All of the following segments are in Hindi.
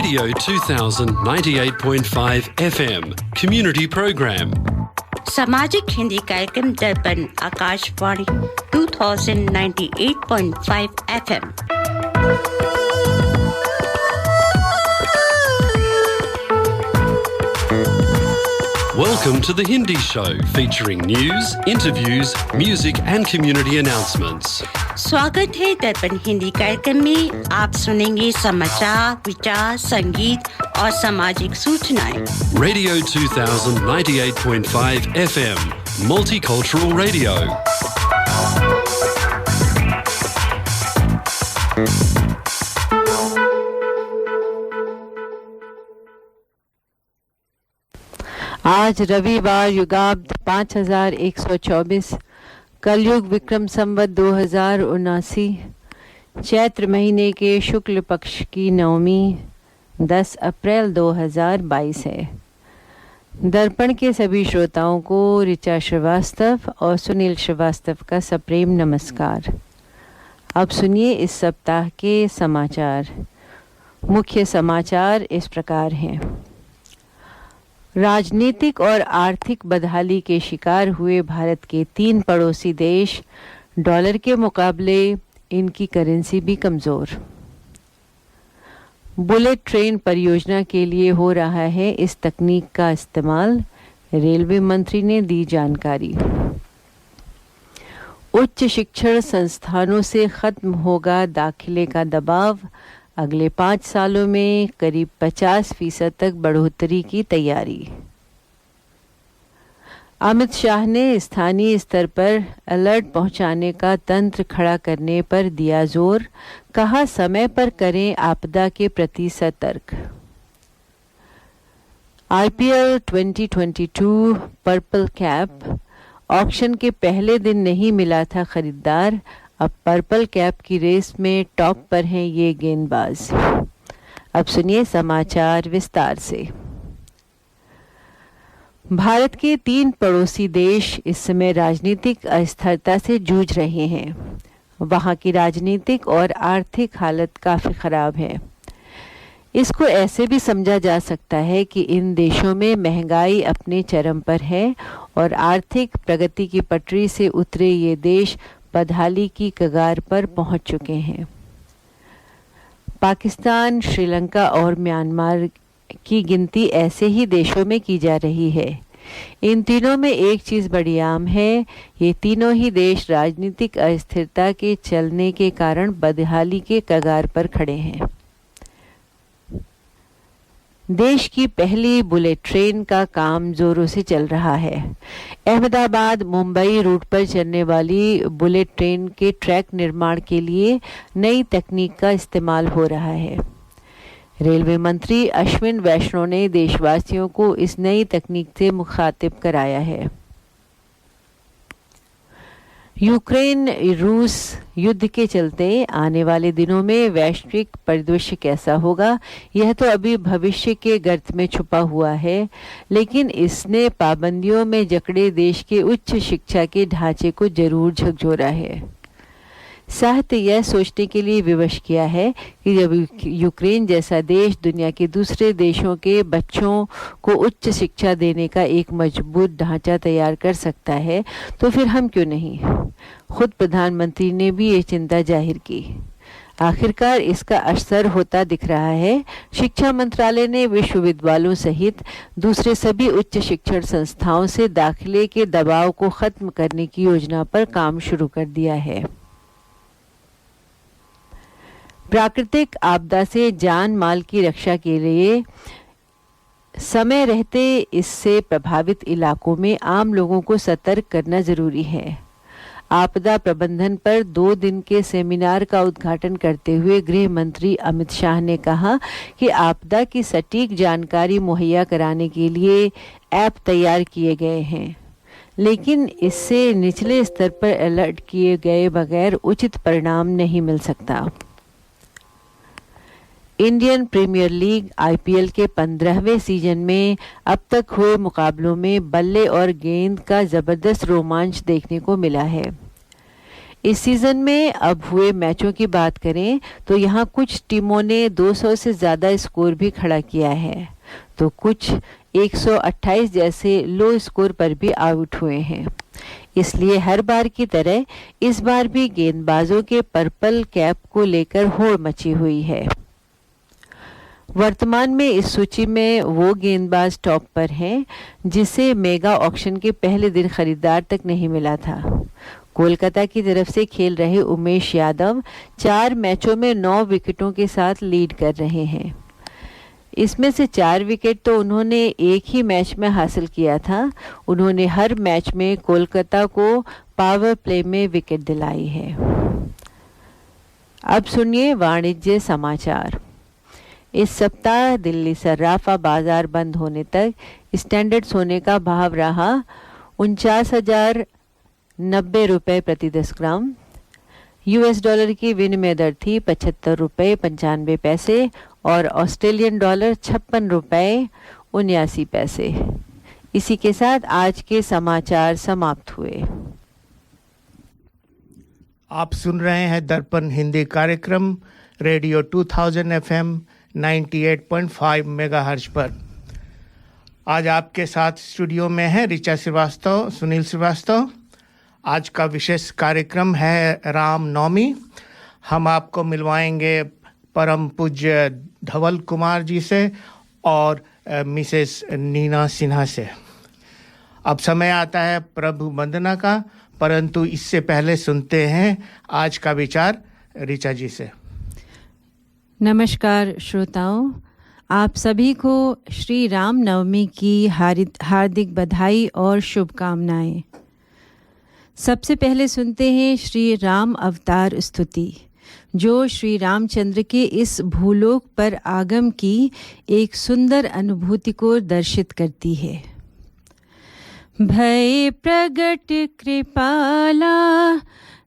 Radio 2000 98.5 FM Community Program. सामाजिक हिंदी कार्यक्रम दर्पण Akashvani 2098.5 FM। Welcome to the Hindi Show, featuring news, interviews, music and community announcements. स्वागत है दर्पण हिंदी कार्यक्रम में। आप सुनेंगे समाचार, विचार, संगीत और सामाजिक सूचनाएं। Radio 2000 98.5 FM Multicultural Radio. आज रविवार युगाब्द 5124 कलयुग विक्रम संवत 2079 चैत्र महीने के शुक्ल पक्ष की नवमी 10 अप्रैल 2022 है। दर्पण के सभी श्रोताओं को ऋचा श्रीवास्तव और सुनील श्रीवास्तव का सप्रेम नमस्कार। अब सुनिए इस सप्ताह के समाचार। मुख्य समाचार इस प्रकार हैं। राजनीतिक और आर्थिक बदहाली के शिकार हुए भारत के 3 पड़ोसी देश, डॉलर के मुकाबले इनकी करेंसी भी कमज़ोर। बुलेट ट्रेन परियोजना के लिए हो रहा है इस तकनीक का इस्तेमाल, रेलवे मंत्री ने दी जानकारी। उच्च शिक्षण संस्थानों से खत्म होगा दाखिले का दबाव, अगले 5 सालों में करीब 50% तक बढ़ोतरी की तैयारी। अमित शाह ने स्थानीय स्तर पर अलर्ट पहुंचाने का तंत्र खड़ा करने पर दिया जोर, कहा समय पर करें आपदा के प्रति सतर्क। IPL 2022 पर्पल कैप ऑक्शन के पहले दिन नहीं मिला था खरीदार, अब पर्पल कैप की रेस में टॉप पर हैं ये गेंदबाज। अब सुनिए समाचार विस्तार से। भारत के 3 पड़ोसी देश इस समय राजनीतिक अस्थिरता से जूझ रहे हैं। वहां की राजनीतिक और आर्थिक हालत काफ़ी ख़राब है। इसको ऐसे भी समझा जा सकता है कि इन देशों में महंगाई अपने चरम पर है और आर्थिक प्रगति की पटरी से उतरे ये देश बदहाली की कगार पर पहुंच चुके हैं। पाकिस्तान, श्रीलंका और म्यांमार की गिनती ऐसे ही देशों में की जा रही है। इन तीनों में एक चीज़ बड़ी आम है, ये तीनों ही देश राजनीतिक अस्थिरता के चलने के कारण बदहाली के कगार पर खड़े हैं। देश की पहली बुलेट ट्रेन का काम जोरों से चल रहा है। अहमदाबाद मुंबई रूट पर चलने वाली बुलेट ट्रेन के ट्रैक निर्माण के लिए नई तकनीक का इस्तेमाल हो रहा है। रेलवे मंत्री अश्विन वैष्णव ने देशवासियों को इस नई तकनीक से मुखातिब कराया है। यूक्रेन रूस युद्ध के चलते आने वाले दिनों में वैश्विक परिदृश्य कैसा होगा, यह तो अभी भविष्य के गर्त में छुपा हुआ है, लेकिन इसने पाबंदियों में जकड़े देश के उच्च शिक्षा के ढांचे को जरूर झकझोरा है। साहित्य यह सोचने के लिए विवश किया है कि जब यूक्रेन जैसा देश दुनिया के दूसरे देशों के बच्चों को उच्च शिक्षा देने का एक मजबूत ढांचा तैयार कर सकता है, तो फिर हम क्यों नहीं। खुद प्रधानमंत्री ने भी ये चिंता जाहिर की। आखिरकार इसका असर होता दिख रहा है। शिक्षा मंत्रालय ने विश्वविद्यालयों सहित दूसरे सभी उच्च शिक्षण संस्थाओं से दाखिले के दबाव को खत्म करने की योजना पर काम शुरू कर दिया है। प्राकृतिक आपदा से जान माल की रक्षा के लिए समय रहते इससे प्रभावित इलाकों में आम लोगों को सतर्क करना जरूरी है। आपदा प्रबंधन पर 2 दिन के सेमिनार का उद्घाटन करते हुए गृह मंत्री अमित शाह ने कहा कि आपदा की सटीक जानकारी मुहैया कराने के लिए ऐप तैयार किए गए हैं, लेकिन इससे निचले स्तर पर अलर्ट किए गए बगैर उचित परिणाम नहीं मिल सकता। इंडियन प्रीमियर लीग IPL के 15वें सीजन में अब तक हुए मुकाबलों में बल्ले और गेंद का जबरदस्त रोमांच देखने को मिला है। इस सीज़न में अब हुए मैचों की बात करें तो यहाँ कुछ टीमों ने 200 से ज़्यादा स्कोर भी खड़ा किया है, तो कुछ 128 जैसे लो स्कोर पर भी आउट हुए हैं। इसलिए हर बार की तरह इस बार भी गेंदबाजों के पर्पल कैप को लेकर होड़ मची हुई है। वर्तमान में इस सूची में वो गेंदबाज टॉप पर हैं जिसे मेगा ऑक्शन के पहले दिन खरीदार तक नहीं मिला था। कोलकाता की तरफ से खेल रहे उमेश यादव 4 मैचों में 9 विकेटों के साथ लीड कर रहे हैं। इसमें से 4 विकेट तो उन्होंने एक ही मैच में हासिल किया था। उन्होंने हर मैच में कोलकाता को पावर प्ले में विकेट दिलाई है। अब सुनिए वाणिज्य समाचार। इस सप्ताह दिल्ली सर्राफा बाजार बंद होने तक स्टैंडर्ड सोने का भाव रहा 49,090 रुपये प्रति 10 ग्राम। US डॉलर की विनिमय दर थी 75 रुपये 95 पैसे और ऑस्ट्रेलियन डॉलर 56 रुपये 79 पैसे। इसी के साथ आज के समाचार समाप्त हुए। आप सुन रहे हैं दर्पण हिंदी कार्यक्रम रेडियो 2000 FM 98.5 मेगाहर्ट्ज पर। आज आपके साथ स्टूडियो में है ऋचा श्रीवास्तव, सुनील श्रीवास्तव। आज का विशेष कार्यक्रम है रामनवमी। हम आपको मिलवाएंगे परम पूज्य धवल कुमार जी से और मिसेस नीना सिन्हा से। अब समय आता है प्रभु वंदना का, परंतु इससे पहले सुनते हैं आज का विचार ऋचा जी से। नमस्कार श्रोताओं, आप सभी को श्री राम नवमी की हार्दिक बधाई और शुभकामनाएं। सबसे पहले सुनते हैं श्री राम अवतार स्तुति, जो श्री रामचंद्र के इस भूलोक पर आगम की एक सुंदर अनुभूति को दर्शित करती है। भय प्रगट कृपाला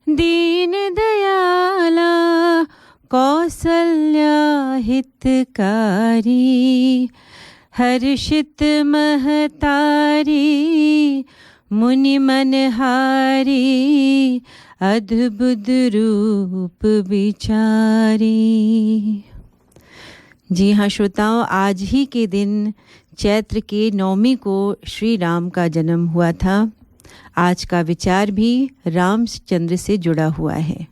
दीन दयाला कौसल्या हितकारी हर्षित महतारी मुनि मनहारी अद्भुत रूप विचारी। जी हाँ श्रोताओं, आज ही के दिन चैत्र के 9वीं को श्री राम का जन्म हुआ था। आज का विचार भी रामचंद्र से जुड़ा हुआ है।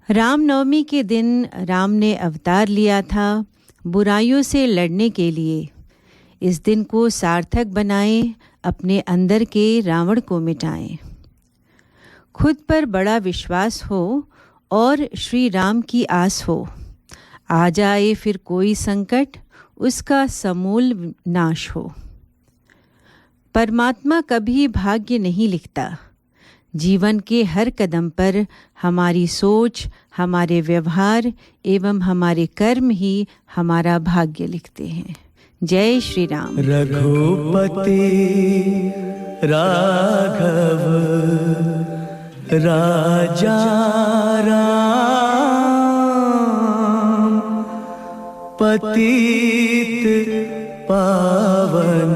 रामनवमी के दिन राम ने अवतार लिया था बुराइयों से लड़ने के लिए। इस दिन को सार्थक बनाएं, अपने अंदर के रावण को मिटाएं। खुद पर बड़ा विश्वास हो और श्री राम की आस हो। आ जाए फिर कोई संकट, उसका समूल नाश हो। परमात्मा कभी भाग्य नहीं लिखता। जीवन के हर कदम पर हमारी सोच, हमारे व्यवहार एवं हमारे कर्म ही हमारा भाग्य लिखते हैं। जय श्री राम। रघुपति राघव राजा राम, पतित पावन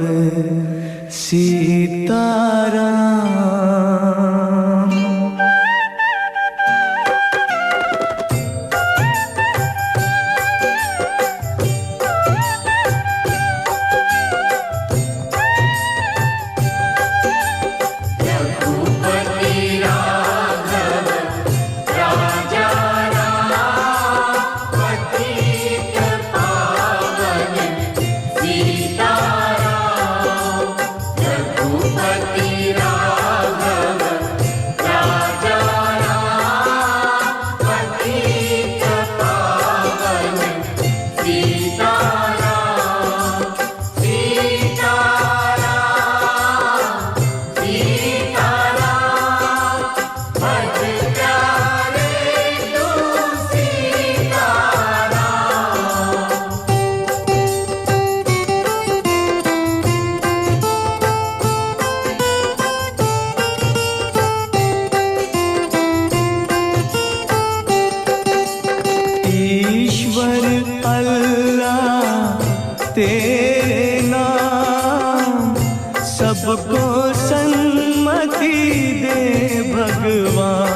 सीताराम। तेरे नाम सबको सन्मति दे भगवान।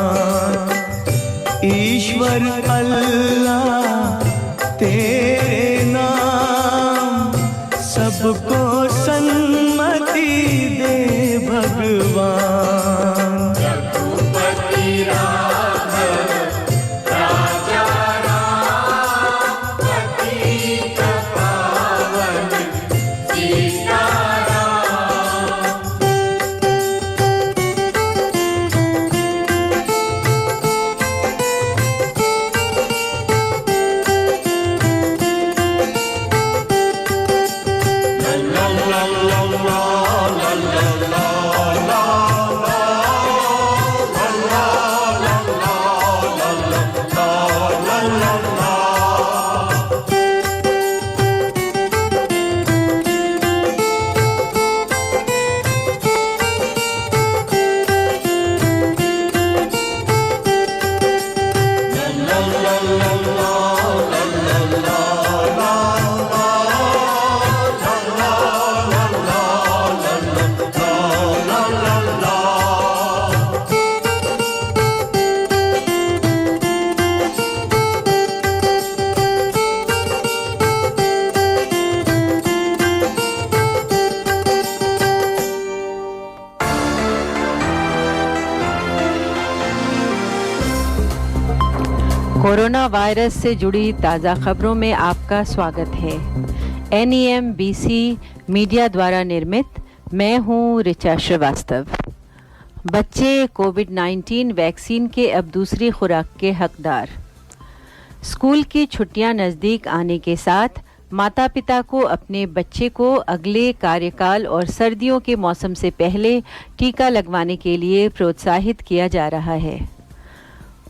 ईश्वर अल्लाह तेरे नाम, सबको सन्मति दे भगवान। कोरोना वायरस से जुड़ी ताज़ा खबरों में आपका स्वागत है। NEMBC मीडिया द्वारा निर्मित मैं हूँ ऋचा श्रीवास्तव। बच्चे कोविड-19 वैक्सीन के अब दूसरी खुराक के हकदार। स्कूल की छुट्टियां नज़दीक आने के साथ माता पिता को अपने बच्चे को अगले कार्यकाल और सर्दियों के मौसम से पहले टीका लगवाने के लिए प्रोत्साहित किया जा रहा है।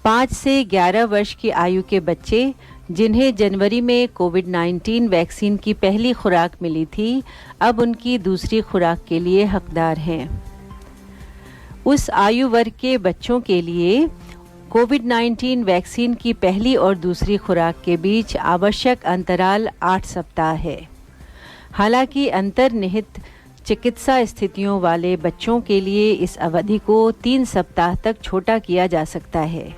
5 से 11 वर्ष की आयु के बच्चे जिन्हें जनवरी में कोविड-19 वैक्सीन की पहली खुराक मिली थी, अब उनकी दूसरी खुराक के लिए हकदार हैं। उस आयु वर्ग के बच्चों के लिए कोविड-19 वैक्सीन की पहली और दूसरी खुराक के बीच आवश्यक अंतराल 8 सप्ताह है। हालांकि अंतर्निहित चिकित्सा स्थितियों वाले बच्चों के लिए इस अवधि को 3 सप्ताह तक छोटा किया जा सकता है।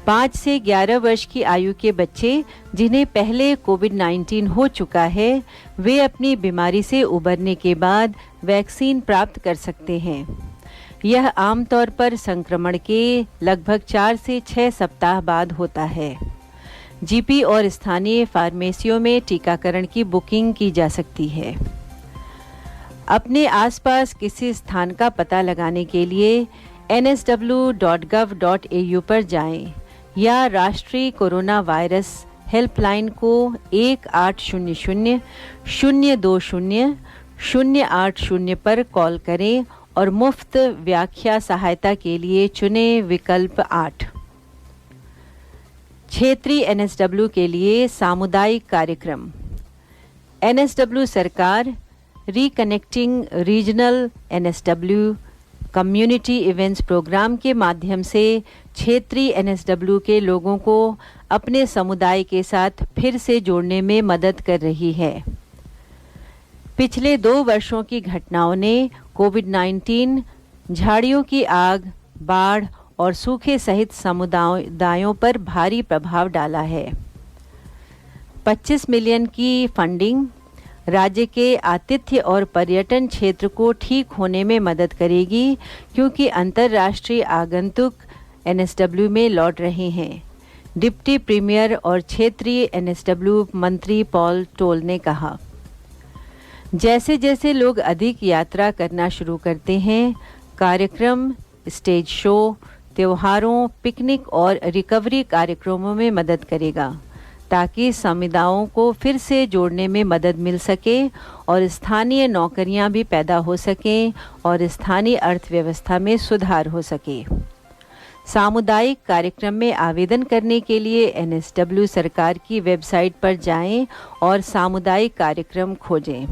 5 से 11 वर्ष की आयु के बच्चे जिन्हें पहले कोविड-19 हो चुका है, वे अपनी बीमारी से उबरने के बाद वैक्सीन प्राप्त कर सकते हैं। यह आमतौर पर संक्रमण के लगभग 4 से 6 सप्ताह बाद होता है। जीपी और स्थानीय फार्मेसियों में टीकाकरण की बुकिंग की जा सकती है। अपने आसपास किसी स्थान का पता लगाने के लिए nsw.gov.au पर जाएं या राष्ट्रीय कोरोना वायरस हेल्पलाइन को 1800-020-080 पर कॉल करें और मुफ्त व्याख्या सहायता के लिए चुनें विकल्प 8। क्षेत्रीय NSW के लिए सामुदायिक कार्यक्रम। NSW सरकार reconnecting regional NSW community events programme के माध्यम से क्षेत्रीय NSW के लोगों को अपने समुदाय के साथ फिर से जोड़ने में मदद कर रही है। पिछले 2 वर्षों की घटनाओं ने कोविड-19, झाड़ियों की आग, बाढ़ और सूखे सहित समुदायों पर भारी प्रभाव डाला है। 25 मिलियन की फंडिंग राज्य के आतिथ्य और पर्यटन क्षेत्र को ठीक होने में मदद करेगी, क्योंकि अंतर्राष्ट्रीय आगंतुक NSW में लौट रहे हैं, डिप्टी प्रीमियर और क्षेत्रीय NSW मंत्री पॉल टोल ने कहा। जैसे जैसे लोग अधिक यात्रा करना शुरू करते हैं, कार्यक्रम, स्टेज शो, त्योहारों, पिकनिक और रिकवरी कार्यक्रमों में मदद करेगा, ताकि समुदायों को फिर से जोड़ने में मदद मिल सके और स्थानीय नौकरियां भी पैदा हो सकें और स्थानीय अर्थव्यवस्था में सुधार हो सके। सामुदायिक कार्यक्रम में आवेदन करने के लिए NSW सरकार की वेबसाइट पर जाएं और सामुदायिक कार्यक्रम खोजें।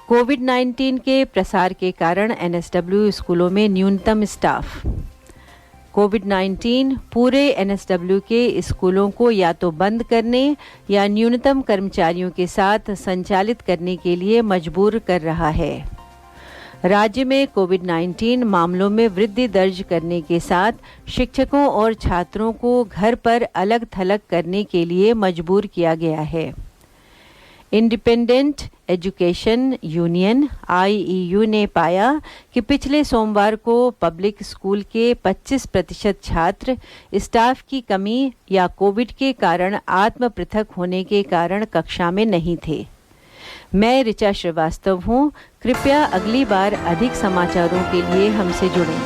कोविड-19 के प्रसार के कारण NSW स्कूलों में न्यूनतम स्टाफ। कोविड-19 पूरे NSW के स्कूलों को या तो बंद करने या न्यूनतम कर्मचारियों के साथ संचालित करने के लिए मजबूर कर रहा है। राज्य में कोविड-19 मामलों में वृद्धि दर्ज करने के साथ शिक्षकों और छात्रों को घर पर अलग थलग करने के लिए मजबूर किया गया है। इंडिपेंडेंट एजुकेशन यूनियन IEU ने पाया कि पिछले सोमवार को पब्लिक स्कूल के 25% छात्र स्टाफ की कमी या कोविड के कारण आत्म पृथक होने के कारण कक्षा में नहीं थे। मैं ऋचा श्रीवास्तव हूँ। कृपया अगली बार अधिक समाचारों के लिए हमसे जुड़ें।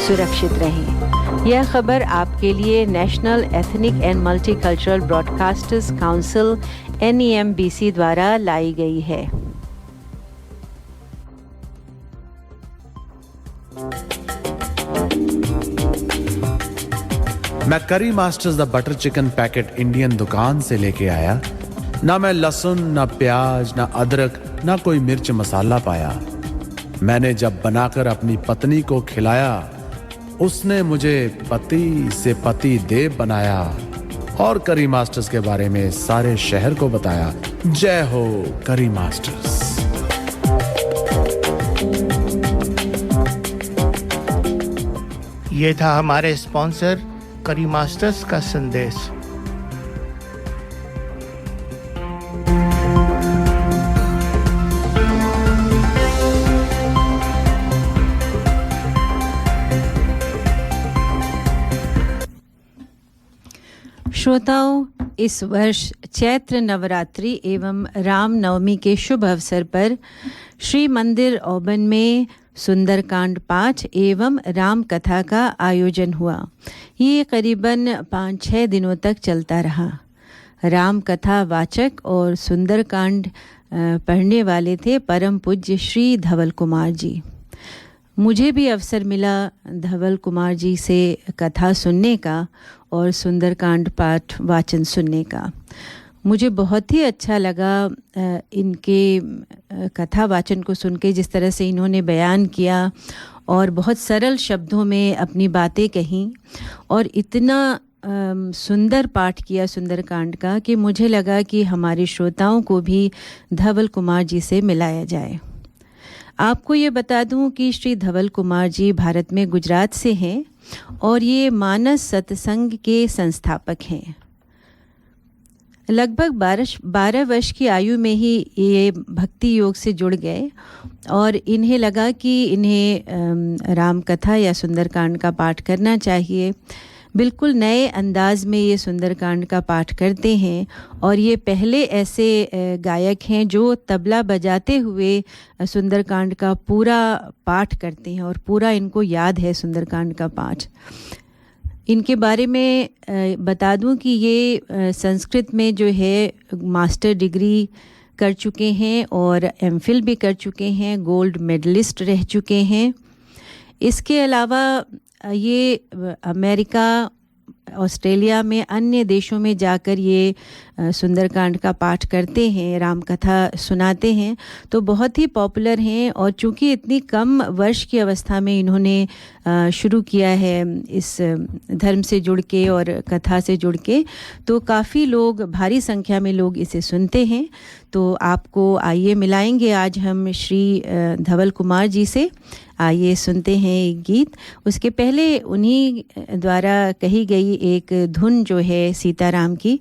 सुरक्षित रहें। यह खबर आपके लिए national ethnic and multicultural broadcasters council NEMBC द्वारा लाई गई है। मैं करी masters the butter chicken packet Indian दुकान से लेके आया। ना मैं लहसुन, ना प्याज, ना अदरक, ना कोई मिर्च मसाला पाया। मैंने जब बनाकर अपनी पत्नी को खिलाया, उसने मुझे पति से पति देव बनाया और करी मास्टर्स के बारे में सारे शहर को बताया। जय हो करी मास्टर्स। ये था हमारे स्पॉन्सर करी मास्टर्स का संदेश। श्रोताओं, इस वर्ष चैत्र नवरात्रि एवं राम नवमी के शुभ अवसर पर श्री मंदिर औबन में सुंदरकांड 5 एवं राम कथा का आयोजन हुआ। ये करीबन 5-6 दिनों तक चलता रहा। राम कथा वाचक और सुंदरकांड पढ़ने वाले थे परम पूज्य श्री धवल कुमार जी। मुझे भी अवसर मिला धवल कुमार जी से कथा सुनने का और सुंदरकांड पाठ वाचन सुनने का। मुझे बहुत ही अच्छा लगा इनके कथा वाचन को सुन के, जिस तरह से इन्होंने बयान किया और बहुत सरल शब्दों में अपनी बातें कहीं और इतना सुंदर पाठ किया सुंदरकांड का कि मुझे लगा कि हमारे श्रोताओं को भी धवल कुमार जी से मिलाया जाए। आपको ये बता दूं कि श्री धवल कुमार जी भारत में गुजरात से हैं और ये मानस सत्संग के संस्थापक हैं। लगभग 12 वर्ष की आयु में ही ये भक्ति योग से जुड़ गए और इन्हें लगा कि इन्हें राम कथा या सुंदरकांड का पाठ करना चाहिए। बिल्कुल नए अंदाज में ये सुंदरकांड का पाठ करते हैं और ये पहले ऐसे गायक हैं जो तबला बजाते हुए सुंदरकांड का पूरा पाठ करते हैं और पूरा इनको याद है सुंदरकांड का पाठ। इनके बारे में बता दूं कि ये संस्कृत में जो है मास्टर डिग्री कर चुके हैं और MPhil भी कर चुके हैं, गोल्ड मेडलिस्ट रह चुके हैं। इसके अलावा ये अमेरिका, ऑस्ट्रेलिया में अन्य देशों में जाकर ये सुंदरकांड का पाठ करते हैं, राम कथा सुनाते हैं, तो बहुत ही पॉपुलर हैं। और चूंकि इतनी कम वर्ष की अवस्था में इन्होंने शुरू किया है इस धर्म से जुड़ के और कथा से जुड़ के, तो काफ़ी लोग, भारी संख्या में लोग इसे सुनते हैं। तो आपको आइए मिलाएंगे आज हम श्री धवल कुमार जी से। आइए सुनते हैं एक गीत। उसके पहले उन्हीं द्वारा कही गई एक धुन जो है सीताराम की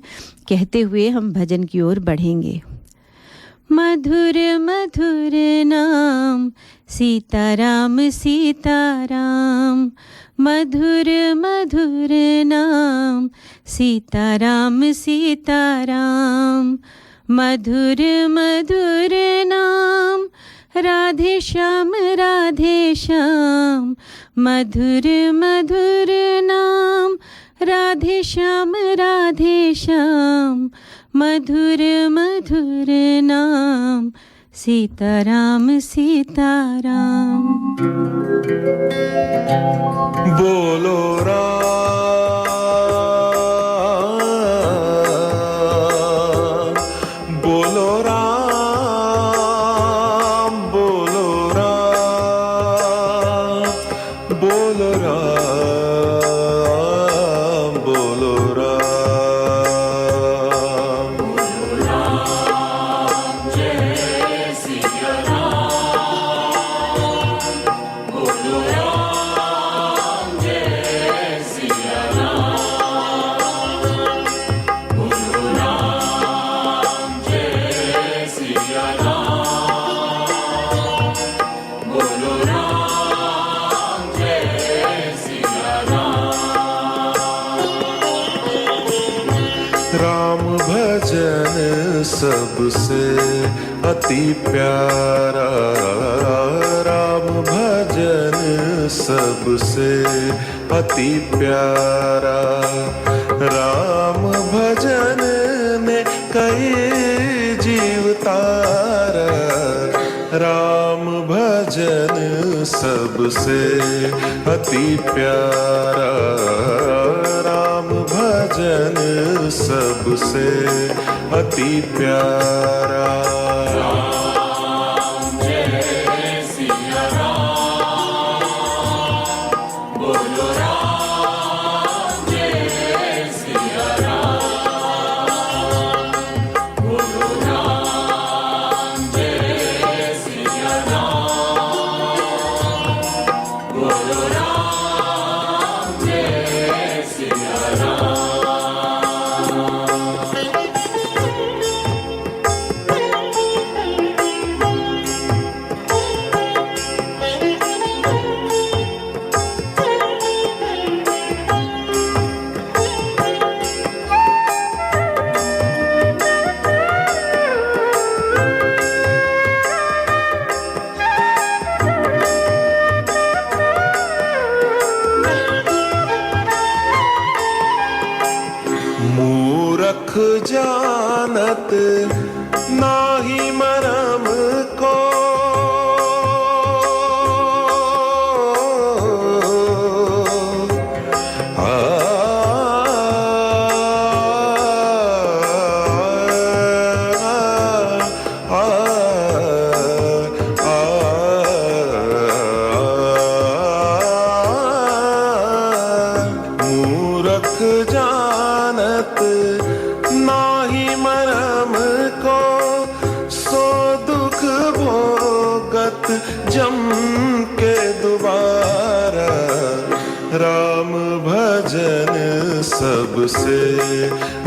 कहते हुए हम भजन की ओर बढ़ेंगे। मधुर मधुर नाम सीताराम सीताराम, मधुर मधुर नाम सीताराम सीताराम, मधुर मधुर नाम राधे श्याम राधे श्याम, मधुर मधुर नाम राधे श्याम राधे श्याम, मधुर मधुर नाम सीताराम सीताराम। बोलो राम, बोलो राम, बोलो राम, बोलो राम, बोलो राम, बोलो राम, जय सिया राम, सबसे अति प्यारा राम भजन सबसे अति प्यारा राम भजन ने कई जीव तारा राम भजन सबसे अति प्यारा राम भजन सबसे अति प्यारा मूरख जानत नाही मरम को मूरख जानत नाही मरम को सो दुख भोगत जम के दुबारा राम भजन सबसे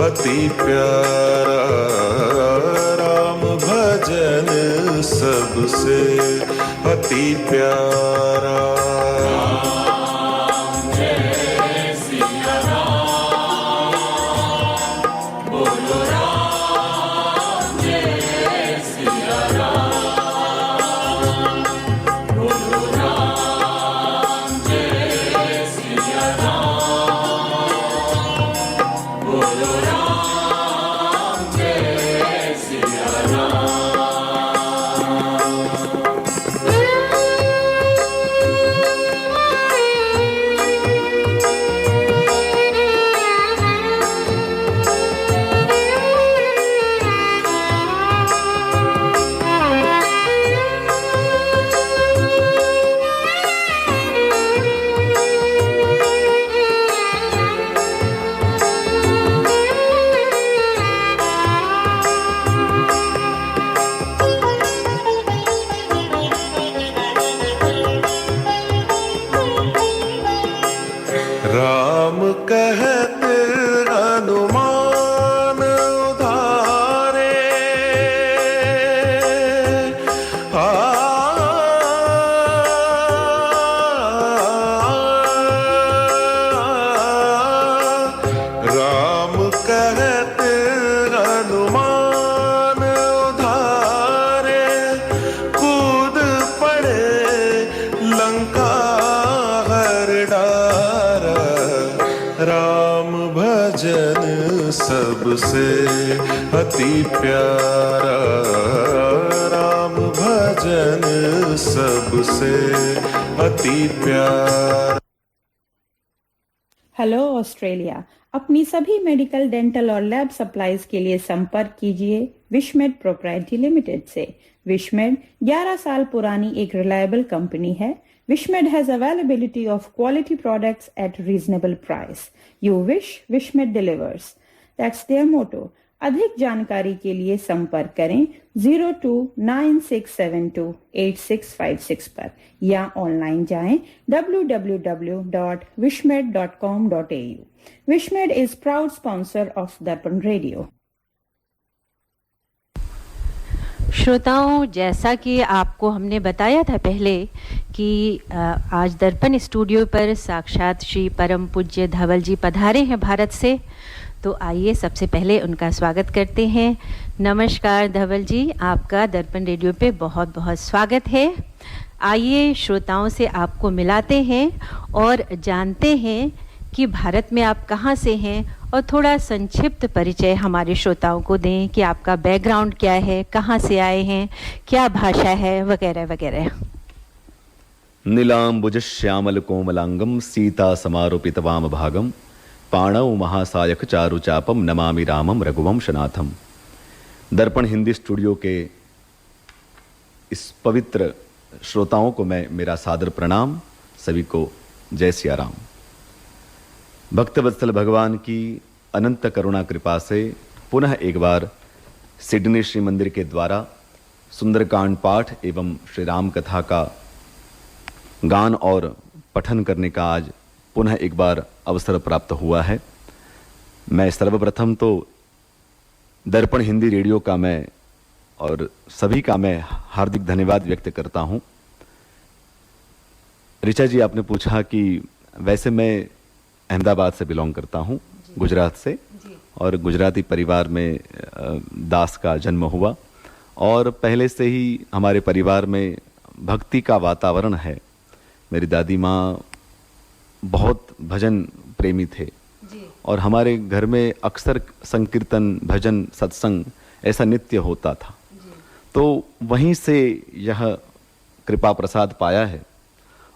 अति प्यारा राम भजन सबसे अति प्यारा राम कहत हनुमान उधारे राम कहत हनुमान उधारे कूद पड़े लंका हर डारा राम भजन सबसे अति प्यारा राम भजन सबसे अति प्यारा। हेलो ऑस्ट्रेलिया, अपनी सभी मेडिकल, डेंटल और लैब सप्लाईज के लिए संपर्क कीजिए विशमेड प्रोप्राइटरी लिमिटेड से। विशमेड 11 साल पुरानी एक रिलायबल कंपनी है। Wishmed has availability of quality products at reasonable price. You wish, Wishmed delivers. That's their motto. अधिक जानकारी के लिए संपर्क करें 0296728656 पर या ऑनलाइन जाएं www.wishmed.com.au. Wishmed is proud sponsor of Darpan Radio. श्रोताओं, जैसा कि आपको हमने बताया था पहले कि आज दर्पण स्टूडियो पर साक्षात श्री परम पूज्य धवल जी पधारे हैं भारत से। तो आइए सबसे पहले उनका स्वागत करते हैं। नमस्कार धवल जी, आपका दर्पण रेडियो पे बहुत बहुत स्वागत है। आइए श्रोताओं से आपको मिलाते हैं और जानते हैं कि भारत में आप कहाँ से हैं, और थोड़ा संक्षिप्त परिचय हमारे श्रोताओं को दें कि आपका बैकग्राउंड क्या है, कहाँ से आए हैं, क्या भाषा है, वगैरह वगैरह। नीलांबुज श्यामल कोमलांगम सीता समारोपित वाम भागम पाणौ महासायक चारु चापम नमामि रामम रघुवंशनाथम। दर्पण हिंदी स्टूडियो के इस पवित्र श्रोताओं को मैं मेरा सादर प्रणाम। सभी को जय सिया राम। भक्तवत्सल भगवान की अनंत करुणा कृपा से पुनः एक बार सिडनी श्री मंदिर के द्वारा सुंदरकांड पाठ एवं श्री राम कथा का गान और पठन करने का आज पुनः एक बार अवसर प्राप्त हुआ है। मैं सर्वप्रथम तो दर्पण हिंदी रेडियो का मैं और सभी का मैं हार्दिक धन्यवाद व्यक्त करता हूं। ऋचा जी, आपने पूछा कि वैसे मैं अहमदाबाद से बिलोंग करता हूं, गुजरात से, और गुजराती परिवार में दास का जन्म हुआ और पहले से ही हमारे परिवार में भक्ति का वातावरण है। मेरी दादी माँ बहुत भजन प्रेमी थे और हमारे घर में अक्सर संकीर्तन, भजन, सत्संग ऐसा नित्य होता था। तो वहीं से यह कृपा प्रसाद पाया है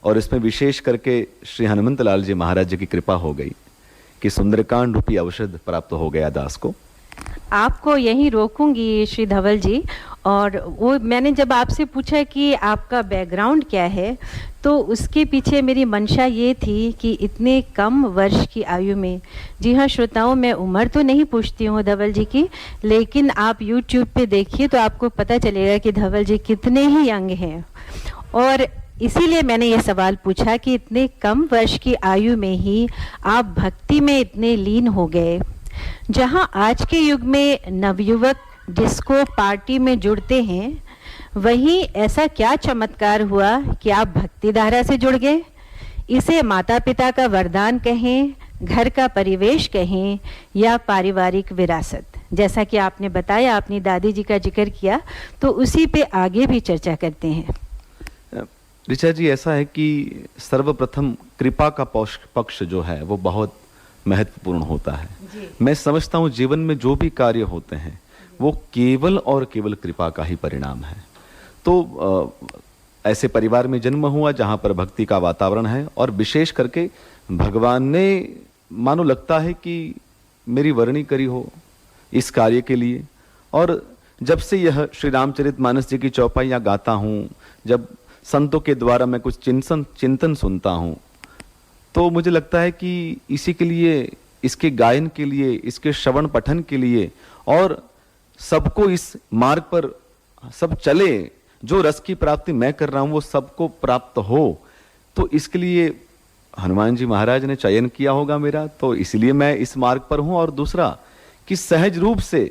और इसमें विशेष करके श्री हनुमंत लाल जी महाराज जी की कृपा हो गई कि सुंदरकांड रूपी औषध प्राप्त हो गया दास को। आपको यहीं रोकूंगी श्री धवल जी, और वो मैंने जब आपसे पूछा कि आपका बैकग्राउंड क्या है, तो उसके पीछे मेरी मंशा ये थी कि इतने कम वर्ष की आयु में, जी हाँ श्रोताओं, मैं उम्र तो नहीं पूछती हूँ धवल जी की, लेकिन आप YouTube पे देखिए तो आपको पता चलेगा कि धवल जी कितने ही यंग हैं। और इसीलिए मैंने ये सवाल पूछा कि इतने कम वर्ष की आयु में ही आप भक्ति में इतने लीन हो गए। जहाँ आज के युग में नवयुवक डिस्को पार्टी में जुड़ते हैं, वहीं ऐसा क्या चमत्कार हुआ कि आप भक्ति धारा से जुड़ गए? इसे माता पिता का वरदान कहें, घर का परिवेश कहें, या पारिवारिक विरासत। जैसा कि आपने बताया, अपनी दादी जी का जिक्र किया, तो उसी पे आगे भी चर्चा करते हैं। ऋचा जी, ऐसा है कि सर्वप्रथम कृपा का पक्ष जो है वो बहुत महत्वपूर्ण होता है। मैं समझता हूँ जीवन में जो भी कार्य होते हैं वो केवल और केवल कृपा का ही परिणाम है। तो ऐसे परिवार में जन्म हुआ जहाँ पर भक्ति का वातावरण है और विशेष करके भगवान ने मानो लगता है कि मेरी वरणी करी हो इस कार्य के लिए। और जब से यह श्री रामचरितमानस जी की चौपाइयाँ गाता हूँ, जब संतों के द्वारा मैं कुछ चिंतन सुनता हूँ, तो मुझे लगता है कि इसी के लिए, इसके गायन के लिए, इसके श्रवण पठन के लिए और सबको इस मार्ग पर सब चले, जो रस की प्राप्ति मैं कर रहा हूँ वो सबको प्राप्त हो, तो इसके लिए हनुमान जी महाराज ने चयन किया होगा मेरा, तो इसलिए मैं इस मार्ग पर हूँ। और दूसरा कि सहज रूप से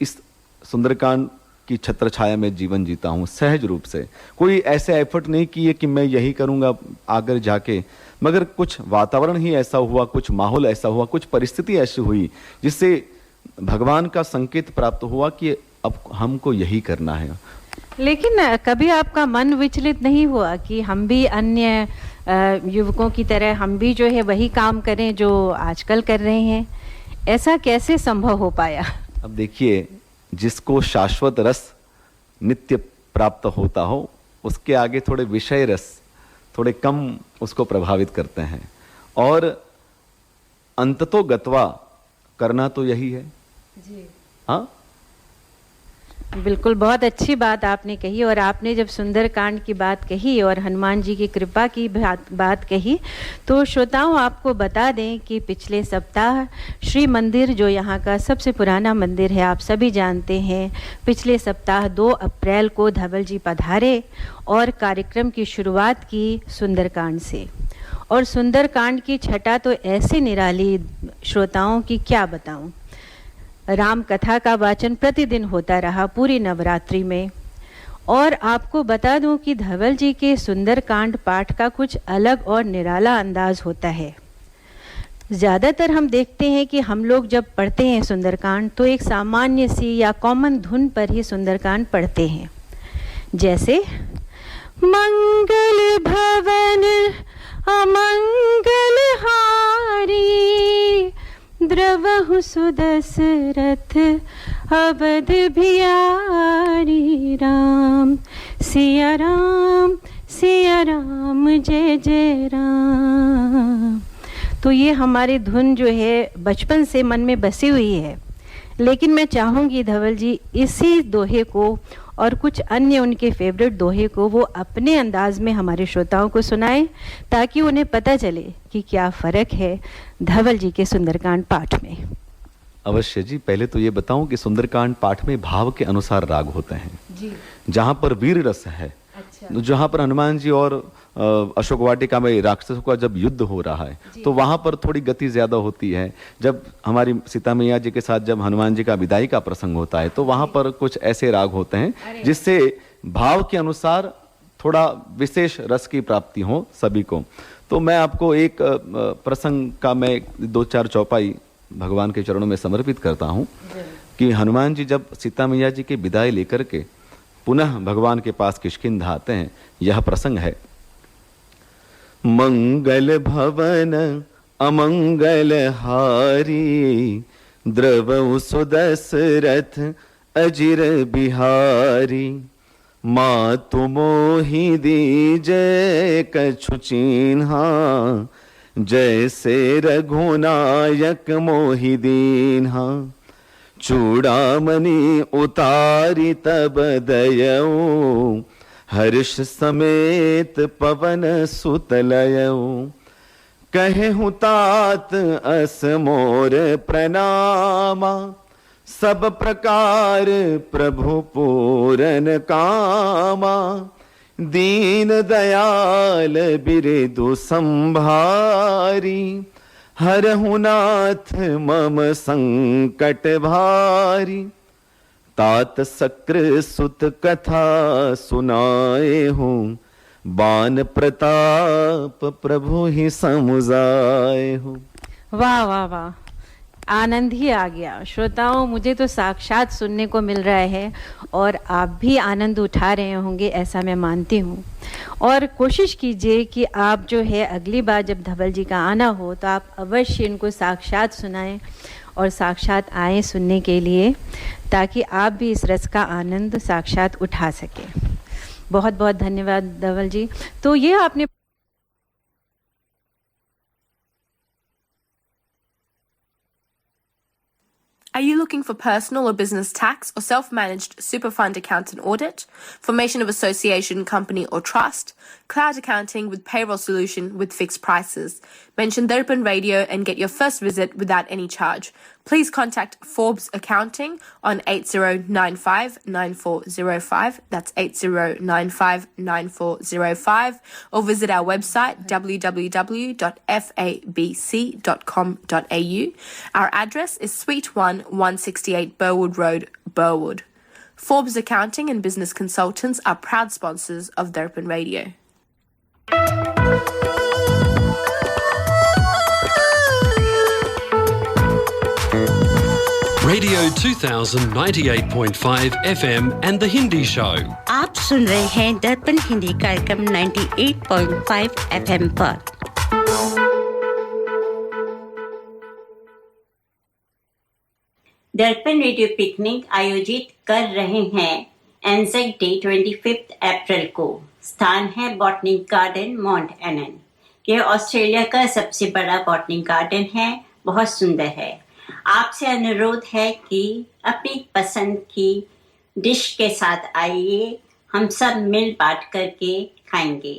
इस सुंदरकांड की छत्र छाया में जीवन जीता हूँ, सहज रूप से। कोई ऐसे एफर्ट नहीं किए कि मैं यही करूँगा आगे जाके, मगर कुछ वातावरण ही ऐसा हुआ, कुछ माहौल ऐसा हुआ, कुछ परिस्थिति ऐसी हुई जिससे भगवान का संकेत प्राप्त हुआ कि अब हमको यही करना है। लेकिन कभी आपका मन विचलित नहीं हुआ कि हम भी अन्य युवकों की तरह हम भी जो है वही काम करें जो आजकल कर रहे हैं? ऐसा कैसे संभव हो पाया? अब देखिए, जिसको शाश्वत रस नित्य प्राप्त होता हो, उसके आगे थोड़े विषय रस थोड़े कम उसको प्रभावित करते हैं, और अंततो गत्वा करना तो यही है जी। हाँ, बिल्कुल, बहुत अच्छी बात आपने कही। और आपने जब सुंदरकांड की बात कही और हनुमान जी की कृपा की बात कही, तो श्रोताओं आपको बता दें कि पिछले सप्ताह श्री मंदिर, जो यहाँ का सबसे पुराना मंदिर है, आप सभी जानते हैं, पिछले सप्ताह 2 अप्रैल को धवल जी पधारे और कार्यक्रम की शुरुआत की सुंदरकांड से। और सुंदरकांड की छटा तो ऐसे निराली श्रोताओं की क्या बताऊं। राम कथा का वाचन प्रतिदिन होता रहा पूरी नवरात्रि में, और आपको बता दूं कि धवल जी के सुंदरकांड पाठ का कुछ अलग और निराला अंदाज होता है। ज़्यादातर हम देखते हैं कि हम लोग जब पढ़ते हैं सुंदरकांड तो एक सामान्य सी या कॉमन धुन पर ही सुंदरकांड पढ़ते हैं, जैसे मंगल भवन अमंगल हारी, द्रवहु सुदशरथ अवध बिहारी, राम सिया राम जय जय राम। तो ये हमारी धुन जो है बचपन से मन में बसी हुई है, लेकिन मैं चाहूँगी धवल जी इसी दोहे को और कुछ अन्य उनके फेवरेट दोहे को वो अपने अंदाज में हमारे श्रोताओं को सुनाएं, ताकि उन्हें पता चले कि क्या फ़र्क है धवल जी के सुंदरकांड पाठ में। अवश्य जी। पहले तो ये बताऊं कि सुंदरकांड पाठ में भाव के अनुसार राग होते हैं जी। जहाँ पर वीर रस है, अच्छा। जहाँ पर हनुमान जी और अशोक वाटिका में राक्षसों का जब युद्ध हो रहा है तो वहां पर थोड़ी गति ज्यादा होती है। जब हमारी सीता मैया जी के साथ जब हनुमान जी का विदाई का प्रसंग होता है तो वहां पर कुछ ऐसे राग होते हैं जिससे भाव के अनुसार थोड़ा विशेष रस की प्राप्ति हो सभी को। तो मैं आपको एक प्रसंग का मैं 2-4 चौपाई भगवान के चरणों में समर्पित करता हूँ कि हनुमान जी जब सीता मैया जी की विदाई लेकर के पुनः भगवान के पास किष्किंधा आते हैं, यह प्रसंग है। मंगल भवन अमंगल हारी, द्रवहु सुदशरथ अजिर बिहारी, मातु मोहि दीजय कछु चीन्हा, जैसे रघुनायक मोहि दीन्हा, चूड़ामणि उतारी तब दयऊ, हर्ष समेत पवन सुत लयऊ, कहेहु तात अस मोर प्रणामा, सब प्रकार प्रभु पूरन कामा, दीन दयाल बिरेदु संभारी, हरहु नाथ मम संकट भारी, तात सक्र सुत कथा सुनाए हूँ, बान प्रताप प्रभु ही समुझाए हूँ। वाह वाह वाह, आनंद ही आ गया श्रोताओं। मुझे तो साक्षात सुनने को मिल रहा है और आप भी आनंद उठा रहे होंगे, ऐसा मैं मानती हूँ। और कोशिश कीजिए कि आप जो है अगली बार जब धवल जी का आना हो तो आप अवश्य इनको साक्षात सुनाएं और साक्षात आएँ सुनने के लिए, ताकि आप भी इस रस का आनंद साक्षात उठा सकें। बहुत बहुत धन्यवाद धवल जी। तो ये आपने Are you looking for personal or business tax or self-managed super fund account and audit, formation of association, company or trust, cloud accounting with payroll solution with fixed prices? Mention Darpan Radio and get your first visit without any charge. Please contact Forbes Accounting on 8095-9405, that's 8095-9405, or visit our website www.fabc.com.au. Our address is Suite 1, 168 Burwood Road, Burwood. Forbes Accounting and Business Consultants are proud sponsors of Darpan Radio. Radio 2000 98.5 FM and The Hindi Show. आप सुन रहे हैं दर्पण हिंदी कार्यक्रम 98.5 FM पर। दर्पण रेडियो पिकनिक आयोजित कर रहे हैं एंजाक डे 25 अप्रैल को। स्थान है बॉटनिक गार्डन माउंट एनन। यह ऑस्ट्रेलिया का सबसे बड़ा बॉटनिक गार्डन है, बहुत सुंदर है। आपसे अनुरोध है कि अपनी पसंद की डिश के साथ आइए, हम सब मिल बांट करके खाएंगे।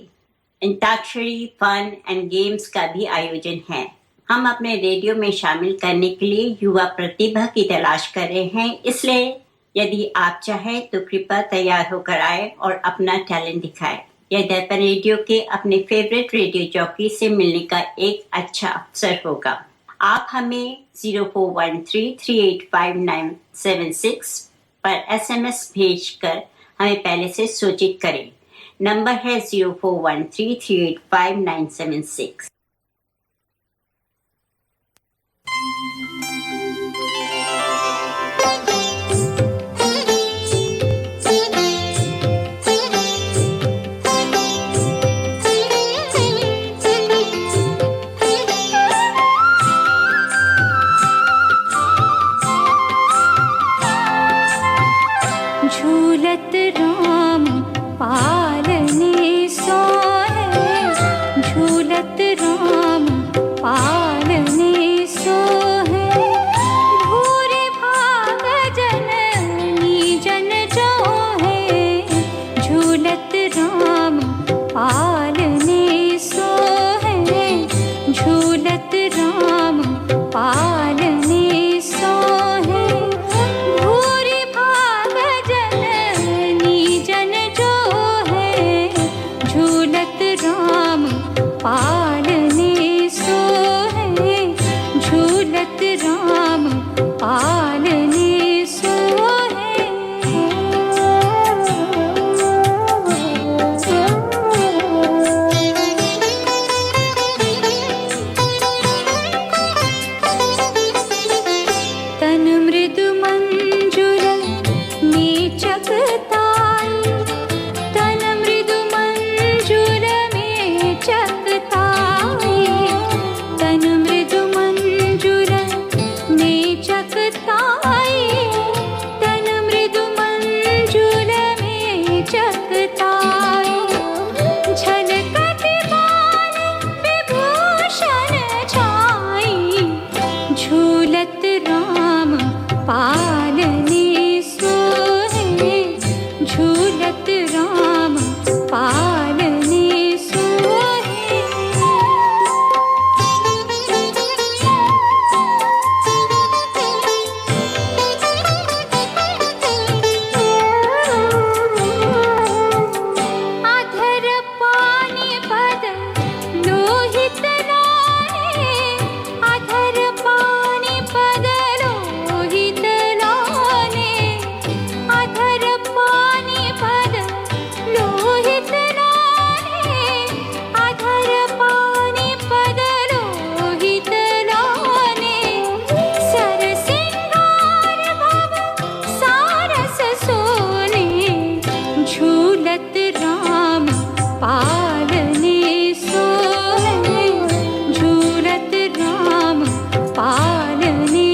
अंताक्षरी, फन एंड गेम्स का भी आयोजन है। हम अपने रेडियो में शामिल करने के लिए युवा प्रतिभा की तलाश कर रहे हैं, इसलिए यदि आप चाहें तो कृपया तैयार होकर आए और अपना टैलेंट दिखाएं। यह दर्पण रेडियो के अपने फेवरेट रेडियो जॉकी से मिलने का एक अच्छा अवसर होगा। आप हमें 0413385976 पर SMS भेजकर हमें पहले से सूचित करें। नंबर है 0413385976। झूलत राम पालने सोहे, झूलत राम पालने सोहे, भूरे भाग जननी जन जो है, झूलत राम पालने सोहे, झूलत राम पालने सोहे, भूरे भाग जननी जन जो है, झूलत राम पालने सोहे, झूलत राम पालने तन मृदु मंजुल में चकताई, तन मृदु मंजुल में चकताई, तन मृदु मंजुल में चकताई, तन मृदु मंजुल में चकताई, झलकत बाल विभूषण छाई, झूलत राम पालने सोहे, झूलत राम पालने सोहे। अधर पानी पद लोहित लाने, अधर पानी पद लोहित लाने, अधर पानी पद लोहित लाने, अधर पानी पद लोहित लाने, सर सिंगार भव सारस सोने, झूलत राम पालने सोहे, झूलत राम पालने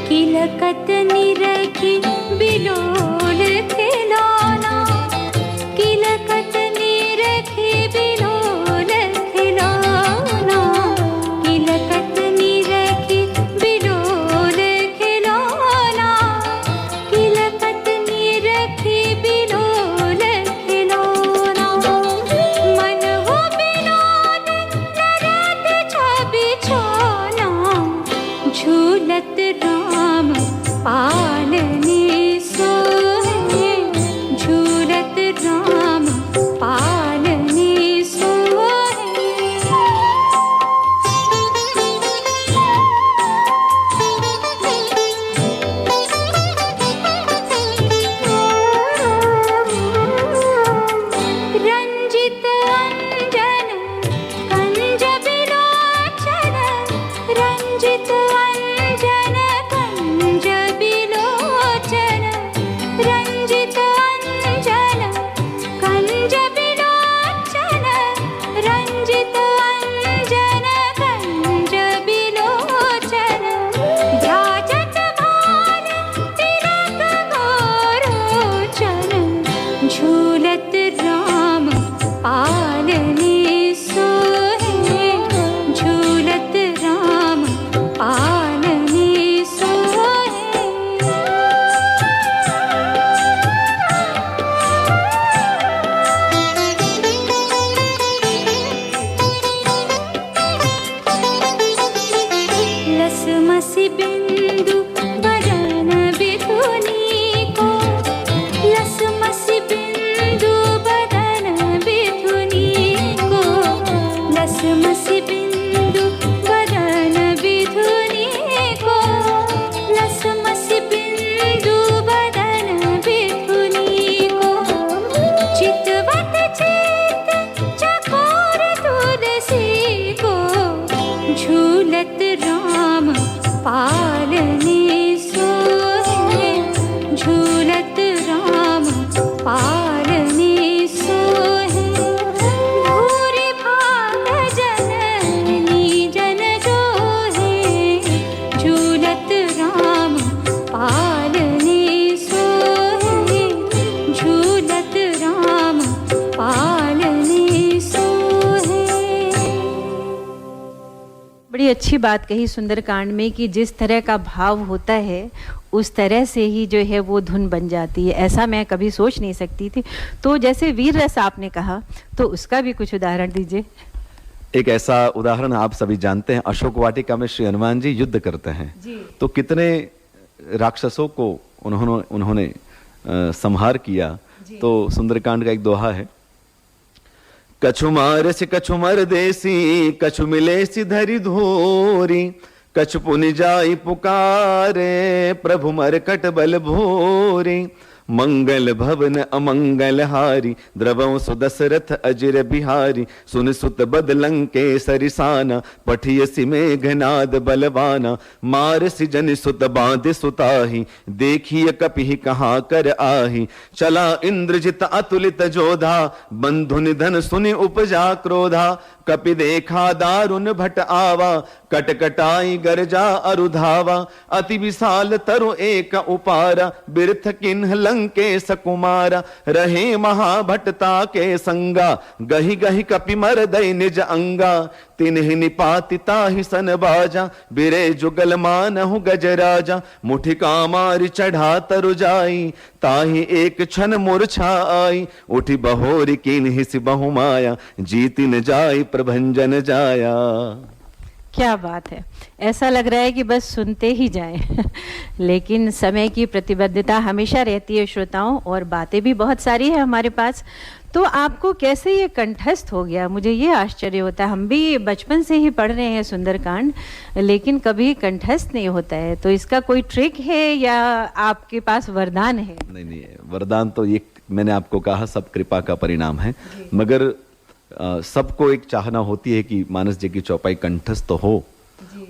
किलकत निरखी बिलोल खिलाना, किलकत निरखी बिलोल खिलाना, किलकत निरखी बिलोल खिलाना, किलकत निरखी बिलोल खिलाना, मन हो बिलोल नरत छवि छोना, झूलत राम पालने सोहे, झूलत राम पालने सोहे। रंजित अंजन कंज बिलोचन, रंजित अंजन कंज बिलोचन, रंजित अंजन कंज बिलोचन, रंजित अंजन कंज बिलोचन, ध्याजत भाल तिलक गोरोचन, झूलत राम पालने सोहे, झूलत राम पालने सोहे। लसमसि बिंदु बदन बिधुनी को, लसमसि बिंदु बदन पालने सोहे झूलत राम पालने सोहे भूरि भाग जननी जन जोहे झूलत राम पालने सोहे झूलत राम पालने सोहे। बड़ी अच्छी बात कही सुंदरकांड में कि जिस तरह का भाव होता है उस तरह से ही जो है वो धुन बन जाती है। ऐसा मैं कभी सोच नहीं सकती थी। तो जैसे वीर रस आपने कहा, तो उसका भी कुछ उदाहरण दीजिए। एक ऐसा उदाहरण आप सभी जानते हैं, अशोक वाटिका में श्री हनुमान जी युद्ध करते हैं तो कितने राक्षसों को उन्होंने संहार किया। तो सुंदरकांड का एक दोहा है, कछु मार से कछु मर देसी कछु मिले सी धरी धोरी कछु पुनि जाई पुकारे प्रभु मरकट बल भोरी मंगल भवन अमंगल हारी द्रवं सुदशरथ अजिर बिहारी सुन सुत बदलंग के सरिसाना पठियसि मेघनाद बलवाना मार सिजन सुत बांध सुताही देखिय कपिहि कहाँ कर आही चला इंद्रजित अतुलित जोधा बंधु निधन सुनि उपजा क्रोधा कपि देखा दारुण भट आवा कटकटाई गरजा अरुधावा अति विशाल तरु एक उपारा बिरथ किन्ह लंकेश कुमारा रहे महाभटता के संगा गहि गहि कपि मर दई निज अंगा तिन्हि निपातिता ही सन बाजा बिरे जुगल मानहु गजराजा मुठिका मारि चढ़ा तरु जाई ताहि एक क्षण मूर्छा आई उठी बहोरी किन्हि सि बहुमाया जीति न जाई प्रभंजन जाया। क्या बात है, ऐसा लग रहा है कि बस सुनते ही जाएं। लेकिन समय की प्रतिबद्धता हमेशा रहती है श्रोताओं, और बातें भी बहुत सारी है हमारे पास। तो आपको कैसे ये कंठस्थ हो गया, मुझे ये आश्चर्य होता है। हम भी बचपन से ही पढ़ रहे हैं सुंदरकांड, लेकिन कभी कंठस्थ नहीं होता है। तो इसका कोई ट्रिक है या आपके पास वरदान है? नहीं, वरदान तो ये मैंने आपको कहा सब कृपा का परिणाम है, मगर सबको एक चाहना होती है कि मानस जी की चौपाई कंठस्थ हो,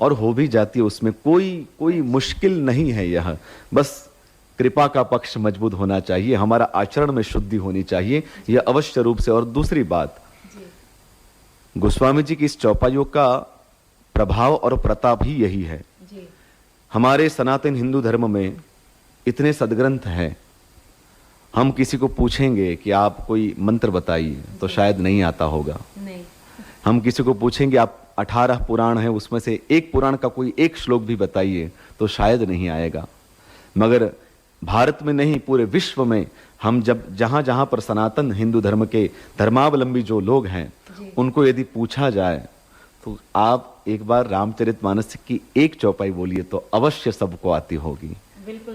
और हो भी जाती है। उसमें कोई मुश्किल नहीं है। यह बस कृपा का पक्ष मजबूत होना चाहिए, हमारा आचरण में शुद्धि होनी चाहिए, यह अवश्य रूप से। और दूसरी बात, गोस्वामी जी की इस चौपाइयों का प्रभाव और प्रताप ही यही है। हमारे सनातन हिंदू धर्म में इतने सदग्रंथ हैं, हम किसी को पूछेंगे कि आप कोई मंत्र बताइए तो शायद नहीं आता होगा। नहीं। हम किसी को पूछेंगे आप 18 पुराण हैं उसमें से एक पुराण का कोई एक श्लोक भी बताइए तो शायद नहीं आएगा। मगर भारत में नहीं, पूरे विश्व में हम जहां जहां पर सनातन हिंदू धर्म के धर्मावलंबी जो लोग हैं उनको यदि पूछा जाए तो आप एक बार रामचरितमानस की एक चौपाई बोलिए तो अवश्य सबको आती होगी।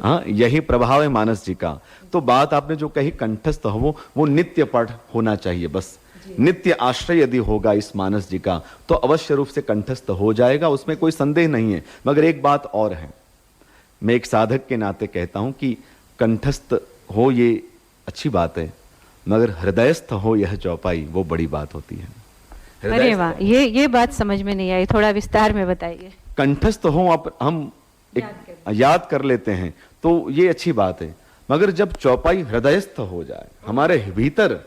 हाँ, यही प्रभाव है मानस जी का। तो बात आपने जो कही कंठस्थ हो, वो नित्य पाठ होना चाहिए। बस नित्य आश्रय यदि होगा इस मानस जी का तो अवश्य रूप से कंठस्थ हो जाएगा, उसमें कोई संदेह नहीं है। मगर एक बात और है, मैं एक साधक के नाते कहता हूं कि कंठस्थ हो ये अच्छी बात है, मगर हृदयस्थ हो यह चौपाई वो बड़ी बात होती है। अरे वाह, ये बात समझ में नहीं आई, थोड़ा विस्तार में बताइए। कंठस्थ हो हम याद कर लेते हैं तो ये अच्छी बात है, मगर जब चौपाई हृदयस्थ हो जाए, हमारे भीतर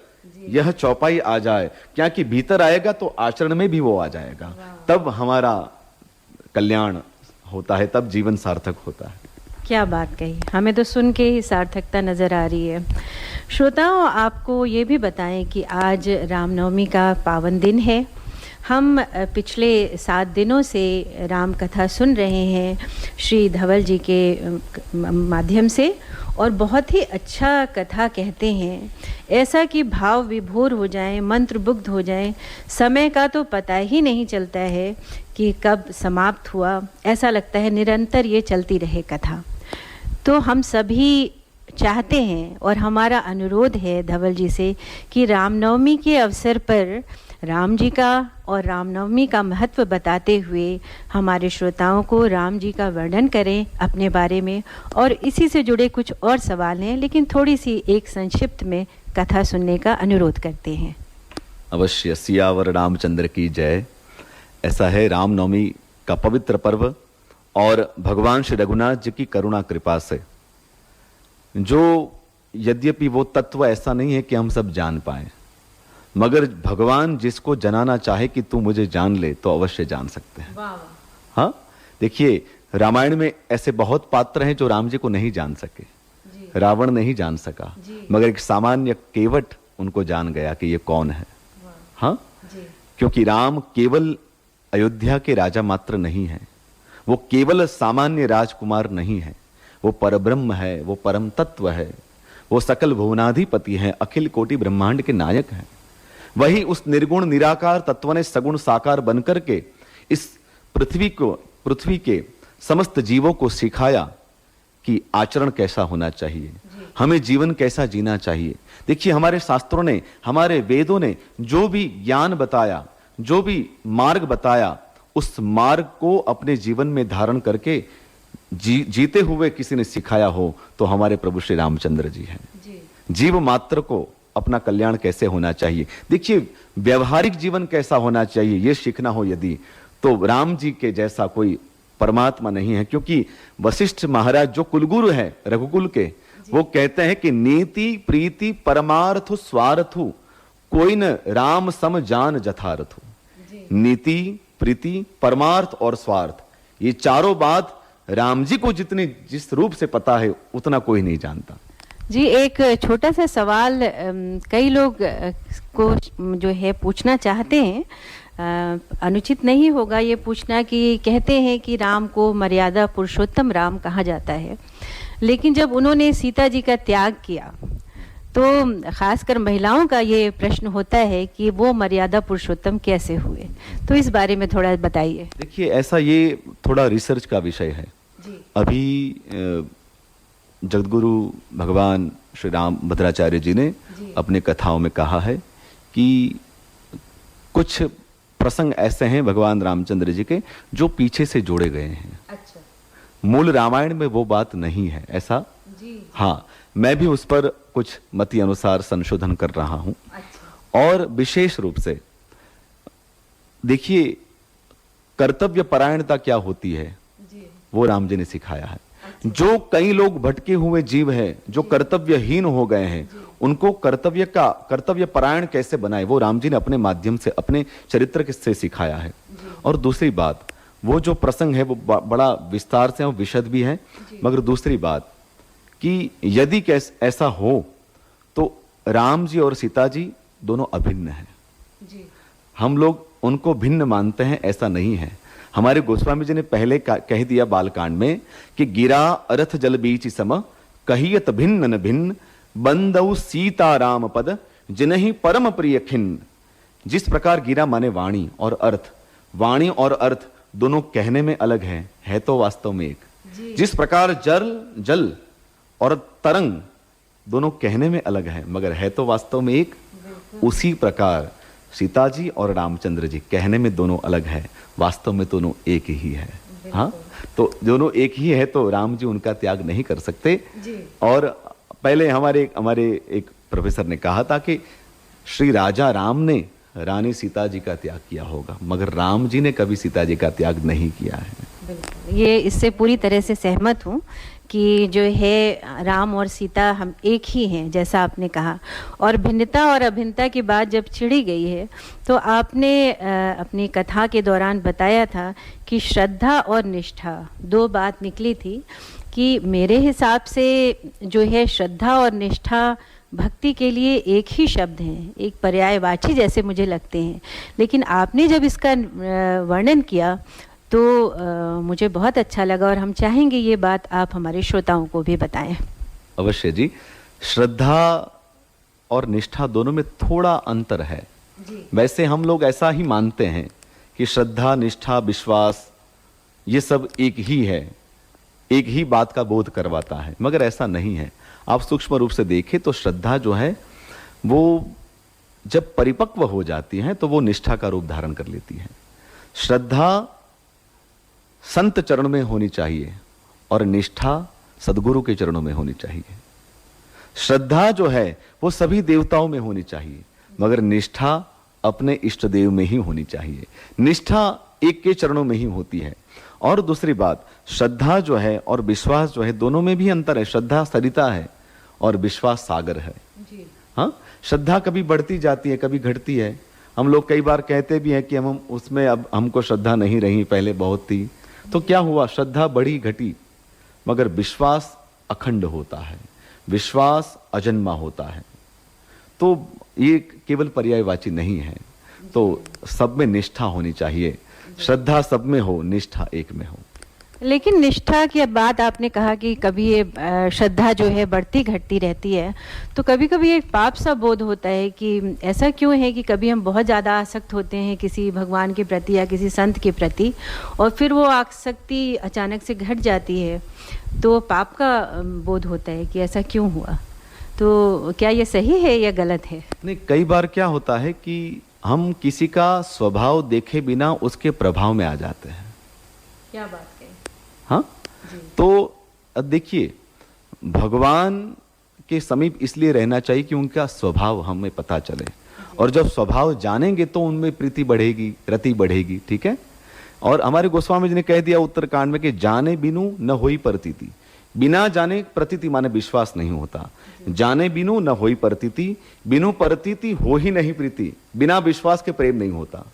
यह चौपाई आ जाए, क्या कि भीतर आएगा तो आचरण में भी वो आ जाएगा, तब हमारा कल्याण होता है, तब जीवन सार्थक होता है। क्या बात कही, हमें तो सुन के ही सार्थकता नजर आ रही है। श्रोताओं, आपको ये भी बताएं कि आज रामनवमी का पावन दिन है। हम पिछले 7 दिनों से राम कथा सुन रहे हैं श्री धवल जी के माध्यम से, और बहुत ही अच्छा कथा कहते हैं, ऐसा कि भाव विभोर हो जाएं, मंत्रमुग्ध हो जाएं। समय का तो पता ही नहीं चलता है कि कब समाप्त हुआ, ऐसा लगता है निरंतर ये चलती रहे कथा। तो हम सभी चाहते हैं और हमारा अनुरोध है धवल जी से कि रामनवमी के अवसर पर राम जी का और रामनवमी का महत्व बताते हुए हमारे श्रोताओं को राम जी का वर्णन करें अपने बारे में, और इसी से जुड़े कुछ और सवाल हैं, लेकिन थोड़ी सी एक संक्षिप्त में कथा सुनने का अनुरोध करते हैं। अवश्य। सियावर रामचंद्र की जय। ऐसा है, रामनवमी का पवित्र पर्व और भगवान श्री रघुनाथ जी की करुणा कृपा से, जो यद्यपि वो तत्व ऐसा नहीं है कि हम सब जान पाए, मगर भगवान जिसको जनाना चाहे कि तू मुझे जान ले तो अवश्य जान सकते हैं। हाँ, देखिए रामायण में ऐसे बहुत पात्र हैं जो राम जी को नहीं जान सके, रावण नहीं जान सका, मगर एक सामान्य केवट उनको जान गया कि ये कौन है। हाँ, क्योंकि राम केवल अयोध्या के राजा मात्र नहीं है, वो केवल सामान्य राजकुमार नहीं है, वो परब्रह्म है, वो परम तत्व है, वो सकल भुवनाधिपति है, अखिल कोटि ब्रह्मांड के नायक हैं। वही उस निर्गुण निराकार तत्व ने सगुण साकार बनकर के इस पृथ्वी के समस्त जीवों को सिखाया कि आचरण कैसा होना चाहिए, हमें जीवन कैसा जीना चाहिए। देखिए हमारे शास्त्रों ने, हमारे वेदों ने जो भी ज्ञान बताया, जो भी मार्ग बताया, उस मार्ग को अपने जीवन में धारण करके जीते हुए किसी ने सिखाया हो तो हमारे प्रभु श्री रामचंद्र जी हैं। जीव मात्र को अपना कल्याण कैसे होना चाहिए, देखिए व्यवहारिक जीवन कैसा होना चाहिए, यह सीखना हो यदि, तो राम जी के जैसा कोई परमात्मा नहीं है। क्योंकि वशिष्ठ महाराज जो कुलगुरु है रघुकुल के, वो कहते हैं कि नीति प्रीति परमार्थ स्वार्थु कोई न राम सम जान जथार्थु। नीति प्रीति परमार्थ और स्वार्थ, ये चारों बात राम जी को जिस रूप से पता है उतना कोई नहीं जानता। जी, एक छोटा सा सवाल कई लोग को जो है पूछना चाहते हैं, अनुचित नहीं होगा ये पूछना, कि कहते हैं कि राम को मर्यादा पुरुषोत्तम राम कहा जाता है, लेकिन जब उन्होंने सीता जी का त्याग किया तो खासकर महिलाओं का ये प्रश्न होता है कि वो मर्यादा पुरुषोत्तम कैसे हुए, तो इस बारे में थोड़ा बताइए। देखिए ऐसा ये थोड़ा रिसर्च का विषय है। अभी जगतगुरु भगवान श्री राम भद्राचार्य जी ने अपने कथाओं में कहा है कि कुछ प्रसंग ऐसे हैं भगवान रामचंद्र जी के जो पीछे से जोड़े गए हैं। अच्छा। मूल रामायण में वो बात नहीं है ऐसा। जी। हाँ, मैं भी उस पर कुछ मति अनुसार संशोधन कर रहा हूं। अच्छा। और विशेष रूप से देखिए कर्तव्य परायणता क्या होती है, वो राम जी ने सिखाया है। जो कई लोग भटके हुए जीव हैं, जो कर्तव्यहीन हो गए हैं, उनको कर्तव्य परायण कैसे बनाए, वो राम जी ने अपने माध्यम से, अपने चरित्र से सिखाया है। और दूसरी बात, वो जो प्रसंग है वो बड़ा विस्तार से और विशद भी है, मगर दूसरी बात कि यदि ऐसा हो तो राम जी और सीता जी दोनों अभिन्न हैं। हम लोग उनको भिन्न मानते हैं, ऐसा नहीं है। हमारे गोस्वामी जी ने पहले कह दिया बालकांड में कि गिरा अर्थ जल बीच सम कहियत भिन्न न भिन्न बंदौ सीता राम पद जिन्हीं परम प्रिय खिन्न। जिस प्रकार गिरा माने वाणी और अर्थ, वाणी और अर्थ दोनों कहने में अलग है तो वास्तव में एक। जिस प्रकार जल और तरंग दोनों कहने में अलग है मगर है तो वास्तव में एक, उसी प्रकार सीता जी और रामचंद्र जी कहने में दोनों अलग है, वास्तव में दोनों एक ही है। हाँ, तो दोनों एक ही है तो राम जी उनका त्याग नहीं कर सकते। और पहले हमारे एक प्रोफेसर ने कहा था कि श्री राजा राम ने रानी सीता जी का त्याग किया होगा, मगर राम जी ने कभी सीता जी का त्याग नहीं किया है। ये इससे पूरी तरह से सहमत हूँ कि जो है राम और सीता हम एक ही हैं, जैसा आपने कहा। और भिन्नता और अभिन्नता की बात जब छिड़ी गई है तो आपने अपनी कथा के दौरान बताया था कि श्रद्धा और निष्ठा दो बात निकली थी, कि मेरे हिसाब से जो है श्रद्धा और निष्ठा भक्ति के लिए एक ही शब्द हैं, एक पर्यायवाची जैसे मुझे लगते हैं, लेकिन आपने जब इसका वर्णन किया तो मुझे बहुत अच्छा लगा और हम चाहेंगे ये बात आप हमारे श्रोताओं को भी बताएं। अवश्य जी, श्रद्धा और निष्ठा दोनों में थोड़ा अंतर है। वैसे हम लोग ऐसा ही मानते हैं कि श्रद्धा, निष्ठा, विश्वास ये सब एक ही है, एक ही बात का बोध करवाता है, मगर ऐसा नहीं है। आप सूक्ष्म रूप से देखें तो श्रद्धा जो है वो जब परिपक्व हो जाती है तो वो निष्ठा का रूप धारण कर लेती है। श्रद्धा संत चरण में होनी चाहिए और निष्ठा सदगुरु के चरणों में होनी चाहिए। श्रद्धा जो है वो सभी देवताओं में होनी चाहिए, मगर निष्ठा अपने इष्ट देव में ही होनी चाहिए। निष्ठा एक के चरणों में ही होती है। और दूसरी बात, श्रद्धा जो है और विश्वास जो है, दोनों में भी अंतर है। श्रद्धा सरिता है और विश्वास सागर है। हाँ, श्रद्धा कभी बढ़ती जाती है, कभी घटती है। हम लोग कई बार कहते भी हैं कि हम उसमें अब हमको श्रद्धा नहीं रही, पहले बहुत थी। तो क्या हुआ, श्रद्धा बढ़ी घटी, मगर विश्वास अखंड होता है, विश्वास अजन्मा होता है। तो ये केवल पर्यायवाची नहीं है। तो सब में निष्ठा होनी चाहिए। श्रद्धा सब में हो, निष्ठा एक में हो। लेकिन निष्ठा की अब बात आपने कहा कि कभी ये श्रद्धा जो है बढ़ती घटती रहती है, तो कभी कभी एक पाप सा बोध होता है कि ऐसा क्यों है कि कभी हम बहुत ज़्यादा आसक्त होते हैं किसी भगवान के प्रति या किसी संत के प्रति, और फिर वो आसक्ति अचानक से घट जाती है, तो पाप का बोध होता है कि ऐसा क्यों हुआ। तो क्या ये सही है या गलत है? नहीं, कई बार क्या होता है कि हम किसी का स्वभाव देखे बिना उसके प्रभाव में आ जाते हैं। क्या बात है? हाँ, तो देखिए, भगवान के समीप इसलिए रहना चाहिए कि उनका स्वभाव हमें पता चले, और जब स्वभाव जानेंगे तो उनमें प्रीति बढ़ेगी, रति बढ़ेगी। ठीक है। और हमारे गोस्वामी जी ने कह दिया उत्तरकांड में कि जाने बिनु न होई प्रतीति। बिना जाने प्रतीति माने विश्वास नहीं होता। जाने बिनु न होई प्रतीति, बिनु प्रतीति हो ही नहीं प्रीति। बिना विश्वास के प्रेम नहीं होता,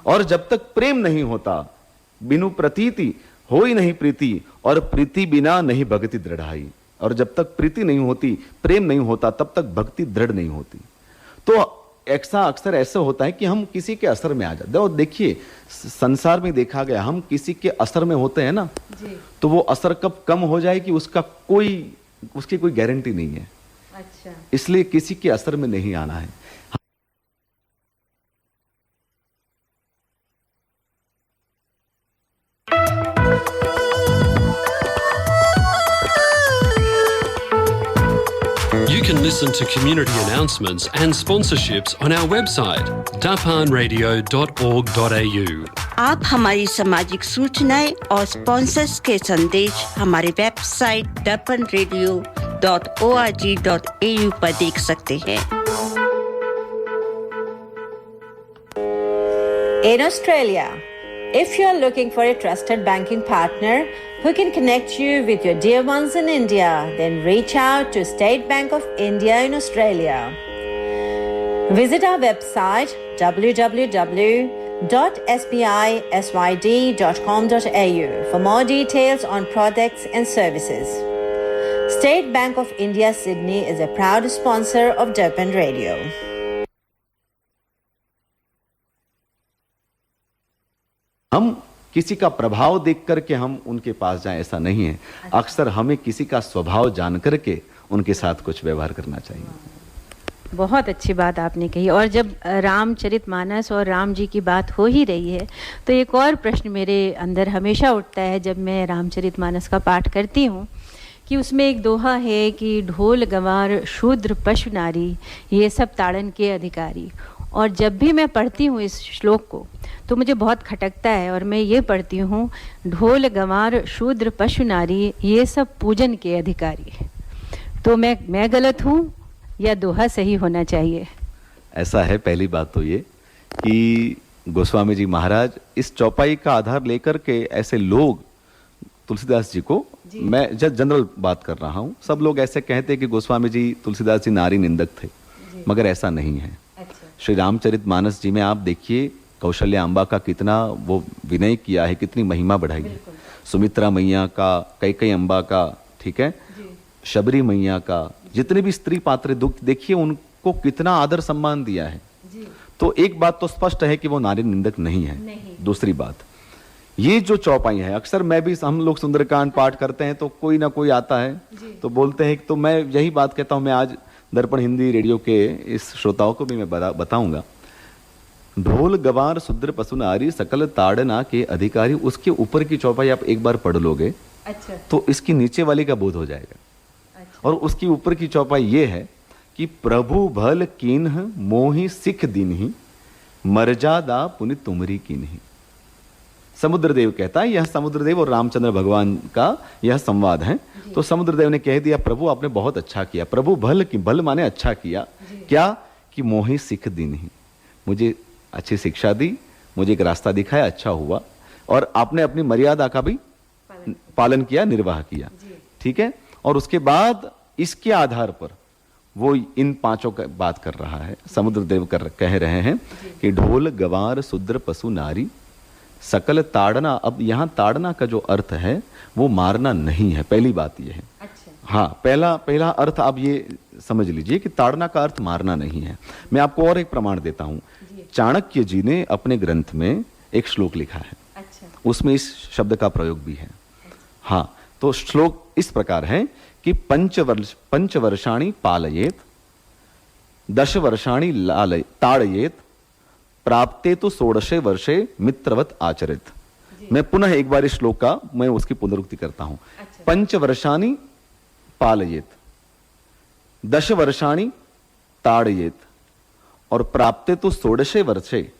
और जब तक प्रेम नहीं होता, बिनु प्रतीति हो ही नहीं प्रीति, और प्रीति बिना नहीं भक्ति दृढ़ाई। और जब तक प्रीति नहीं होती, प्रेम नहीं होता, तब तक भक्ति दृढ़ नहीं होती। तो ऐसा अक्सर ऐसा होता है कि हम किसी के असर में आ जाते हैं। और देखिए, संसार में देखा गया, हम किसी के असर में होते हैं ना, तो वो असर कब कम हो जाए कि उसकी कोई गारंटी नहीं है। अच्छा। इसलिए किसी के असर में नहीं आना है। You can listen to community announcements and sponsorships on our website, dapanradio.org.au. आप हमारी सामाजिक सूचनाएं और स्पॉन्सर्स के संदेश हमारे वेबसाइट dapanradio.org.au पर देख सकते हैं। In Australia, if you are looking for a trusted banking partner who can connect you with your dear ones in India, then reach out to State Bank of India in Australia. Visit our website www.sbisyd.com.au for more details on products and services. State Bank of India Sydney is a proud sponsor of Durban Radio. हम किसी का प्रभाव देख करके हम उनके पास जाएं, ऐसा नहीं है। अक्सर हमें किसी का स्वभाव जान करके उनके साथ कुछ व्यवहार करना चाहिए। बहुत अच्छी बात आपने कही। और जब रामचरितमानस और राम जी की बात हो ही रही है, तो एक और प्रश्न मेरे अंदर हमेशा उठता है जब मैं रामचरितमानस का पाठ करती हूँ, कि उसमें एक दोहा है कि ढोल गंवार शूद्र पशु नारी ये सब ताड़न के अधिकारी। और जब भी मैं पढ़ती हूँ इस श्लोक को तो मुझे बहुत खटकता है, और मैं ये पढ़ती हूँ, ढोल गंवार शूद्र पशु नारी ये सब पूजन के अधिकारी। तो मैं गलत हूँ या दोहा सही होना चाहिए? ऐसा है, पहली बात तो ये कि गोस्वामी जी महाराज इस चौपाई का आधार लेकर के ऐसे लोग, तुलसीदास जी को, मैं जनरल बात कर रहा हूँ, सब लोग ऐसे कहते हैं कि गोस्वामी जी तुलसीदास जी नारी निंदक थे, मगर ऐसा नहीं है। श्री रामचरितमानस जी में आप देखिए कौशल्या अम्बा का कितना वो विनय किया है, कितनी महिमा बढ़ाई है। सुमित्रा मैया का, कैकेयी अम्बा का, ठीक है, शबरी मैया का, जितने भी स्त्री पात्र देखिए उनको कितना आदर सम्मान दिया है। तो एक बात तो स्पष्ट है कि वो नारी निंदक नहीं है। दूसरी बात, ये जो चौपाई है, अक्सर मैं भी, हम लोग सुंदरकांड पाठ करते हैं तो कोई ना कोई आता है तो बोलते हैं, तो मैं यही बात कहता हूं, मैं आज दर्पण हिंदी रेडियो के इस श्रोताओं को भी मैं बताऊंगा, ढोल गवार शूद्र पशु नारी सकल ताड़ना के अधिकारी, उसके ऊपर की चौपाई आप एक बार पढ़ लोगे तो इसकी नीचे वाली का बोध हो जाएगा। और उसकी ऊपर की चौपाई ये है कि प्रभु भल कीन्ह मोहि सिख दीन्हि, मर्यादा पुनित तुमरी कीन्हि। समुद्रदेव कहता है, यह समुद्रदेव और रामचंद्र भगवान का यह संवाद है। तो समुद्रदेव ने कह दिया, प्रभु आपने बहुत अच्छा किया। प्रभु भल की, भल माने अच्छा किया, क्या कि मोहि सिख दीन्हि, मुझे अच्छी शिक्षा दी, मुझे एक रास्ता दिखाया, अच्छा हुआ। और आपने अपनी मर्यादा का भी पालन किया, निर्वाह किया, ठीक है। और उसके बाद इसके आधार पर वो इन पांचों का बात कर रहा है। समुद्र देव कह रहे हैं कि ढोल गवार शूद्र पशु नारी सकल ताड़ना। अब यहाँ ताड़ना का जो अर्थ है वो मारना नहीं है, पहली बात ये है। अच्छा। हाँ, पहला अर्थ आप ये समझ लीजिए कि ताड़ना का अर्थ मारना नहीं है। मैं आपको और एक प्रमाण देता हूँ। चाणक्य जी ने अपने ग्रंथ में एक श्लोक लिखा है। अच्छा। उसमें इस शब्द का प्रयोग भी है। हाँ, तो श्लोक इस प्रकार है कि पंचवर्षाणि पालयेत 10 वर्षाणि ताड़येत प्राप्ते तो 16 वर्षे मित्रवत आचरित। मैं पुनः एक बार इस श्लोक का मैं उसकी पुनरुक्ति करता हूं। अच्छा। 5 वर्षाणि पालयेत 10 वर्षाणि ताड़येत और प्राप्ते तो 16 वर्षे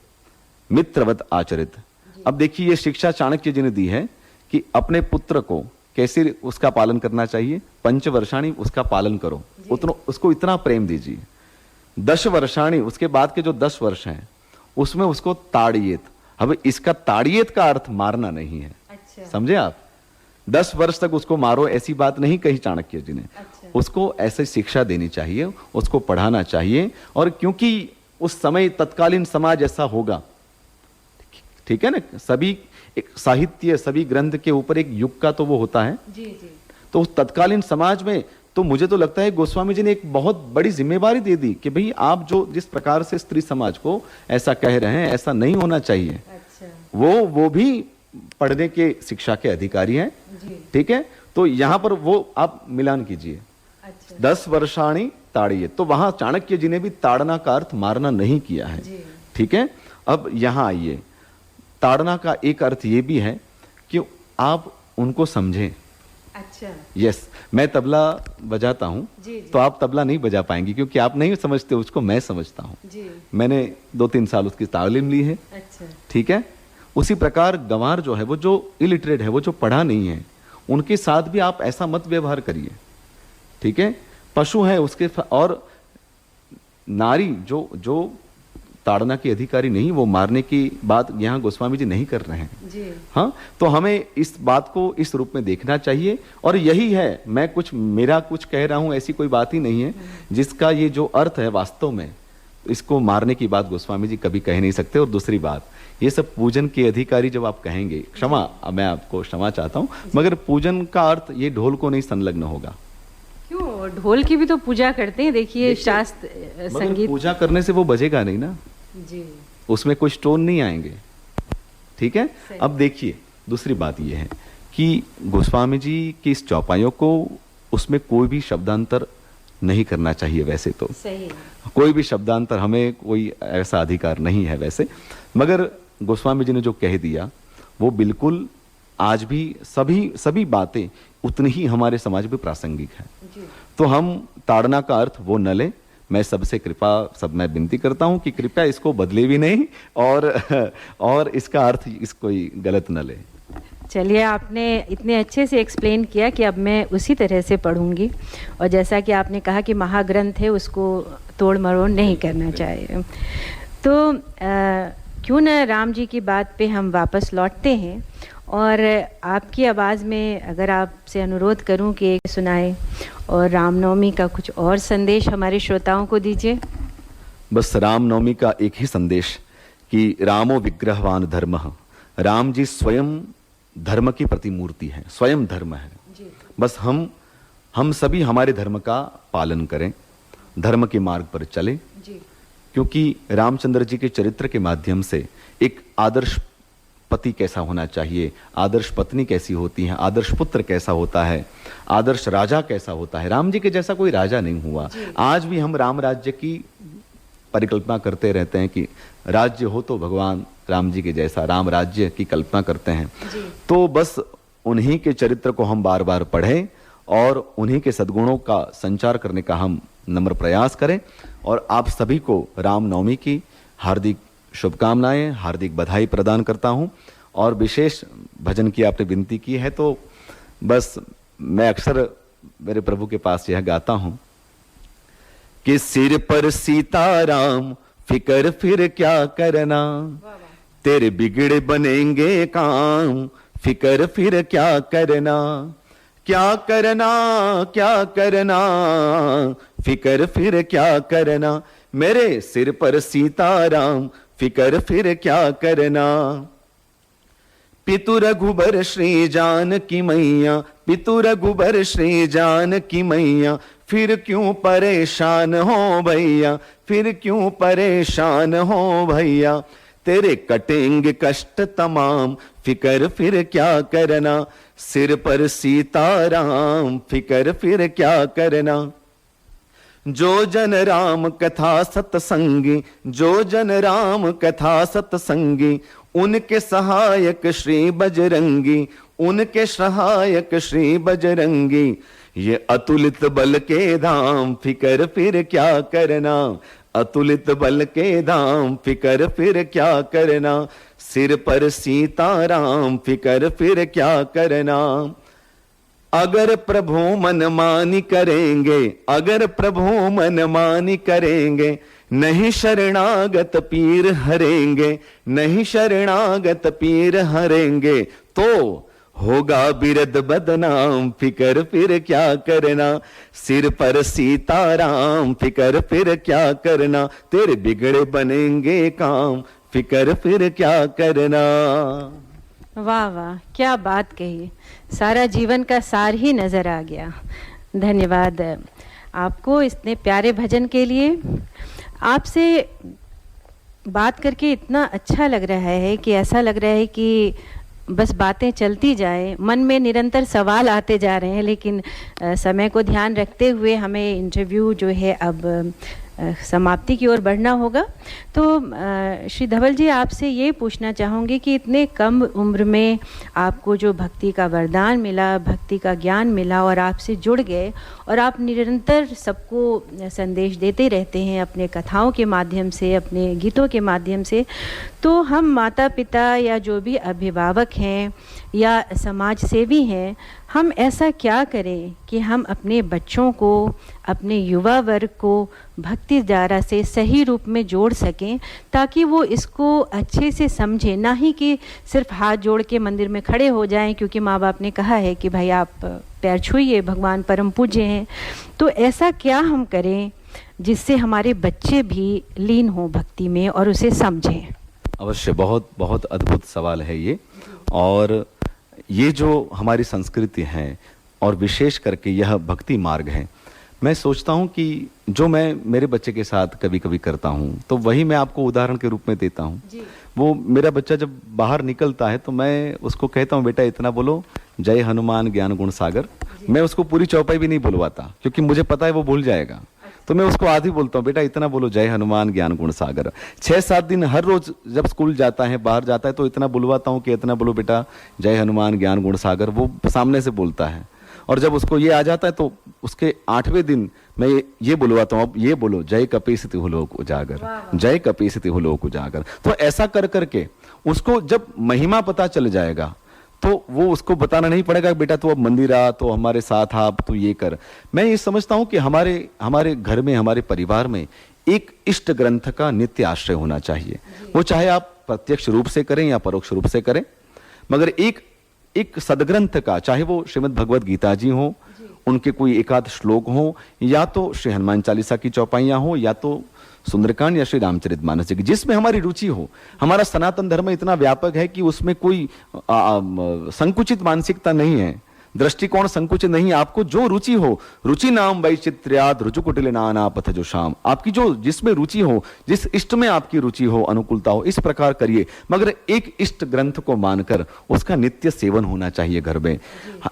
मित्रवत आचरित। अब देखिए ये शिक्षा चाणक्य जी ने दी है कि अपने पुत्र को कैसे उसका पालन करना चाहिए। 5 वर्षाणी उसका पालन करो, उसको इतना प्रेम दीजिए। 10 वर्षाणी उसके बाद के जो 10 वर्ष हैं उसमें उसको ताड़ियेत। अब इसका ताड़ियेत का अर्थ मारना नहीं है। अच्छा। समझे आप? 10 वर्ष तक उसको मारो ऐसी बात नहीं कही चाणक्य जी ने। अच्छा। उसको ऐसे शिक्षा देनी चाहिए, उसको पढ़ाना चाहिए। और क्योंकि उस समय तत्कालीन समाज ऐसा होगा, ठीक है ना, सभी एक साहित्य, सभी ग्रंथ के ऊपर एक युग का तो वो होता है। जी जी। तो उस तत्कालीन समाज में तो मुझे तो लगता है गोस्वामी जी ने एक बहुत बड़ी जिम्मेवारी दे दी कि भाई आप जो जिस प्रकार से स्त्री समाज को ऐसा कह रहे हैं ऐसा नहीं होना चाहिए। अच्छा। वो भी पढ़ने के शिक्षा के अधिकारी हैं, ठीक है। तो यहाँ पर वो आप मिलान कीजिए। अच्छा। 10 वर्षाणी ताड़िये, तो वहां चाणक्य जी ने भी ताड़ना का अर्थ मारना नहीं किया है, ठीक है। अब यहाँ आइए, ताड़ना का एक अर्थ ये भी है कि आप उनको समझें। अच्छा। यस, मैं तबला बजाता हूँ तो आप तबला नहीं बजा पाएंगी क्योंकि आप नहीं समझते उसको, मैं समझता हूँ। मैंने 2-3 साल उसकी तालीम ली है। अच्छा। ठीक है। उसी प्रकार गंवार जो है, वो जो इलिटरेट है, वो जो पढ़ा नहीं है, उनके साथ भी आप ऐसा मत व्यवहार करिए, ठीक है। पशु है उसके, और नारी जो ताड़ना की अधिकारी नहीं, वो मारने की बात यहाँ गोस्वामी जी नहीं कर रहे हैं जी। हाँ, तो हमें इस बात को इस रूप में देखना चाहिए। और यही है, मेरा कुछ कह रहा हूं ऐसी कोई बात ही नहीं है जिसका ये जो अर्थ है वास्तव में इसको मारने की बात गोस्वामी जी कभी कह नहीं सकते। और दूसरी बात, ये सब पूजन के अधिकारी जब आप कहेंगे, क्षमा, मैं आपको क्षमा चाहता हूं, मगर पूजन का अर्थ ये ढोल को नहीं संलग्न होगा। क्यों? ढोल की भी तो पूजा करते हैं। देखिए शास्त्र संगीत, पूजा करने से वो बजेगा नहीं ना जी, उसमें कुछ टोन नहीं आएंगे, ठीक है। अब देखिए दूसरी बात यह है कि गोस्वामी जी की इस चौपाइयों को, उसमें कोई भी शब्दांतर नहीं करना चाहिए। वैसे तो सही, कोई भी शब्दांतर, हमें कोई ऐसा अधिकार नहीं है वैसे, मगर गोस्वामी जी ने जो कह दिया वो बिल्कुल आज भी सभी बातें उतनी ही हमारे समाज में प्रासंगिक है। तो हम ताड़ना का अर्थ वो न लें। मैं सबसे मैं विनती करता हूं कि कृपया इसको बदले भी नहीं और इसका अर्थ इसको गलत न ले। चलिए, आपने इतने अच्छे से एक्सप्लेन किया कि अब मैं उसी तरह से पढ़ूंगी। और जैसा कि आपने कहा कि महाग्रंथ है, उसको तोड़ मरोड़ नहीं करना चाहिए। तो क्यों न राम जी की बात पे हम वापस लौटते हैं और आपकी आवाज़ में अगर आपसे अनुरोध करूं कि एक सुनाए और रामनवमी का कुछ और संदेश हमारे श्रोताओं को दीजिए। बस रामनवमी का एक ही संदेश कि रामो विग्रहवान धर्मः, राम जी स्वयं धर्म की प्रतिमूर्ति है, स्वयं धर्म है। बस हम सभी हमारे धर्म का पालन करें, धर्म के मार्ग पर चलें, क्योंकि रामचंद्र जी के चरित्र के माध्यम से एक आदर्श पति कैसा होना चाहिए, आदर्श पत्नी कैसी होती है, आदर्श पुत्र कैसा होता है, आदर्श राजा कैसा होता है। राम जी के जैसा कोई राजा नहीं हुआ। आज भी हम राम राज्य की परिकल्पना करते रहते हैं कि राज्य हो तो भगवान राम जी के जैसा, राम राज्य की कल्पना करते हैं। तो बस उन्हीं के चरित्र को हम बार बार पढ़ें और उन्हीं के सद्गुणों का संचार करने का हम नम्र प्रयास करें। और आप सभी को रामनवमी की हार्दिक शुभकामनाएं, हार्दिक बधाई प्रदान करता हूं। और विशेष भजन की आपने विनती की है, तो बस मैं अक्सर मेरे प्रभु के पास यह गाता हूं कि सिर पर सीताराम, फिकर फिर क्या करना, तेरे बिगड़े बनेंगे काम, फिकर फिर क्या करना, क्या करना, क्या करना, फिकर फिर क्या करना, मेरे सिर पर सीताराम, फिकर फिर क्या करना। पितु रघुबर श्री जानकी मैया, पितु रघुबर श्री जानकी मैया, फिर क्यों परेशान हो भैया, फिर क्यों परेशान हो भैया, तेरे कटेंगे कष्ट तमाम, फिकर फिर क्या करना, सिर पर सीताराम, फिकर फिर क्या करना। जो जन राम कथा सतसंगी, जो जन राम कथा सतसंगी, उनके सहायक श्री बजरंगी, उनके सहायक श्री बजरंगी, ये अतुलित बल के धाम, फिकर फिर क्या करना, अतुलित बल के धाम, फिकर फिर क्या करना, सिर पर सीताराम, फिकर फिर क्या करना। अगर प्रभु मनमानी करेंगे, अगर प्रभु मनमानी करेंगे, नहीं शरणागत पीर हरेंगे, नहीं शरणागत पीर हरेंगे, तो होगा बिरद बदनाम, फिकर फिर क्या करना, सिर पर सीताराम, फिकर फिर क्या करना, तेरे बिगड़े बनेंगे काम, फिकर फिर क्या करना। वाह वाह, क्या बात कही, सारा जीवन का सार ही नजर आ गया। धन्यवाद आपको इतने प्यारे भजन के लिए। आपसे बात करके इतना अच्छा लग रहा है कि ऐसा लग रहा है कि बस बातें चलती जाए, मन में निरंतर सवाल आते जा रहे हैं, लेकिन समय को ध्यान रखते हुए हमें इंटरव्यू जो है अब समाप्ति की ओर बढ़ना होगा। तो श्री धवल जी, आपसे ये पूछना चाहूँगी कि इतने कम उम्र में आपको जो भक्ति का वरदान मिला, भक्ति का ज्ञान मिला और आपसे जुड़ गए, और आप निरंतर सबको संदेश देते रहते हैं अपने कथाओं के माध्यम से, अपने गीतों के माध्यम से, तो हम माता पिता या जो भी अभिभावक हैं या समाज सेवी हैं, हम ऐसा क्या करें कि हम अपने बच्चों को, अपने युवा वर्ग को भक्ति धारा से सही रूप में जोड़ सकें, ताकि वो इसको अच्छे से समझें, ना ही कि सिर्फ हाथ जोड़ के मंदिर में खड़े हो जाएं क्योंकि माँ बाप ने कहा है कि भाई आप पैर छूइए, भगवान परम पूज्य हैं। तो ऐसा क्या हम करें जिससे हमारे बच्चे भी लीन हों भक्ति में और उसे समझें? अवश्य, बहुत बहुत अद्भुत सवाल है ये। और ये जो हमारी संस्कृति है और विशेष करके यह भक्ति मार्ग है, मैं सोचता हूँ कि जो मैं मेरे बच्चे के साथ कभी कभी करता हूँ तो वही मैं आपको उदाहरण के रूप में देता हूँ। वो मेरा बच्चा जब बाहर निकलता है तो मैं उसको कहता हूँ, बेटा इतना बोलो, जय हनुमान ज्ञान गुण सागर। मैं उसको पूरी चौपाई भी नहीं बुलवाता क्योंकि मुझे पता है वो भूल जाएगा, तो मैं उसको आधी बोलता हूँ, बेटा इतना बोलो, जय हनुमान ज्ञान गुण सागर। 6-7 दिन हर रोज जब स्कूल जाता है, बाहर जाता है, तो इतना बुलवाता हूँ कि इतना बोलो बेटा, जय हनुमान ज्ञान गुण सागर। वो सामने से बोलता है, और जब उसको ये आ जाता है तो उसके 8वें दिन मैं ये बुलवाता हूँ, अब ये बोलो, जय कपीसति हुलोक उजागर, जय कपीसति हुलोक उजागर। तो ऐसा कर करके उसको जब महिमा पता चल जाएगा तो वो उसको बताना नहीं पड़ेगा, बेटा तू अब मंदिर आ, तो हमारे साथ आ, तू ये कर। मैं ये समझता हूं कि हमारे घर में, हमारे परिवार में एक इष्ट ग्रंथ का नित्य आश्रय होना चाहिए। वो चाहे आप प्रत्यक्ष रूप से करें या परोक्ष रूप से करें, मगर एक सदग्रंथ का, चाहे वो श्रीमद् भगवद गीता जी हो, उनके कोई एकाध श्लोक हो, या तो श्री हनुमान चालीसा की चौपाइयां हो, या तो सुंदरकांड या श्री रामचरितमानस जी की, जिसमें हमारी रुचि हो। हमारा सनातन धर्म इतना व्यापक है कि उसमें कोई संकुचित मानसिकता नहीं है, दृष्टिकोण संकुचित नहीं। आपको जो रुचि हो, रुचि नाम वैचित्र्याद रुचुकुटिल नाना पथ जो शाम, आपकी जो जिसमें रुचि हो, जिस इष्ट में आपकी रुचि हो, अनुकूलता हो, इस प्रकार करिए, मगर एक इष्ट ग्रंथ को मानकर उसका नित्य सेवन होना चाहिए घर में।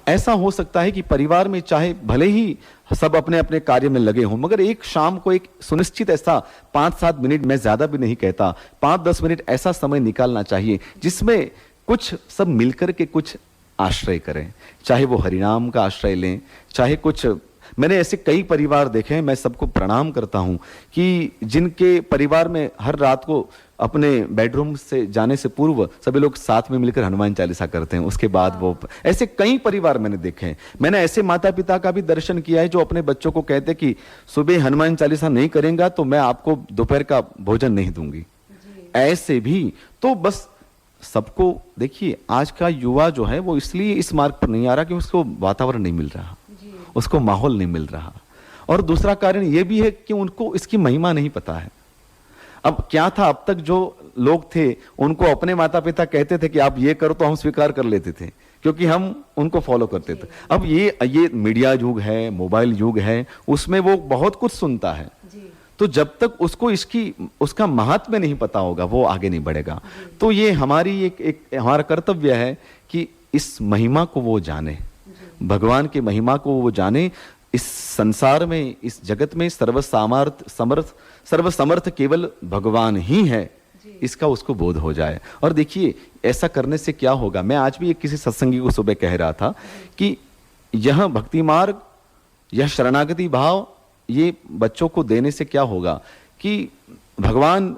ऐसा हो सकता है कि परिवार में चाहे भले ही सब अपने अपने कार्य में लगे हों, मगर एक शाम को एक सुनिश्चित ऐसा 5-7 मिनट, मैं ज्यादा भी नहीं कहता, 5-10 मिनट ऐसा समय निकालना चाहिए जिसमें कुछ सब मिलकर के कुछ आश्रय करें। चाहे वो हरिनाम का आश्रय लें, चाहे कुछ, मैंने ऐसे कई परिवार देखे हैं, मैं सबको प्रणाम करता हूं कि जिनके परिवार में हर रात को अपने बेडरूम से जाने से पूर्व सभी लोग साथ में मिलकर हनुमान चालीसा करते हैं। उसके बाद वो, ऐसे कई परिवार मैंने देखे हैं। मैंने ऐसे माता पिता का भी दर्शन किया है जो अपने बच्चों को कहते कि सुबह हनुमान चालीसा नहीं करेंगे तो मैं आपको दोपहर का भोजन नहीं दूंगी। ऐसे भी, तो बस सबको देखिए, आज का युवा जो है वो इसलिए इस मार्ग पर नहीं आ रहा कि उसको वातावरण नहीं मिल रहा, उसको माहौल नहीं मिल रहा, और दूसरा कारण ये भी है कि उनको इसकी महिमा नहीं पता है। अब क्या था, अब तक जो लोग थे उनको अपने माता पिता कहते थे कि आप ये करो तो हम स्वीकार कर लेते थे, क्योंकि हम उनको फॉलो करते थे। अब ये मीडिया युग है, मोबाइल युग है, उसमें वो बहुत कुछ सुनता है, तो जब तक उसको उसका महात्म्य नहीं पता होगा वो आगे नहीं बढ़ेगा। तो ये हमारी एक हमारा कर्तव्य है कि इस महिमा को वो जाने, भगवान की महिमा को वो जाने। इस संसार में, इस जगत में सर्वसमर्थ केवल भगवान ही है, इसका उसको बोध हो जाए। और देखिए, ऐसा करने से क्या होगा, मैं आज भी किसी सत्संगी को सुबह कह रहा था कि यह भक्ति मार्ग, यह शरणागति भाव, ये बच्चों को देने से क्या होगा कि भगवान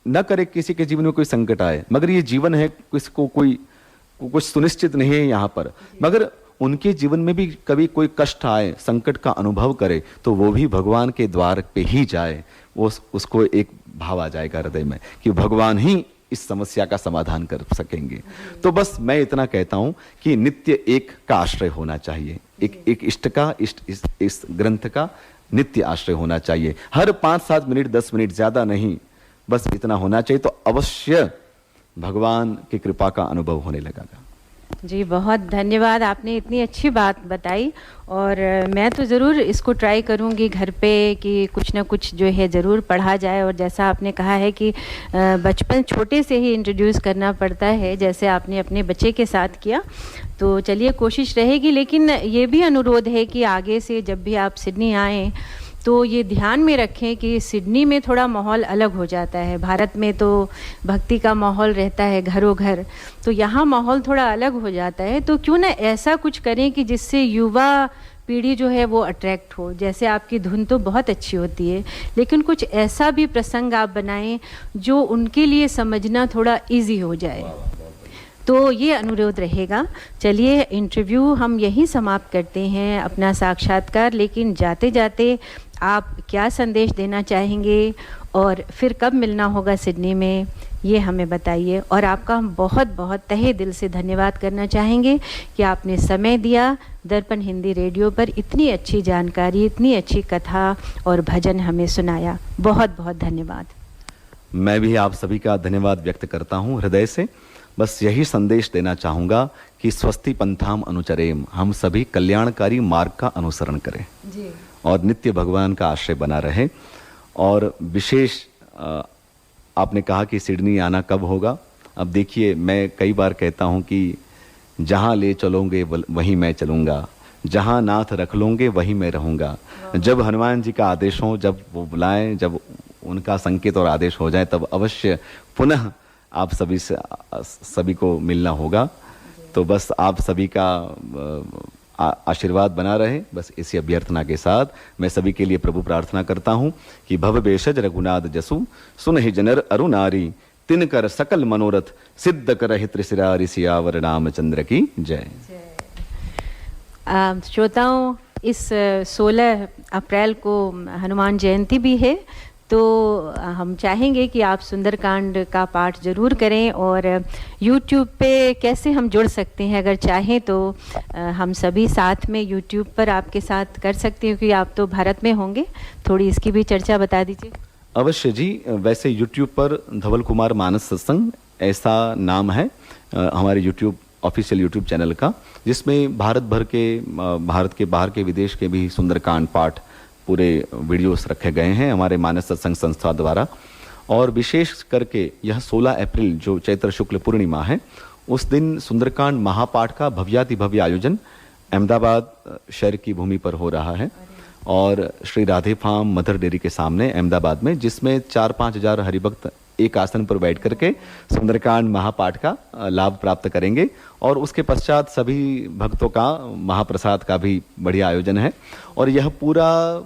न करे किसी के जीवन में कोई संकट आए, मगर ये जीवन है, किसको कोई कुछ सुनिश्चित नहीं है यहाँ पर, मगर उनके जीवन में भी कभी कोई कष्ट आए, संकट का अनुभव करे, तो वो भी भगवान के द्वार पे ही जाए। उसको एक भाव आ जाएगा हृदय में कि भगवान ही इस समस्या का समाधान कर सकेंगे। तो बस मैं इतना कहता हूं कि नित्य एक का आश्रय होना चाहिए, एक इष्ट का, इस ग्रंथ का नित्य आश्रय होना चाहिए। हर 5-7 मिनट 10 मिनट, ज्यादा नहीं, बस इतना होना चाहिए, तो अवश्य भगवान की कृपा का अनुभव होने लगेगा। जी, बहुत धन्यवाद, आपने इतनी अच्छी बात बताई। और मैं तो ज़रूर इसको ट्राई करूँगी घर पे कि कुछ ना कुछ जो है ज़रूर पढ़ा जाए। और जैसा आपने कहा है कि बचपन छोटे से ही इंट्रोड्यूस करना पड़ता है, जैसे आपने अपने बच्चे के साथ किया, तो चलिए कोशिश रहेगी। लेकिन ये भी अनुरोध है कि आगे से जब भी आप सिडनी आएँ तो ये ध्यान में रखें कि सिडनी में थोड़ा माहौल अलग हो जाता है। भारत में तो भक्ति का माहौल रहता है घरों घर, तो यहाँ माहौल थोड़ा अलग हो जाता है। तो क्यों ना ऐसा कुछ करें कि जिससे युवा पीढ़ी जो है वो अट्रैक्ट हो। जैसे आपकी धुन तो बहुत अच्छी होती है, लेकिन कुछ ऐसा भी प्रसंग आप बनाएं जो उनके लिए समझना थोड़ा इजी हो जाए। तो ये अनुरोध रहेगा। चलिए, इंटरव्यू हम यहीं समाप्त करते हैं, अपना साक्षात्कार। लेकिन जाते जाते आप क्या संदेश देना चाहेंगे और फिर कब मिलना होगा सिडनी में, ये हमें बताइए। और आपका हम बहुत बहुत तहे दिल से धन्यवाद करना चाहेंगे कि आपने समय दिया, दर्पण हिंदी रेडियो पर इतनी अच्छी जानकारी, इतनी अच्छी कथा और भजन हमें सुनाया। बहुत बहुत धन्यवाद। मैं भी आप सभी का धन्यवाद व्यक्त करता हूँ हृदय से। बस यही संदेश देना चाहूँगा कि स्वस्ति पंथाम अनुचरेम, हम सभी कल्याणकारी मार्ग का अनुसरण करें जी। और नित्य भगवान का आश्रय बना रहे। और विशेष आपने कहा कि सिडनी आना कब होगा। अब देखिए, मैं कई बार कहता हूँ कि जहाँ ले चलोगे वहीं मैं चलूँगा, जहाँ नाथ रख लोगे वहीं मैं रहूँगा। जब हनुमान जी का आदेश हो, जब वो बुलाएं, जब उनका संकेत और आदेश हो जाए, तब अवश्य पुनः आप सभी को मिलना होगा। तो बस आप सभी का आशीर्वाद बना रहे। बस इसी अभ्यर्थना के साथ मैं सभी के लिए प्रभु प्रार्थना करता हूँ कि भव बेशज रघुनाथ जसु सुनहि जनर अरुनारी तिन कर सकल मनोरथ सिद्ध करहि त्रिशिरारि सियावर रामचंद्र की जय। श्रोताओं, इस 16 अप्रैल को हनुमान जयंती भी है, तो हम चाहेंगे कि आप सुंदरकांड का पाठ ज़रूर करें। और YouTube पे कैसे हम जुड़ सकते हैं, अगर चाहें तो हम सभी साथ में YouTube पर आपके साथ कर सकते हैं, क्योंकि आप तो भारत में होंगे। थोड़ी इसकी भी चर्चा बता दीजिए। अवश्य जी। वैसे YouTube पर धवल कुमार मानस सत्संग ऐसा नाम है हमारे YouTube ऑफिशियल YouTube चैनल का, जिसमें भारत के बाहर के विदेश के भी सुंदरकांड पाठ पूरे वीडियोस रखे गए हैं हमारे मानस सत्संग संस्था द्वारा। और विशेष करके यह 16 अप्रैल जो चैत्र शुक्ल पूर्णिमा है, उस दिन सुंदरकांड महापाठ का भव्याति भव्य आयोजन अहमदाबाद शहर की भूमि पर हो रहा है। और Shri Radhe farm Mother Dairy के सामने अहमदाबाद में, जिसमें 4-5 हजार हरिभक्त एक आसन पर बैठ करके सुंदरकांड महापाठ का लाभ प्राप्त करेंगे। और उसके पश्चात सभी भक्तों का महाप्रसाद का भी बढ़िया आयोजन है। और यह पूरा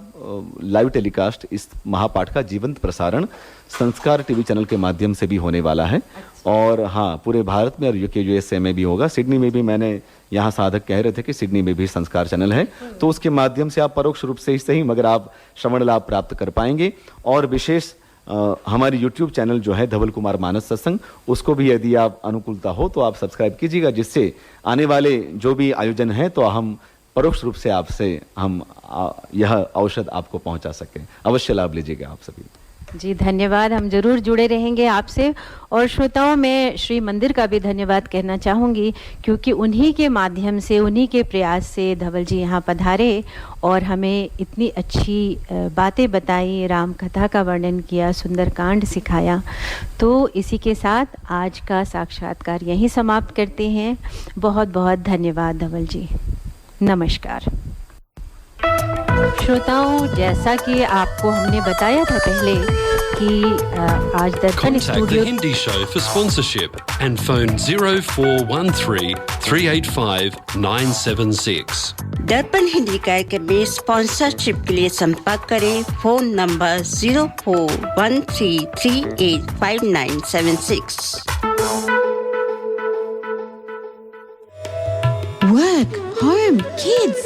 लाइव टेलीकास्ट, इस महापाठ का जीवंत प्रसारण संस्कार टीवी चैनल के माध्यम से भी होने वाला है। और हाँ, पूरे भारत में और यूएसए में भी होगा। सिडनी में भी, मैंने यहाँ साधक कह रहे थे कि सिडनी में भी संस्कार चैनल है, तो उसके माध्यम से आप परोक्ष रूप से ही सही, मगर आप श्रवण लाभ प्राप्त कर पाएंगे। और विशेष हमारी YouTube चैनल जो है धवल कुमार मानस सत्संग, उसको भी यदि आप अनुकूलता हो तो आप सब्सक्राइब कीजिएगा, जिससे आने वाले जो भी आयोजन है तो हम परोक्ष रूप से आपसे यह औषध आपको पहुंचा सकें। अवश्य लाभ लीजिएगा आप सभी। जी धन्यवाद, हम जरूर जुड़े रहेंगे आपसे। और श्रोताओं, मैं श्री मंदिर का भी धन्यवाद कहना चाहूँगी, क्योंकि उन्हीं के माध्यम से, उन्हीं के प्रयास से धवल जी यहाँ पधारे और हमें इतनी अच्छी बातें बताई, राम कथा का वर्णन किया, सुंदरकांड सिखाया। तो इसी के साथ आज का साक्षात्कार यहीं समाप्त करते हैं। बहुत बहुत धन्यवाद धवल जी, नमस्कार। श्रोताओं, जैसा कि आपको हमने बताया था पहले कि आज दर्पण Contact the studio Hindi Show for sponsorship and phone 0413 385 976. दर्पण हिंदी कार्यक्रम में स्पॉन्सरशिप के लिए संपर्क करें। Phone number 0413385976। Work, home, kids.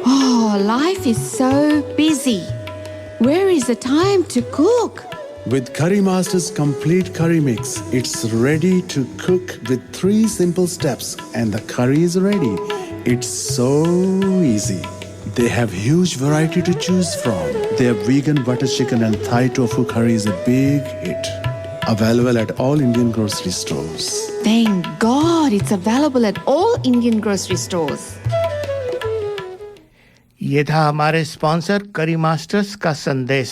Oh, life is so busy. Where is the time to cook? With Curry Master's complete curry mix, it's ready to cook with 3 simple steps and the curry is ready. It's so easy. They have huge variety to choose from. Their vegan butter chicken and Thai tofu curry is a big hit. Available at all Indian grocery stores. Thank God it's available at all Indian grocery stores. ये था हमारे स्पॉन्सर करी मास्टर्स का संदेश।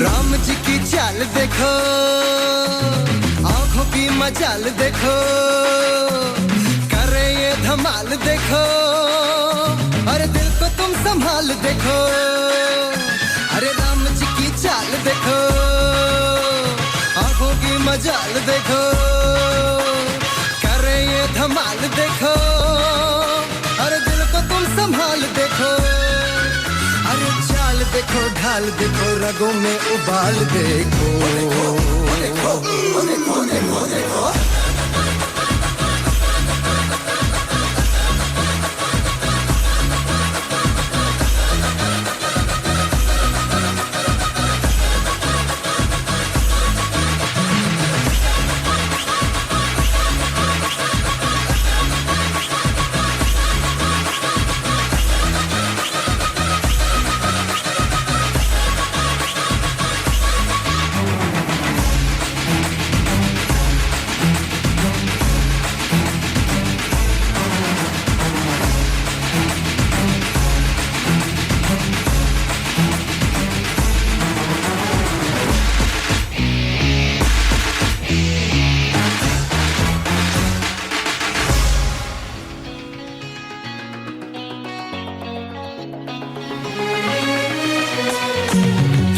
राम जी की चाल देखो, आंखों की मचाल देखो, करे ये धमाल देखो, अरे दिल को तुम संभाल देखो। अरे राम जी की चाल देखो, आंखों की मचाल देखो, करे ये धमाल देखो, अरे दिल को तुम संभाल देखो। अरे चाल देखो, ढाल देखो, रगों में उबाल देखो, देखो, देखो, देखो, देखो, देखो।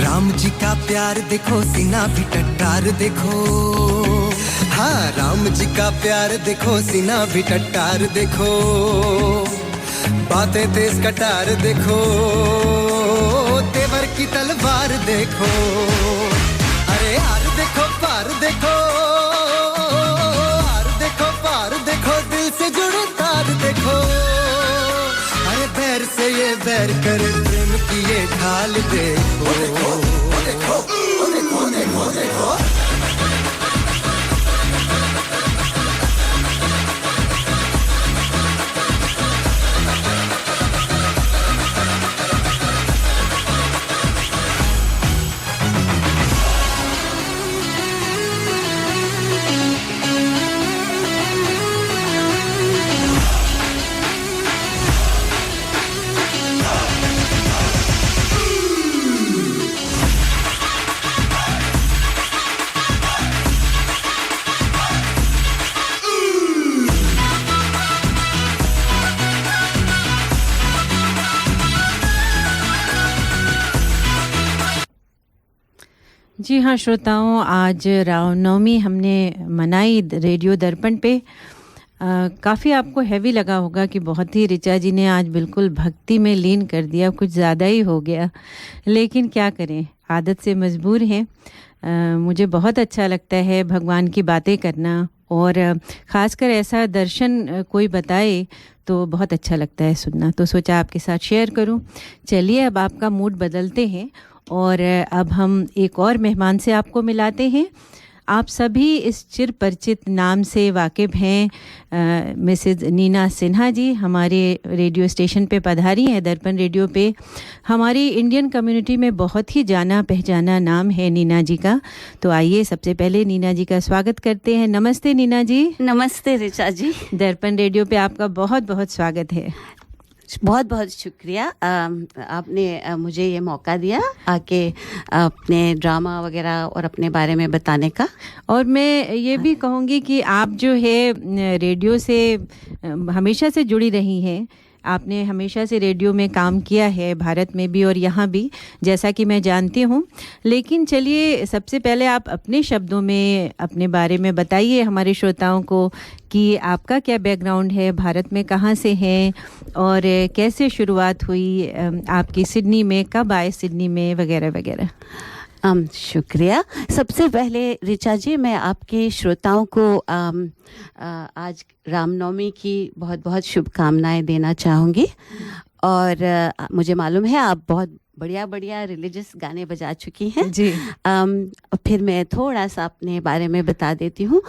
राम जी का प्यार देखो, सीना भी टट्टार देखो। हाँ, राम जी का प्यार देखो, सीना भी टट्टार देखो, बातें तेज कटार देखो, तेवर की तलवार देखो। अरे हार देखो, पार देखो, हार देखो, पार देखो, दिल से जुड़े तार देखो। अरे बैर से ये बैर करे, प्रेम की ये ढाल देखो, देखो, देखो, देखो, देखो, देखो। जी हाँ श्रोताओं, आज रामनवमी हमने मनाई रेडियो दर्पण पे। काफ़ी आपको हैवी लगा होगा कि बहुत ही ऋचा जी ने आज बिल्कुल भक्ति में लीन कर दिया, कुछ ज़्यादा ही हो गया, लेकिन क्या करें, आदत से मजबूर हैं। मुझे बहुत अच्छा लगता है भगवान की बातें करना, और ख़ासकर ऐसा दर्शन कोई बताए तो बहुत अच्छा लगता है सुनना, तो सोचा आपके साथ शेयर करूं। चलिए अब आपका मूड बदलते हैं और अब हम एक और मेहमान से आपको मिलाते हैं। आप सभी इस चिर परिचित नाम से वाकिफ़ हैं। मिसेज नीना सिन्हा जी हमारे रेडियो स्टेशन पे पधारी हैं, दर्पण रेडियो पे। हमारी इंडियन कम्युनिटी में बहुत ही जाना पहचाना नाम है नीना जी का। तो आइए सबसे पहले नीना जी का स्वागत करते हैं। नमस्ते नीना जी। नमस्ते ऋचा जी। दर्पण रेडियो पे आपका बहुत बहुत स्वागत है। बहुत बहुत शुक्रिया, आपने मुझे ये मौका दिया आके अपने ड्रामा वगैरह और अपने बारे में बताने का। और मैं ये भी कहूँगी कि आप जो है रेडियो से हमेशा से जुड़ी रही हैं। आपने हमेशा से रेडियो में काम किया है, भारत में भी और यहाँ भी, जैसा कि मैं जानती हूँ। लेकिन चलिए सबसे पहले आप अपने शब्दों में अपने बारे में बताइए हमारे श्रोताओं को कि आपका क्या बैकग्राउंड है, भारत में कहाँ से हैं और कैसे शुरुआत हुई आपकी, सिडनी में कब आए, सिडनी में, वगैरह वगैरह। शुक्रिया। सबसे पहले ऋचा जी, मैं आपके श्रोताओं को आज रामनवमी की बहुत बहुत शुभकामनाएं देना चाहूँगी। और मुझे मालूम है आप बहुत बढ़िया बढ़िया रिलीजियस गाने बजा चुकी हैं जी। फिर मैं थोड़ा सा अपने बारे में बता देती हूँ।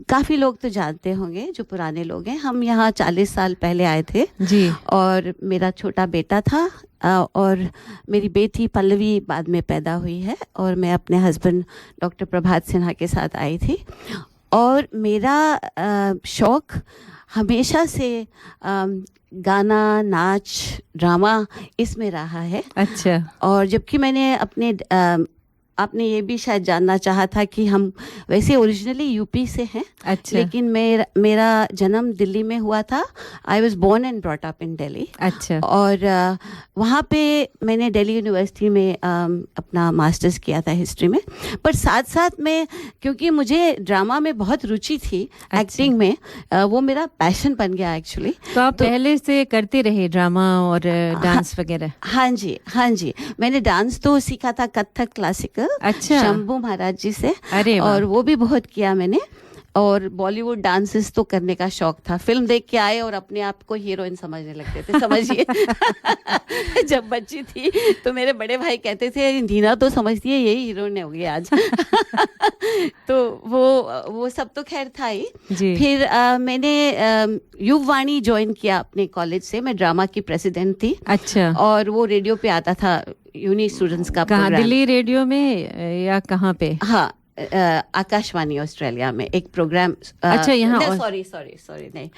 काफ़ी लोग तो जानते होंगे, जो पुराने लोग हैं, हम यहाँ 40 साल पहले आए थे जी। और मेरा छोटा बेटा था और मेरी बेटी पल्लवी बाद में पैदा हुई है, और मैं अपने हस्बैंड डॉक्टर प्रभात सिन्हा के साथ आई थी। और मेरा शौक़ हमेशा से गाना, नाच, ड्रामा इसमें रहा है। अच्छा। और जबकि मैंने अपने आपने ये भी शायद जानना चाहा था कि हम वैसे ओरिजिनली यूपी से हैं। अच्छा। लेकिन मेरा जन्म दिल्ली में हुआ था। I was born and brought up in Delhi. अच्छा। और वहाँ पे मैंने दिल्ली यूनिवर्सिटी में अपना मास्टर्स किया था हिस्ट्री में। पर साथ साथ में, क्योंकि मुझे ड्रामा में बहुत रुचि थी, अच्छा। एक्टिंग में, वो मेरा पैशन बन गया एक्चुअली। तो आप पहले से करते रहे ड्रामा और डांस वगैरह? हाँ जी, हाँ जी। मैंने डांस तो सीखा था कथक क्लासिकल, अच्छा, शंभू महाराज जी से। अरे वाह। और वो भी बहुत किया मैंने। और बॉलीवुड डांसेस तो करने का शौक था। फिल्म देख के आए और अपने आप को हीरोइन समझने लगते थे, समझिए। जब बच्ची थी तो मेरे बड़े भाई कहते थे, नीना तो समझती है यही हीरोइन होगी आज। तो वो सब तो खैर था ही। फिर मैंने युववाणी ज्वाइन किया अपने कॉलेज से। मैं ड्रामा की प्रेसिडेंट थी। अच्छा। और वो रेडियो पे आता था, यूनी स्टूडेंट्स का कहाँ, प्रोग्राम। दिल्ली रेडियो में या कहाँ पे? हाँ, आकाशवाणी ऑस्ट्रेलिया में एक प्रोग्राम। अच्छा, यहाँ सॉरी नहीं,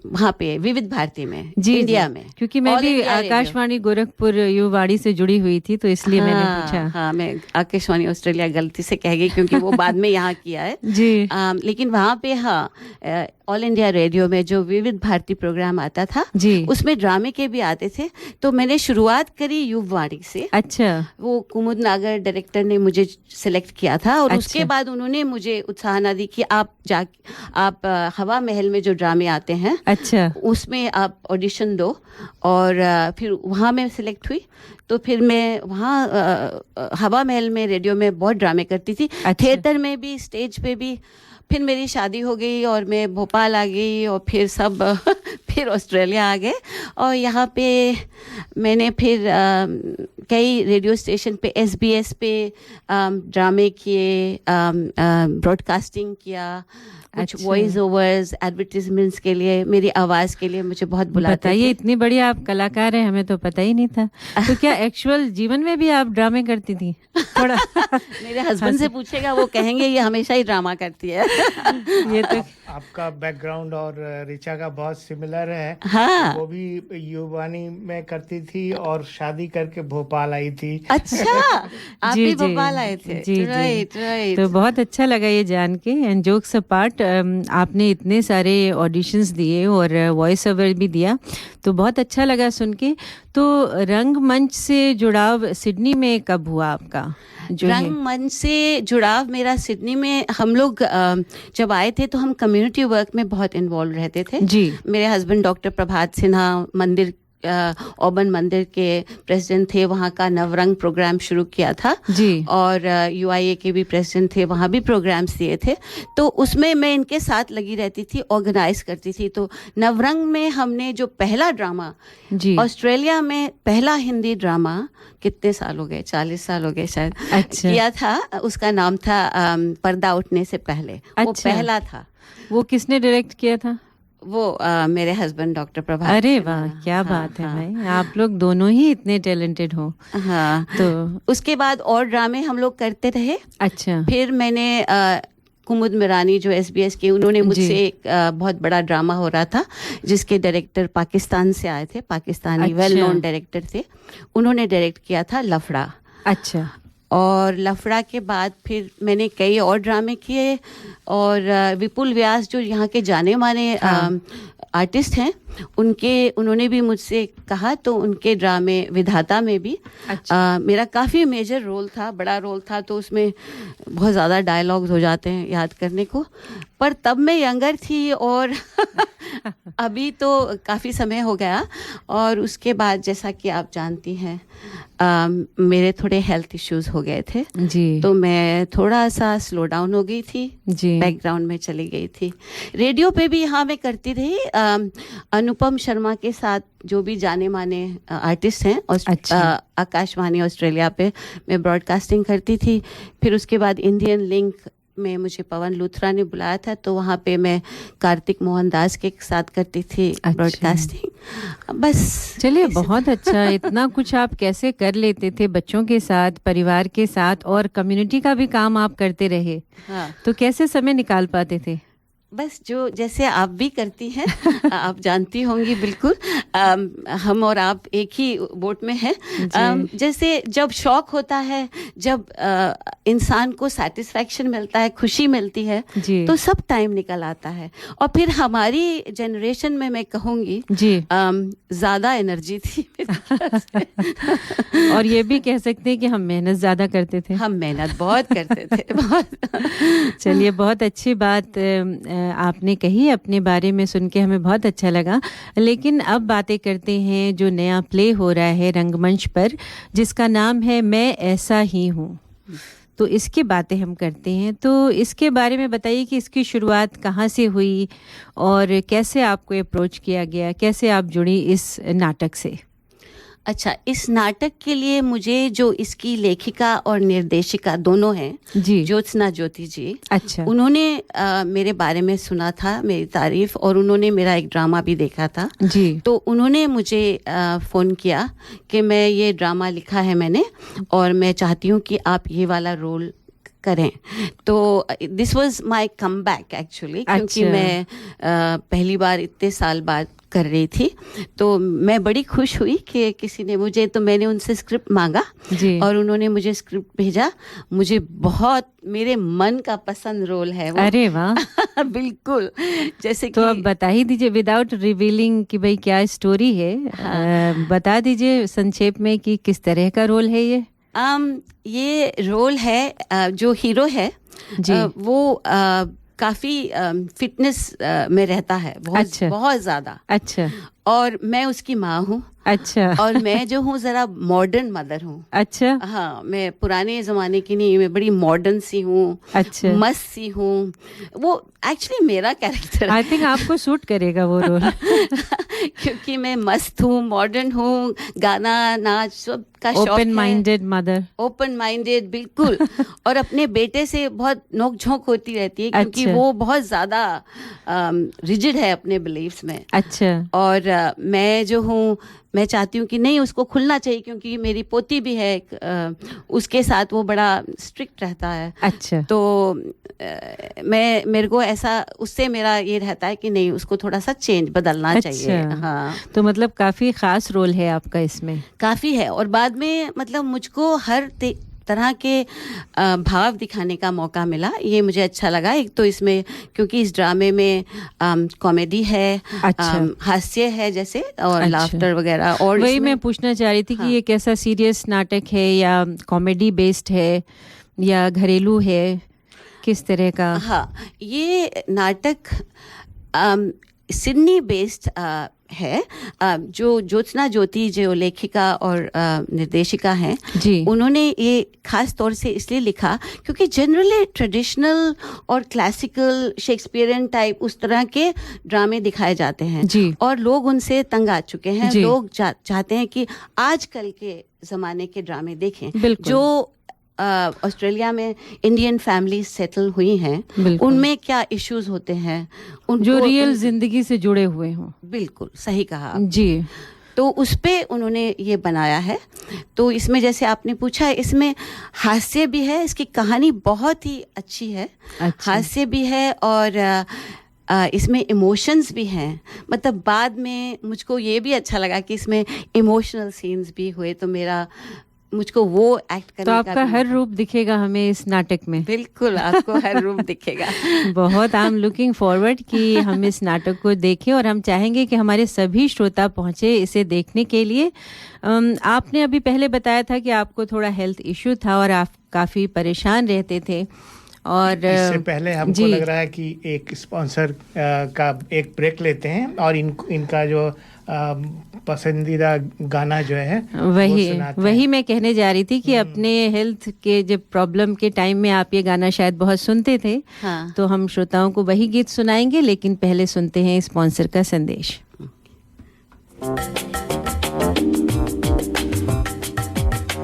वहाँ पे विविध भारती में जी, इंडिया जी। में। क्योंकि मैं भी आकाशवाणी गोरखपुर युवाड़ी से जुड़ी हुई थी, तो इसलिए मैंने पूछा। हाँ, मैं आकाशवाणी ऑस्ट्रेलिया गलती से कह गई, क्योंकि वो बाद में यहाँ किया है जी। लेकिन वहाँ पे हाँ, ऑल इंडिया रेडियो में जो विविध भारती प्रोग्राम आता था जी, उसमें ड्रामे के भी आते थे। तो मैंने शुरुआत करी युववाणी से। अच्छा। वो कुमुद नागर डायरेक्टर ने मुझे सिलेक्ट किया था, और अच्छा। उसके बाद उन्होंने मुझे उत्साहना दी कि आप हवा महल में जो ड्रामे आते हैं, अच्छा, उसमें आप ऑडिशन दो। और फिर वहाँ मैं सिलेक्ट हुई। तो फिर मैं वहाँ हवा महल में रेडियो में बहुत ड्रामे करती थी। अच्छा। थिएटर में भी, स्टेज पे भी। फिर मेरी शादी हो गई और मैं भोपाल आ गई, और फिर सब फिर ऑस्ट्रेलिया आ गए। और यहाँ पे मैंने फिर कई रेडियो स्टेशन पे, SBS पे ड्रामे किए, ब्रॉडकास्टिंग किया, कुछ वॉइस ओवर्स, एडवर्टीजमेंट्स के लिए, मेरी आवाज़ के लिए मुझे बहुत बुलाते थे। बताइए, इतनी बड़ी आप कलाकार हैं, हमें तो पता ही नहीं था। तो क्या एक्चुअल जीवन में भी आप ड्रामे करती थी? थोड़ा मेरे हस्बैंड से पूछेगा, वो कहेंगे ये हमेशा ही ड्रामा करती है। ये तो आपका बैकग्राउंड और ऋचा का बहुत सिमिलर है। हाँ। वो भी युवानी में करती थी और शादी करके भोपाल भोपाल आई थी। अच्छा, आप जी, भी जी, भोपाल आए थे? जी, राइट, जी। राइट। तो बहुत अच्छा लगा ये जान के। एंड जोक्स अपार्ट, आपने इतने सारे ऑडिशंस दिए और वॉइस ओवर भी दिया, तो बहुत अच्छा लगा सुन के। तो रंगमंच से जुड़ाव सिडनी में कब हुआ आपका? जो है रंगमंच से जुड़ाव मेरा सिडनी में, हम लोग जब आए थे तो हम कम्युनिटी वर्क में बहुत इन्वॉल्व रहते थे जी। मेरे हस्बैंड डॉक्टर प्रभात सिन्हा मंदिर ओबन मंदिर के प्रेसिडेंट थे, वहाँ का नवरंग प्रोग्राम शुरू किया था जी। और यूआईए के भी प्रेसिडेंट थे, वहाँ भी प्रोग्राम्स दिए थे, तो उसमें मैं इनके साथ लगी रहती थी, ऑर्गेनाइज करती थी। तो नवरंग में हमने जो पहला ड्रामा जी। ऑस्ट्रेलिया में, पहला हिंदी ड्रामा, कितने साल हो गए, 40 साल हो गए शायद, अच्छा। किया था। उसका नाम था पर्दा उठने से पहले। वो अच्छा। पहला था। वो किसने डायरेक्ट किया था? वो मेरे हस्बैंड डॉक्टर प्रभात। अरे वाह, क्या बात है भाई, आप लोग दोनों ही इतने टैलेंटेड हो। हाँ, तो उसके बाद और ड्रामे हम लोग करते रहे। अच्छा। फिर मैंने कुमुद मिरानी जो SBS के, उन्होंने मुझसे एक बहुत बड़ा ड्रामा हो रहा था जिसके डायरेक्टर पाकिस्तान से आए थे, पाकिस्तानी अच्छा। वेल नोन डायरेक्टर थे, उन्होंने डायरेक्ट किया था लफड़ा। अच्छा। और लफड़ा के बाद फिर मैंने कई और ड्रामे किए, और विपुल व्यास जो यहाँ के जाने माने आर्टिस्ट हैं, उन्होंने भी मुझसे कहा, तो उनके ड्रामे विधाता में भी मेरा काफ़ी मेजर रोल था, बड़ा रोल था, तो उसमें बहुत ज़्यादा डायलॉग्स हो जाते हैं याद करने को, पर तब मैं यंगर थी और अभी तो काफ़ी समय हो गया। और उसके बाद जैसा कि आप जानती हैं, मेरे थोड़े हेल्थ इश्यूज हो गए थे जी। तो मैं थोड़ा सा स्लो डाउन हो गई थी जी। बैकग्राउंड में चली गई थी। रेडियो पे भी हाँ मैं करती रही, अनुपम शर्मा के साथ, जो भी जाने माने आर्टिस्ट हैं, अच्छा। आकाशवाणी ऑस्ट्रेलिया पे मैं ब्रॉडकास्टिंग करती थी। फिर उसके बाद इंडियन लिंक में मुझे पवन लूथरा ने बुलाया था, तो वहाँ पे मैं कार्तिक मोहन दास के साथ करती थी ब्रॉडकास्टिंग। बस चलिए, बहुत अच्छा। इतना कुछ आप कैसे कर लेते थे, बच्चों के साथ, परिवार के साथ, और कम्युनिटी का भी काम आप करते रहे। हाँ। तो कैसे समय निकाल पाते थे? बस जो जैसे आप भी करती हैं, आप जानती होंगी बिल्कुल, हम और आप एक ही बोट में हैं। जैसे जब शौक होता है, जब इंसान को सेटिस्फैक्शन मिलता है, खुशी मिलती है, तो सब टाइम निकल आता है। और फिर हमारी जनरेशन में मैं कहूँगी ज़्यादा एनर्जी थी और ये भी कह सकते हैं कि हम मेहनत ज़्यादा करते थे। हम मेहनत बहुत करते थे, बहुत। चलिए, बहुत अच्छी बात आपने कही, अपने बारे में सुन के हमें बहुत अच्छा लगा। लेकिन अब बातें करते हैं जो नया प्ले हो रहा है रंगमंच पर, जिसका नाम है मैं ऐसा ही हूँ। तो इसकी बातें हम करते हैं। तो इसके बारे में बताइए कि इसकी शुरुआत कहाँ से हुई और कैसे आपको अप्रोच किया गया, कैसे आप जुड़ी इस नाटक से? अच्छा, इस नाटक के लिए मुझे, जो इसकी लेखिका और निर्देशिका दोनों हैं जी, ज्योत्सना ज्योति जी, अच्छा, उन्होंने मेरे बारे में सुना था, मेरी तारीफ, और उन्होंने मेरा एक ड्रामा भी देखा था जी। तो उन्होंने मुझे फ़ोन किया कि मैं ये ड्रामा लिखा है मैंने, और मैं चाहती हूँ कि आप ये वाला रोल करें। तो this was my comeback actually, क्योंकि मैं पहली बार इतने साल बाद कर रही थी। तो मैं बड़ी खुश हुई कि किसी ने मुझे, तो मैंने उनसे स्क्रिप्ट मांगा और उन्होंने मुझे स्क्रिप्ट भेजा। मुझे बहुत, मेरे मन का पसंद रोल है वो। अरे वाह बिल्कुल, जैसे तो अब बता ही दीजिए, विदाउट रिवीलिंग कि भाई क्या स्टोरी है। बता दीजिए संक्षेप में कि किस तरह का रोल है ये। ये रोल है, जो हीरो है वो काफ़ी फिटनेस में रहता है, बहुत बहुत ज़्यादा। अच्छा। और मैं उसकी माँ हूँ। अच्छा। और मैं जो हूँ ज़रा मॉडर्न मदर हूँ। अच्छा। हाँ, मैं पुराने ज़माने की नहीं, मैं बड़ी मॉडर्न सी हूँ। अच्छा। मस्त सी हूँ। वो एक्चुअली मेरा कैरेक्टर, आई थिंक आपको सूट करेगा वो रोल क्योंकि मैं मस्त हूँ, मॉडर्न हूँ, गाना नाच सब का शौक है। Open minded mother. Open minded, बिल्कुल। और अपने बेटे से बहुत नोक-झोंक होती रहती है, क्योंकि वो बहुत ज़्यादा रिजिड है अपने बिलीफ्स में। अच्छा। और मैं जो हूँ, मैं चाहती हूँ कि नहीं, उसको खुलना चाहिए, क्योंकि मेरी पोती भी है उसके साथ वो बड़ा स्ट्रिक्ट रहता है। अच्छा। तो मेरे को ऐसा, उससे मेरा ये रहता है कि नहीं, उसको थोड़ा सा चेंज बदलना चाहिए। हाँ, तो मतलब काफ़ी ख़ास रोल है आपका इसमें। काफ़ी है, और बाद में मतलब मुझको हर तरह के भाव दिखाने का मौका मिला, ये मुझे अच्छा लगा। एक तो इसमें क्योंकि इस ड्रामे में कॉमेडी है, अच्छा। हास्य है जैसे, और लाफ्टर वगैरह। और वही मैं पूछना चाह रही थी कि ये कैसा सीरियस नाटक है या कॉमेडी बेस्ड है या घरेलू है, किस तरह का? हाँ, ये नाटक सिडनी बेस्ड है। जो ज्योत्सना ज्योति जो लेखिका और निर्देशिका हैं, उन्होंने ये खास तौर से इसलिए लिखा क्योंकि जनरली ट्रेडिशनल और क्लासिकल शेक्सपियरियन टाइप उस तरह के ड्रामे दिखाए जाते हैं और लोग उनसे तंग आ चुके हैं। लोग चाहते हैं कि आजकल के ज़माने के ड्रामे देखें। जो ऑस्ट्रेलिया में इंडियन फैमिली सेटल हुई हैं, उनमें क्या इश्यूज होते हैं, जो रियल जिंदगी से जुड़े हुए हों। बिल्कुल सही कहा जी। तो उस पे उन्होंने ये बनाया है। तो इसमें जैसे आपने पूछा, इसमें हास्य भी है, इसकी कहानी बहुत ही अच्छी है। हास्य भी है और इसमें इमोशंस भी हैं। मतलब बाद में मुझको ये भी अच्छा लगा कि इसमें इमोशनल सीन्स भी हुए, तो मुझको वो एक्ट करने तो आपका हर रूप दिखेगा हमें इस नाटक में। बिल्कुल, आपको हर रूप दिखेगा। बहुत आई एम लुकिंग फॉरवर्ड कि हम इस नाटक को देखें, और हम चाहेंगे कि हमारे सभी श्रोता पहुंचे इसे देखने के लिए। आपने अभी पहले बताया था कि आपको थोड़ा हेल्थ इश्यू था और आप काफ़ी परेशान रहते थे, और इससे पहले हमको लग रहा है कि एक स्पॉन्सर का एक ब्रेक लेते हैं और इनका जो पसंदीदा गाना जो है वही मैं कहने जा रही थी कि अपने हेल्थ के जब प्रॉब्लम के टाइम में आप ये गाना शायद बहुत सुनते थे। हाँ। तो हम श्रोताओं को वही गीत सुनाएंगे, लेकिन पहले सुनते हैं स्पॉन्सर का संदेश।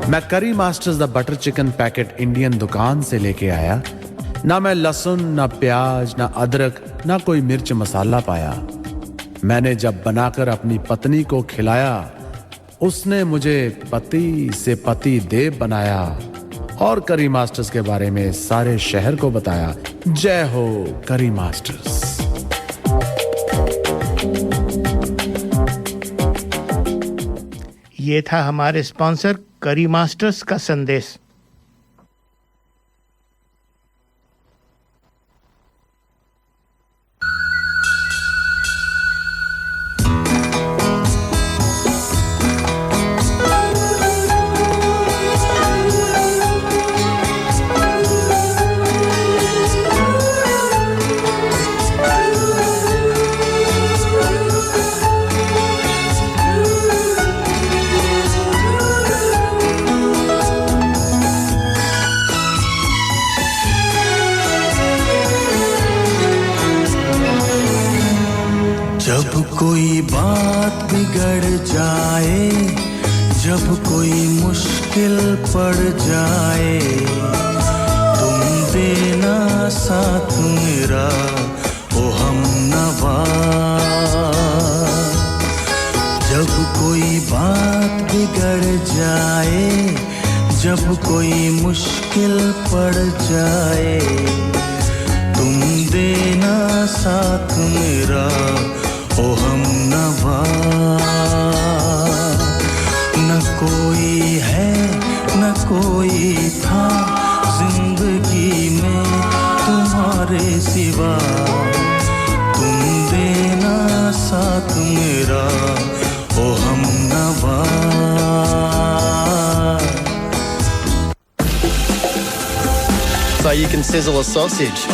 मैं करी masters the butter chicken packet Indian दुकान से लेके आया। ना मैं लहसुन, ना प्याज, ना अदरक, ना कोई मिर्च मसाला पाया। मैंने जब बनाकर अपनी पत्नी को खिलाया, उसने मुझे पति से पति देव बनाया और करी मास्टर्स के बारे में सारे शहर को बताया। जय हो करी मास्टर्स। ये था हमारे स्पॉन्सर करी मास्टर्स का संदेश। जब कोई बात बिगड़ जाए, जब कोई मुश्किल पड़ जाए, तुम देना साथ मेरा ओ हमनवा। जब कोई बात बिगड़ जाए, जब कोई मुश्किल पड़ जाए, तुम देना साथ मेरा ओ हमनवा। न कोई है न कोई था जिंदगी में तुम्हारे सिवा, तुम देना साथ मेरा ओ हमनवा। So you can sizzle a sausage.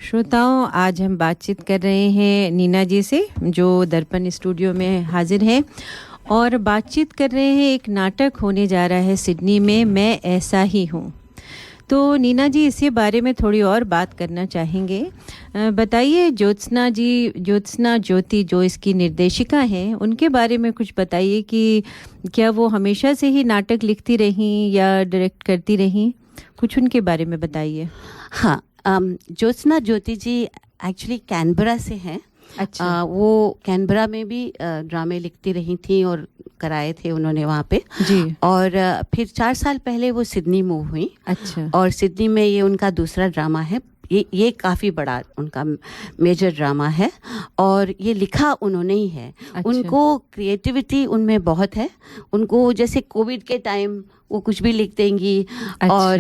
श्रोताओं, आज हम बातचीत कर रहे हैं नीना जी से, जो दर्पण स्टूडियो में हाजिर हैं, और बातचीत कर रहे हैं एक नाटक होने जा रहा है सिडनी में, मैं ऐसा ही हूँ। तो नीना जी, इसी बारे में थोड़ी और बात करना चाहेंगे। बताइए, ज्योत्सना ज्योति जो इसकी निर्देशिका हैं, उनके बारे में कुछ बताइए कि क्या वो हमेशा से ही नाटक लिखती रहीं या डायरेक्ट करती रहीं? कुछ उनके बारे में बताइए। हाँ, ज्योत्सना ज्योति जी एक्चुअली कैनबरा से हैं। अच्छा। वो कैनबरा में भी ड्रामे लिखती रही थी और कराए थे उन्होंने वहाँ पे जी। और फिर 4 साल पहले वो सिडनी मूव हुई। अच्छा। और सिडनी में ये उनका दूसरा ड्रामा है। ये काफ़ी बड़ा उनका मेजर ड्रामा है और ये लिखा उन्होंने ही है। अच्छा। उनको क्रिएटिविटी उनमें बहुत है। उनको जैसे कोविड के टाइम वो कुछ भी लिख देंगी। अच्छा। और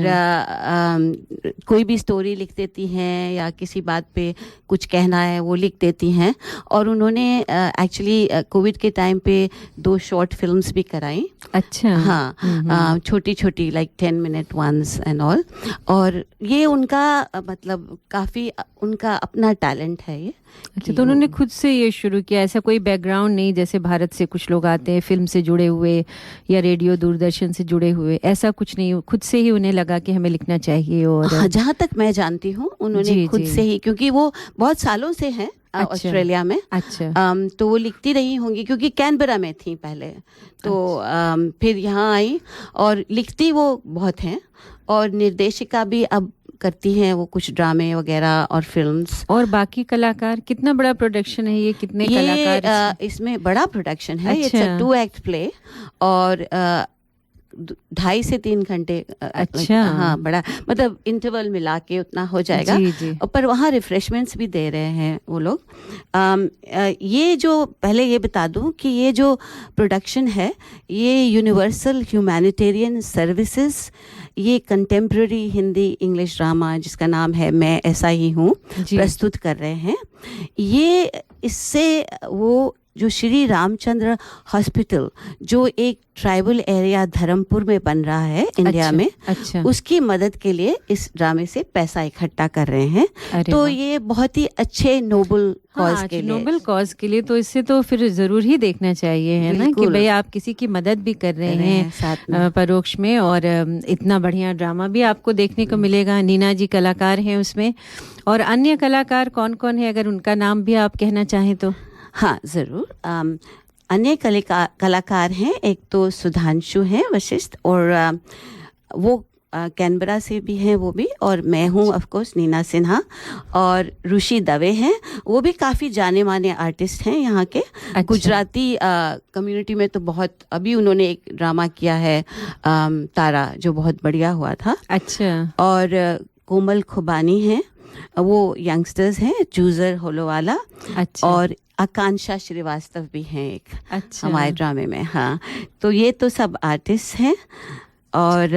कोई भी स्टोरी लिख देती हैं या किसी बात पे कुछ कहना है वो लिख देती हैं। और उन्होंने एक्चुअली कोविड के टाइम पे 2 शॉर्ट फिल्म्स भी कराई। अच्छा। हाँ, छोटी छोटी like 10 minute once and all. और ये उनका मतलब काफ़ी उनका अपना टैलेंट है ये। अच्छा, तो उन्होंने खुद से ये शुरू किया, ऐसा कोई बैकग्राउंड नहीं जैसे भारत से कुछ लोग आते हैं फिल्म से जुड़े हुए या रेडियो दूरदर्शन से जुड़े हुए, ऐसा कुछ नहीं, खुद से ही उन्हें लगा कि हमें लिखना चाहिए? और हाँ, जहाँ तक मैं जानती हूँ उन्होंने खुद से ही, क्योंकि वो बहुत सालों से हैं ऑस्ट्रेलिया में। अच्छा। तो वो लिखती रही होंगी क्योंकि कैनबरा में थी पहले, तो फिर यहाँ आई और लिखती वो बहुत हैं और निर्देशिका भी अब करती हैं वो कुछ ड्रामे वगैरह और फिल्म्स। और बाकी कलाकार, कितना बड़ा प्रोडक्शन है ये, कितने कलाकार इसमें बड़ा प्रोडक्शन है। अच्छा। ये 2 एक्ट प्ले और 2.5 से 3 घंटे। अच्छा। हाँ, बड़ा मतलब इंटरवल मिला के उतना हो जाएगा। जी, जी। पर वहाँ रिफ्रेशमेंट्स भी दे रहे हैं वो लोग। ये जो पहले ये बता दूं कि ये जो प्रोडक्शन है ये यूनिवर्सल ह्यूमैनिटेरियन सर्विसेज, ये कंटेम्प्रेरी हिंदी इंग्लिश ड्रामा जिसका नाम है मैं ऐसा ही हूँ प्रस्तुत कर रहे हैं। ये इससे वो जो श्री रामचंद्र हॉस्पिटल जो एक ट्राइबल एरिया धर्मपुर में बन रहा है इंडिया में, अच्छा। उसकी मदद के लिए इस ड्रामे से पैसा इकट्ठा कर रहे हैं। तो ये बहुत ही अच्छे नोबल कॉज के लिए, नोबल कॉज के लिए, तो इससे तो फिर जरूर ही देखना चाहिए, है ना, कि भाई आप किसी की मदद भी कर रहे हैं परोक्ष में। और इतना बढ़िया ड्रामा भी आपको देखने को मिलेगा। नीना जी कलाकार हैं उसमें, और अन्य कलाकार कौन कौन है, अगर उनका नाम भी आप कहना चाहें तो? हाँ, ज़रूर। अन्य कलाकार हैं, एक तो सुधांशु हैं वशिष्ठ, और वो कैनबरा से भी हैं वो भी, और मैं हूँ ऑफ कोर्स नीना सिन्हा, और ऋषि दवे हैं, वो भी काफ़ी जाने माने आर्टिस्ट हैं यहाँ के। अच्छा। गुजराती कम्युनिटी में तो बहुत, अभी उन्होंने एक ड्रामा किया है तारा जो बहुत बढ़िया हुआ था। अच्छा। और कोमल खुबानी हैं, वो यंगस्टर्स हैं, चूज़र होलोवाला। अच्छा। और आकांक्षा श्रीवास्तव भी हैं एक। अच्छा। हमारे ड्रामे में। हाँ, तो ये तो सब आर्टिस्ट हैं। और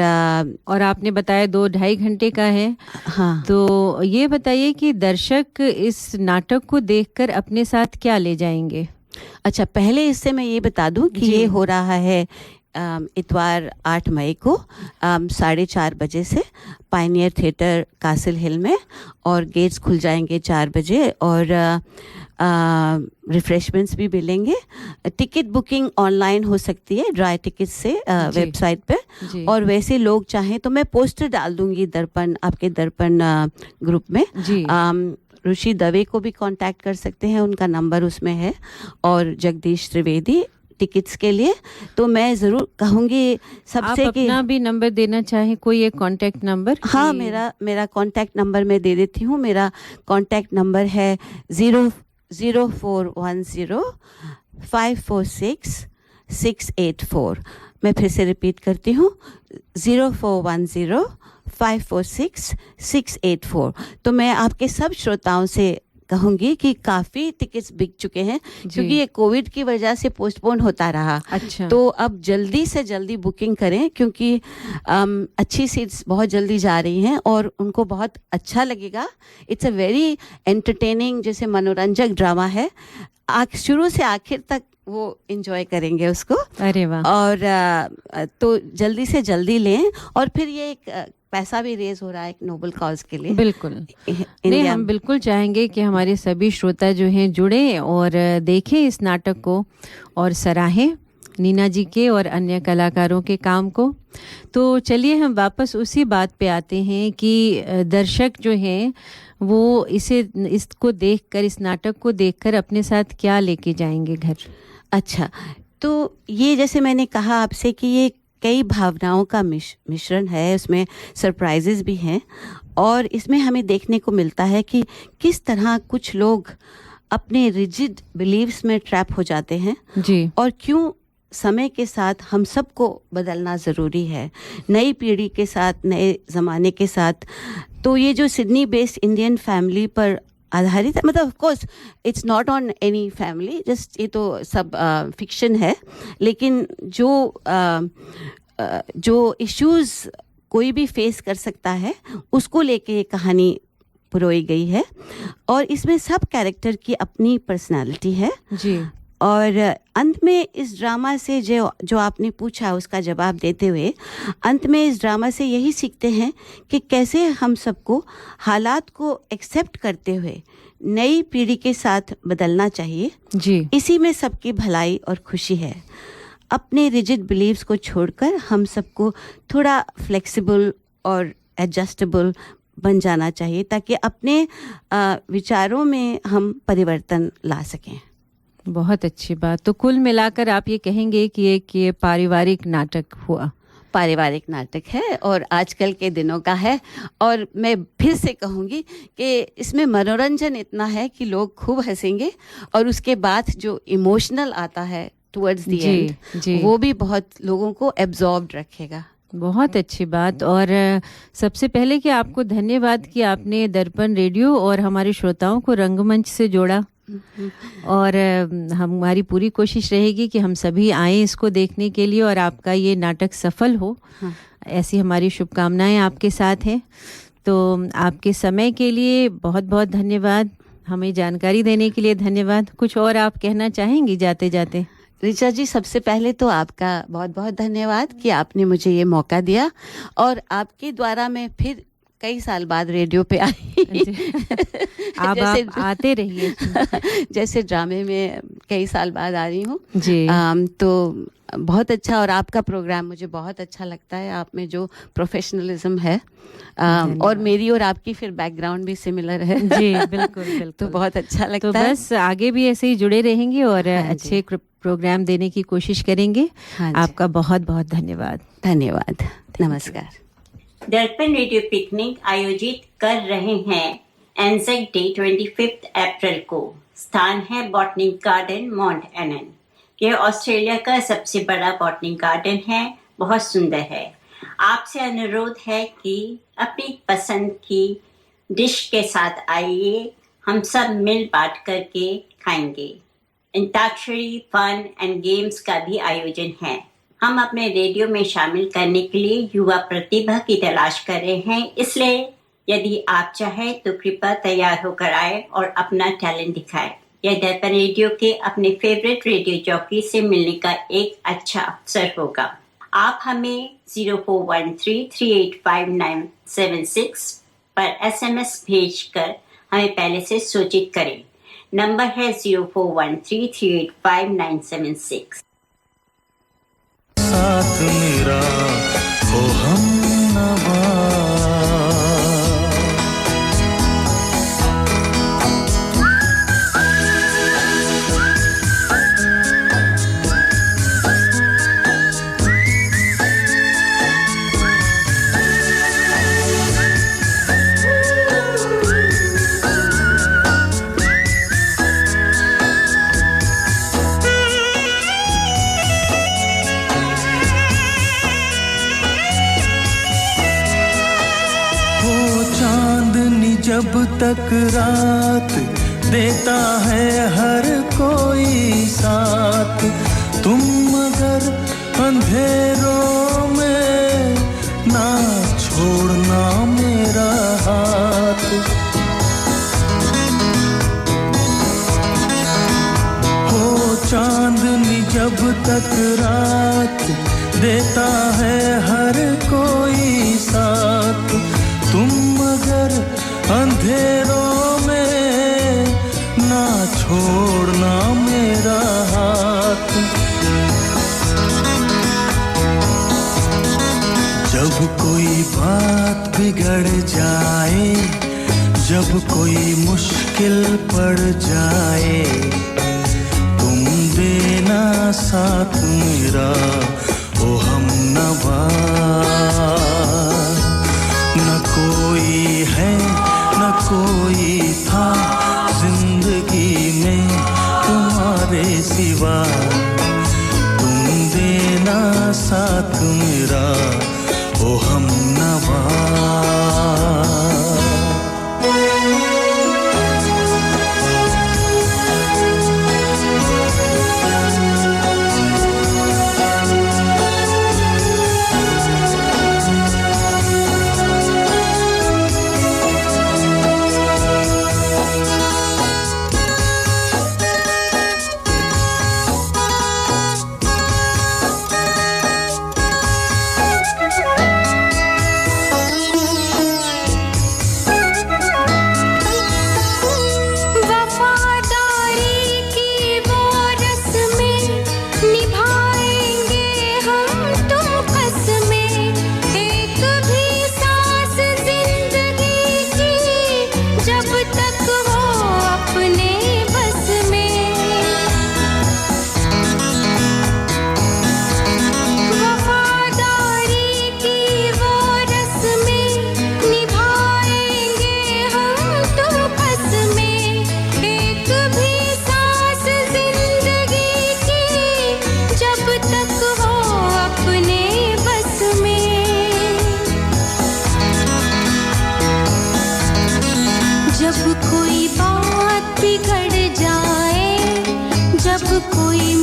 आपने बताया 2-2.5 घंटे का है। हाँ। तो ये बताइए कि दर्शक इस नाटक को देखकर अपने साथ क्या ले जाएंगे? अच्छा, पहले इससे मैं ये बता दूं कि ये हो रहा है इतवार 8 मई को 4:30 बजे से पायनियर थिएटर कासिल हिल में, और गेट्स खुल जाएंगे 4 बजे, और रिफ्रेशमेंट्स भी मिलेंगे। टिकट बुकिंग ऑनलाइन हो सकती है ड्राई टिकट से वेबसाइट पे, और वैसे लोग चाहें तो मैं पोस्टर डाल दूंगी दर्पण, आपके दर्पण ग्रुप में। ऋषि दवे को भी कांटेक्ट कर सकते हैं, उनका नंबर उसमें है, और जगदीश त्रिवेदी टिकट्स के लिए। तो मैं ज़रूर कहूँगी सबसे आप अपना भी नंबर देना चाहें, कोई एक कांटेक्ट नंबर? हाँ, मेरा कांटेक्ट नंबर मैं दे देती हूँ। मेरा कांटेक्ट नंबर है 0410-546-684। मैं फिर से रिपीट करती हूँ, 0410-546-684। तो मैं आपके सब श्रोताओं से कहूँगी कि काफ़ी टिकट्स बिक चुके हैं, क्योंकि ये कोविड की वजह से पोस्टपोन होता रहा। अच्छा। तो अब जल्दी से जल्दी बुकिंग करें, क्योंकि अच्छी सीट्स बहुत जल्दी जा रही हैं और उनको बहुत अच्छा लगेगा। इट्स अ वेरी एंटरटेनिंग, जैसे मनोरंजक ड्रामा है, शुरू से आखिर तक वो एंजॉय करेंगे उसको। अरे वाह। और तो जल्दी से जल्दी लें, और फिर ये एक पैसा भी रेज हो रहा है एक नोबल कॉज के लिए। बिल्कुल नहीं, हम बिल्कुल चाहेंगे कि हमारे सभी श्रोता जो हैं जुड़े और देखें इस नाटक को और सराहें नीना जी के और अन्य कलाकारों के काम को। तो चलिए हम वापस उसी बात पे आते हैं कि दर्शक जो हैं वो इसको देखकर, इस नाटक को देखकर अपने साथ क्या लेके जाएंगे घर? अच्छा, तो ये जैसे मैंने कहा आपसे कि ये कई भावनाओं का मिश्रण है, उसमें सरप्राइजेस भी हैं, और इसमें हमें देखने को मिलता है कि किस तरह कुछ लोग अपने रिजिड बिलीव्स में ट्रैप हो जाते हैं जी, और क्यों समय के साथ हम सबको बदलना ज़रूरी है, नई पीढ़ी के साथ, नए ज़माने के साथ। तो ये जो सिडनी बेस्ड इंडियन फैमिली पर आधारित है, मतलब of course it's not on any family, just ये तो सब फिक्शन है, लेकिन जो इश्यूज़ कोई भी फेस कर सकता है उसको लेके ये कहानी पुरोई गई है। और इसमें सब कैरेक्टर की अपनी पर्सनालिटी है जी। और अंत में इस ड्रामा से जो आपने पूछा उसका जवाब देते हुए, अंत में इस ड्रामा से यही सीखते हैं कि कैसे हम सबको हालात को एक्सेप्ट करते हुए नई पीढ़ी के साथ बदलना चाहिए जी। इसी में सबकी भलाई और खुशी है। अपने रिजिड बिलीव्स को छोड़कर हम सबको थोड़ा फ्लेक्सिबल और एडजस्टेबल बन जाना चाहिए ताकि अपने विचारों में हम परिवर्तन ला सकें। बहुत अच्छी बात। तो कुल मिलाकर आप ये कहेंगे कि ये पारिवारिक नाटक हुआ? पारिवारिक नाटक है और आजकल के दिनों का है। और मैं फिर से कहूँगी कि इसमें मनोरंजन इतना है कि लोग खूब हंसेंगे और उसके बाद जो इमोशनल आता है टुवर्ड्स द एंड, वो भी बहुत लोगों को एब्जॉर्ब्ड रखेगा। बहुत अच्छी बात। और सबसे पहले कि आपको धन्यवाद कि आपने दर्पण रेडियो और हमारे श्रोताओं को रंगमंच से जोड़ा। और हमारी पूरी कोशिश रहेगी कि हम सभी आए इसको देखने के लिए और आपका ये नाटक सफल हो। हाँ। ऐसी हमारी शुभकामनाएं आपके साथ हैं। तो आपके समय के लिए बहुत बहुत धन्यवाद, हमें जानकारी देने के लिए धन्यवाद। कुछ और आप कहना चाहेंगी जाते जाते? ऋचा जी, सबसे पहले तो आपका बहुत बहुत धन्यवाद कि आपने मुझे ये मौका दिया और आपके द्वारा मैं फिर कई साल बाद रेडियो पे आई। आप आते रहिए। जैसे ड्रामे में कई साल बाद आ रही हूँ जी। तो बहुत अच्छा, और आपका प्रोग्राम मुझे बहुत अच्छा लगता है। आप में जो प्रोफेशनलिज्म है और मेरी और आपकी फिर बैकग्राउंड भी सिमिलर है। जी बिल्कुल बिल्कुल। तो बहुत अच्छा लगता तो है। बस आगे भी ऐसे ही जुड़े रहेंगे और अच्छे प्रोग्राम देने की कोशिश करेंगे। आपका बहुत बहुत धन्यवाद। धन्यवाद, नमस्कार। दर्पण रेडियो पिकनिक आयोजित कर रहे हैं एंजेक डे 25 अप्रैल को। स्थान है बॉटनिक गार्डन माउंट एनन। यह ऑस्ट्रेलिया का सबसे बड़ा बॉटनिक गार्डन है, बहुत सुंदर है। आपसे अनुरोध है कि अपनी पसंद की डिश के साथ आइए, हम सब मिल बांट करके खाएंगे। अंताक्षरी, फन एंड गेम्स का भी आयोजन है। हम अपने रेडियो में शामिल करने के लिए युवा प्रतिभा की तलाश कर रहे हैं, इसलिए यदि आप चाहें तो कृपया तैयार होकर आए और अपना टैलेंट दिखाएं। यह दर्पण रेडियो के अपने फेवरेट रेडियो जॉकी से मिलने का एक अच्छा अवसर होगा। आप हमें 0413385976 पर SMS भेजकर हमें पहले से सूचित करें। नंबर है 0413385976। साथ मेरा ओ हम नवा। जब तक रात देता है हर कोई साथ, तुम मगर अंधेरों में ना छोड़ना मेरा हाथ। हो चांदनी जब तक रात देता है हर कोई साथ, तुम मगर अंधेरों में ना छोड़ना मेरा हाथ। जब कोई बात बिगड़ जाए, जब कोई मुश्किल पड़ जाए, तुम देना साथ मेरा ओ हम नवा। न कोई साथ मेरा ओ हमनवा।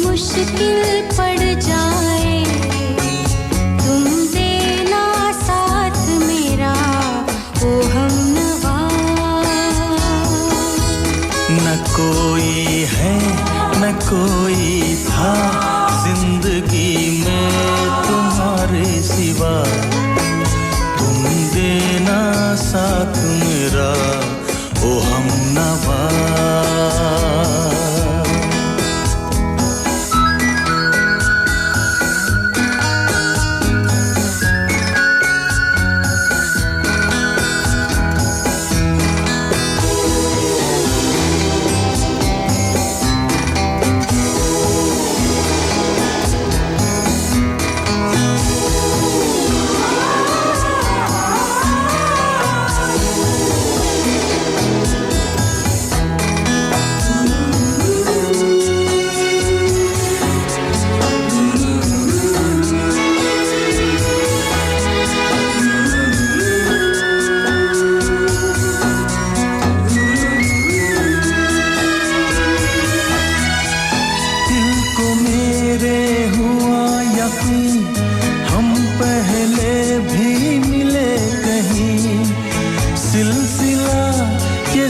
मुश्किल पड़ जाए तुम देना साथ मेरा ओ हमनवा। न कोई है न कोई था जिंदगी में तुम्हारे सिवा, तुम देना साथ मेरा ओ हमनवा।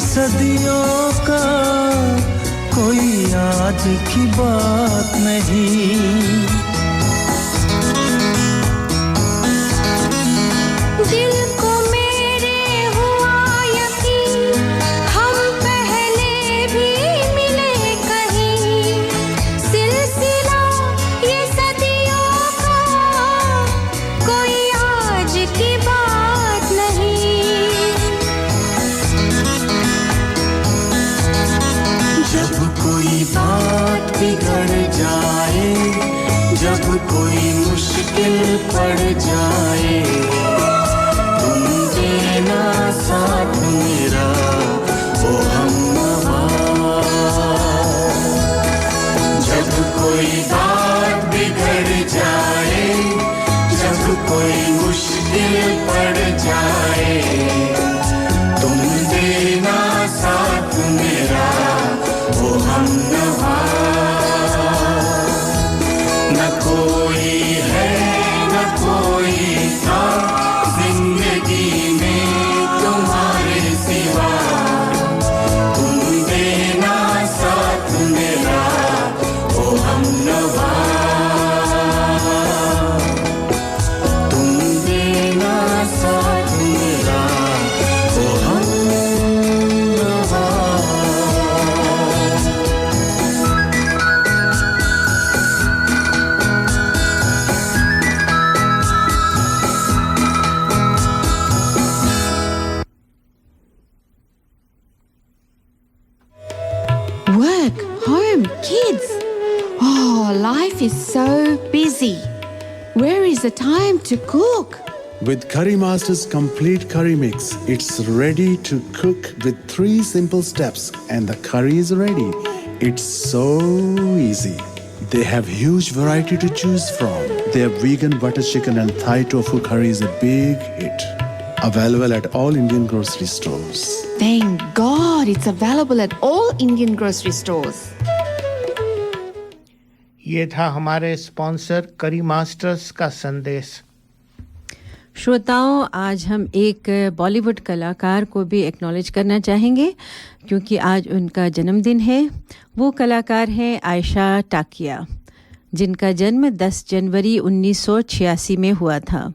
सदियों का कोई आज की बात नहीं। दिल को मेरे हुआ यकीन हम पहले भी मिले कहीं, सिलसिला ये सदियों का कोई आज की बात नहीं। जब कोई बात बिगड़ जाए, जब कोई मुश्किल पड़ जाए, तुम देना साथ मेरा ओ हमनवा। जब कोई बात बिगड़ जाए, जब कोई मुश्किल पड़ जाए, तुम देना साथ मेरा ओ हमनवा। न कोई है न कोई था जिंदगी में तुम्हारे सिवा, तुम देना साथ मेरा ओ हमनवा। तुम देना साथ मेरा ओ हमनवा। Work, home, kids. Oh, life is so busy. Where is the time to cook? With Curry Master's complete curry mix, it's ready to cook with 3 simple steps and the curry is ready. It's so easy. They have huge variety to choose from. Their vegan butter chicken and Thai tofu curry is a big hit. Available at all Indian grocery stores. Thank God it's available at all Indian grocery stores. ये था हमारे स्पॉन्सर करी मास्टर्स का संदेश। श्रोताओं, आज हम एक बॉलीवुड कलाकार को भी एक्नॉलेज करना चाहेंगे क्योंकि आज उनका जन्मदिन है। वो कलाकार हैं आयशा टाकिया, जिनका जन्म 10 जनवरी 1986 में हुआ था।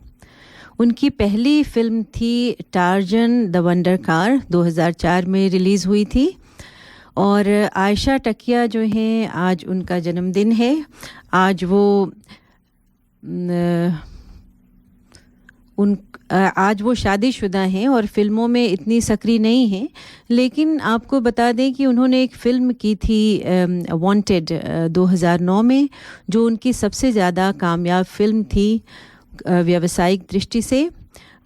उनकी पहली फिल्म थी टार्जन द वंडर कार, 2004 में रिलीज़ हुई थी। और आयशा टाकिया जो हैं, आज उनका जन्मदिन है। आज वो शादीशुदा हैं और फिल्मों में इतनी सक्रिय नहीं हैं, लेकिन आपको बता दें कि उन्होंने एक फ़िल्म की थी वांटेड 2009 में, जो उनकी सबसे ज़्यादा कामयाब फिल्म थी व्यावसायिक दृष्टि से।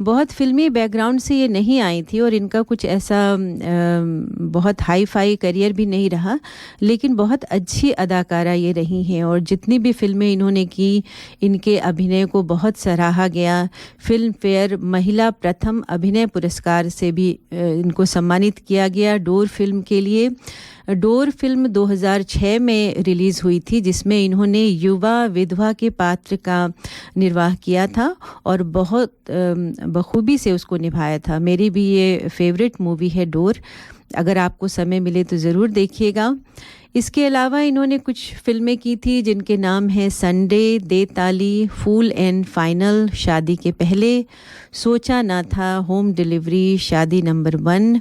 बहुत फिल्मी बैकग्राउंड से ये नहीं आई थी और इनका कुछ ऐसा बहुत हाई फाई करियर भी नहीं रहा, लेकिन बहुत अच्छी अदाकारा ये रही हैं और जितनी भी फिल्में इन्होंने की, इनके अभिनय को बहुत सराहा गया। फिल्म फेयर महिला प्रथम अभिनय पुरस्कार से भी इनको सम्मानित किया गया डोर फिल्म के लिए। डोर फिल्म 2006 में रिलीज़ हुई थी, जिसमें इन्होंने युवा विधवा के पात्र का निर्वाह किया था और बहुत बखूबी से उसको निभाया था। मेरी भी ये फेवरेट मूवी है डोर। अगर आपको समय मिले तो ज़रूर देखिएगा। इसके अलावा इन्होंने कुछ फिल्में की थी जिनके नाम हैं संडे, दे ताली, फूल एंड फाइनल, शादी के पहले, सोचा ना था, होम डिलीवरी, शादी नंबर 1।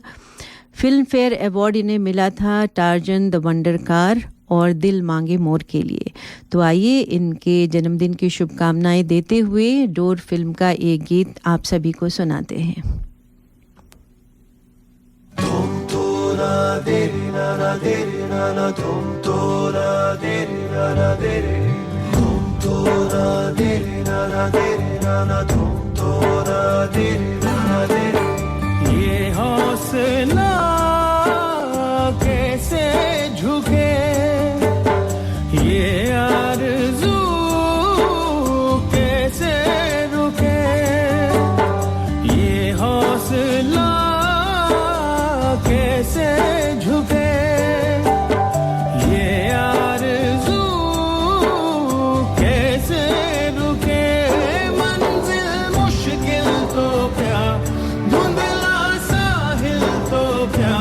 फिल्म फेयर अवार्ड इन्हें मिला था टार्जन द वंडर कार और दिल मांगे मोर के लिए। तो आइए इनके जन्मदिन की शुभकामनाएं देते हुए डोर फिल्म का एक गीत आप सभी को सुनाते हैं। ये हौसला कैसे झुके, ये आरज़ू कैसे रुके, ये हौसला कैसे झुके, ये आरज़ू कैसे रुके। मंजिल मुश्किल तो क्या, धुंधला साहिल तो क्या,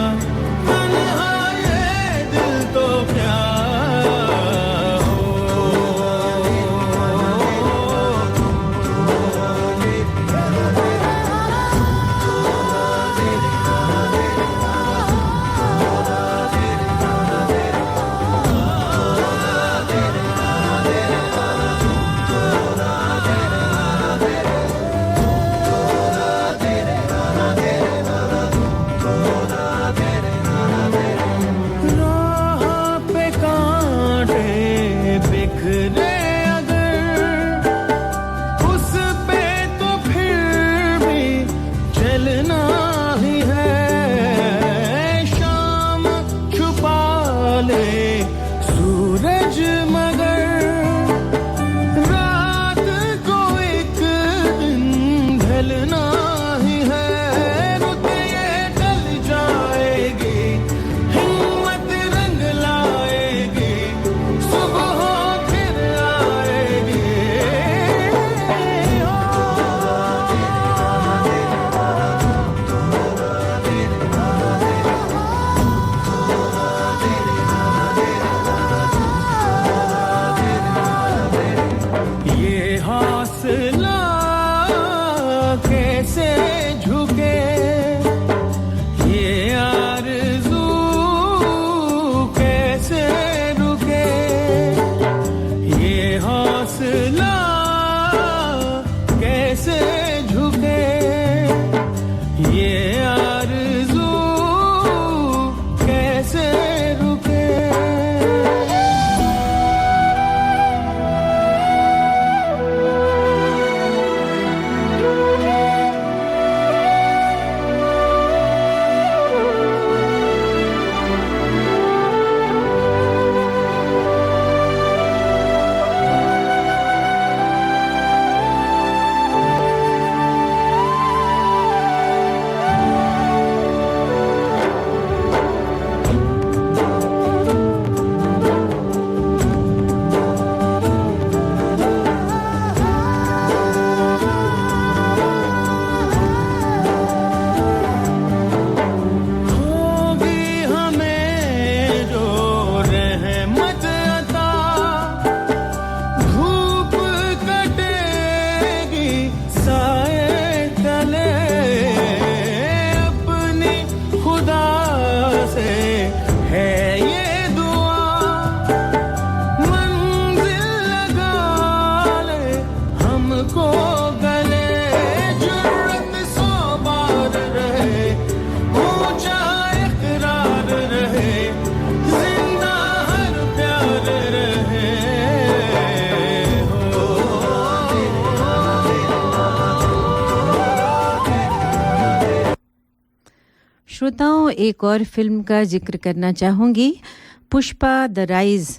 श्रोताओं, एक और फिल्म का जिक्र करना चाहूँगी, पुष्पा द राइज।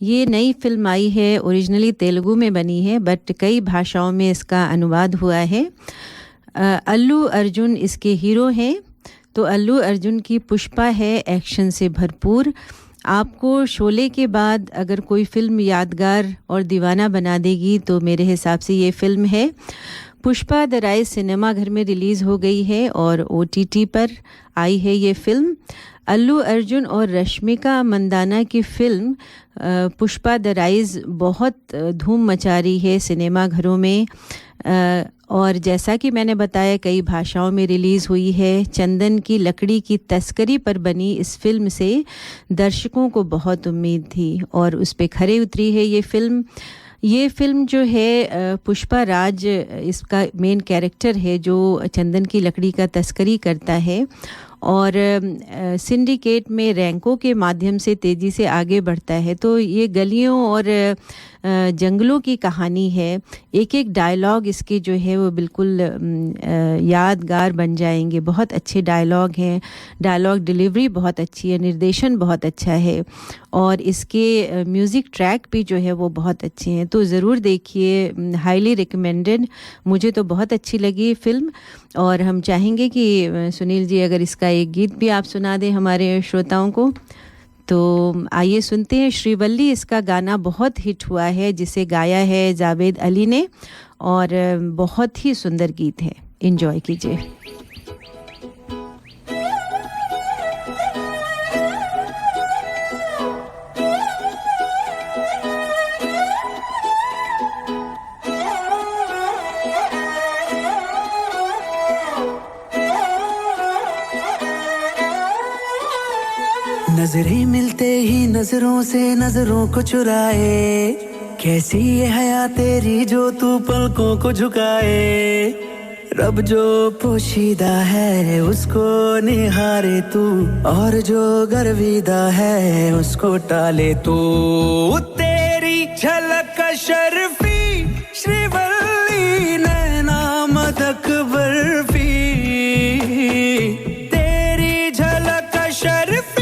ये नई फिल्म आई है, ओरिजिनली तेलुगु में बनी है बट कई भाषाओं में इसका अनुवाद हुआ है। अल्लू अर्जुन इसके हीरो हैं। तो अल्लू अर्जुन की पुष्पा है एक्शन से भरपूर। आपको शोले के बाद अगर कोई फ़िल्म यादगार और दीवाना बना देगी तो मेरे हिसाब से ये फ़िल्म है। पुष्पा द राइज सिनेमा घर में रिलीज़ हो गई है और OTT पर आई है ये फ़िल्म। अल्लू अर्जुन और रश्मिका मंदाना की फ़िल्म पुष्पा द राइज बहुत धूम मचा रही है सिनेमा घरों में। और जैसा कि मैंने बताया कई भाषाओं में रिलीज़ हुई है। चंदन की लकड़ी की तस्करी पर बनी इस फिल्म से दर्शकों को बहुत उम्मीद थी और उस पे खरे उतरी है ये फ़िल्म। ये फ़िल्म जो है पुष्पा राज इसका मेन कैरेक्टर है जो चंदन की लकड़ी का तस्करी करता है और सिंडिकेट में रैंकों के माध्यम से तेज़ी से आगे बढ़ता है। तो ये गलियों और जंगलों की कहानी है। एक एक डायलॉग इसके जो है वो बिल्कुल यादगार बन जाएंगे। बहुत अच्छे डायलॉग हैं, डायलॉग डिलीवरी बहुत अच्छी है, निर्देशन बहुत अच्छा है और इसके म्यूज़िक ट्रैक भी जो है वो बहुत अच्छे हैं। तो ज़रूर देखिए, हाईली रिकमेंडेड। मुझे तो बहुत अच्छी लगी फ़िल्म और हम चाहेंगे कि सुनील जी अगर इसका एक गीत भी आप सुना दें हमारे श्रोताओं को। तो आइए सुनते हैं श्रीवल्ली। इसका गाना बहुत हिट हुआ है जिसे गाया है जावेद अली ने और बहुत ही सुंदर गीत है। एंजॉय कीजिए। नजरें मिलते ही नजरों से नजरों को चुराए, कैसी ये हया तेरी जो तू पलकों को झुकाए। रब जो पोशीदा है उसको निहारे तू और जो गर्विदा है उसको टाले तू। तेरी झलक शर्फी श्रीवल्ली नैना मदक बर्फी, तेरी झलक शर्फी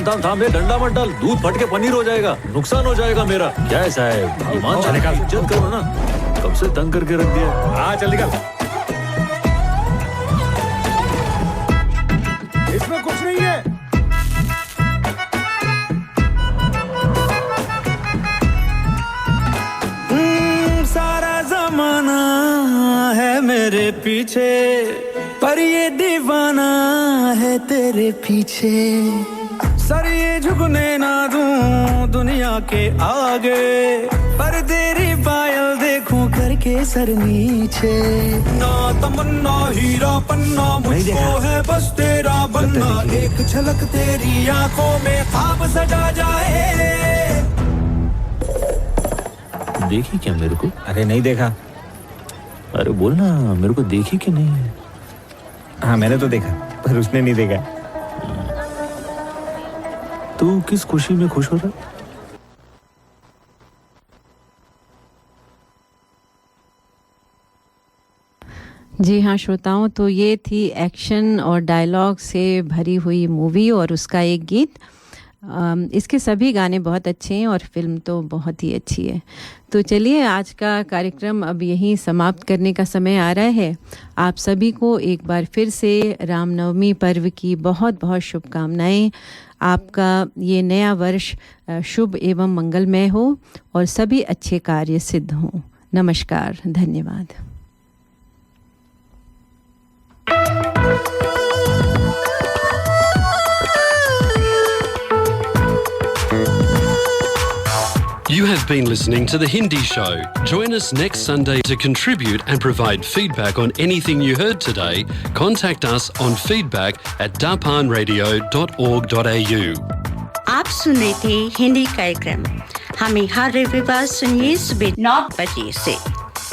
थाम थाम, ये डंडा मत डाल, दूध फट के पनीर हो जाएगा, नुकसान हो जाएगा मेरा। क्या ऐसा है, ईमान चलेगा, इज्जत करो ना। कब से तंग करके रख दिया। हाँ चल निकल। इसमें कुछ नहीं है। सारा जमाना है मेरे पीछे पर ये दीवाना है तेरे पीछे। सर ये झुकने ना दूं दुनिया के आगे, पर तेरी पायल देखूं करके सर नीचे। ना तमन्ना हीरा पन्ना मुझको है बस तेरा बनना, एक झलक तेरी आंखों में ख्वाब सजा जाए। देखी क्या मेरे को? अरे नहीं देखा। अरे बोल ना, मेरे को देखी कि नहीं? हाँ मैंने तो देखा पर उसने नहीं देखा। तू किस खुशी में खुश हो रहा? जी हाँ श्रोताओं, तो ये थी एक्शन और डायलॉग से भरी हुई मूवी और उसका एक गीत। इसके सभी गाने बहुत अच्छे हैं और फिल्म तो बहुत ही अच्छी है। तो चलिए आज का कार्यक्रम अब यहीं समाप्त करने का समय आ रहा है। आप सभी को एक बार फिर से रामनवमी पर्व की बहुत बहुत शुभकामनाएं। आपका ये नया वर्ष शुभ एवं मंगलमय हो और सभी अच्छे कार्य सिद्ध हों। नमस्कार, धन्यवाद। You have been listening to The Hindi Show. Join us next Sunday to contribute and provide feedback on anything you heard today. Contact us on feedback@dapanradio.org.au. आप सुन रहे थे हिंदी कार्यक्रम। हमें हर रविवार सुनिए सुबह 9 बजे से।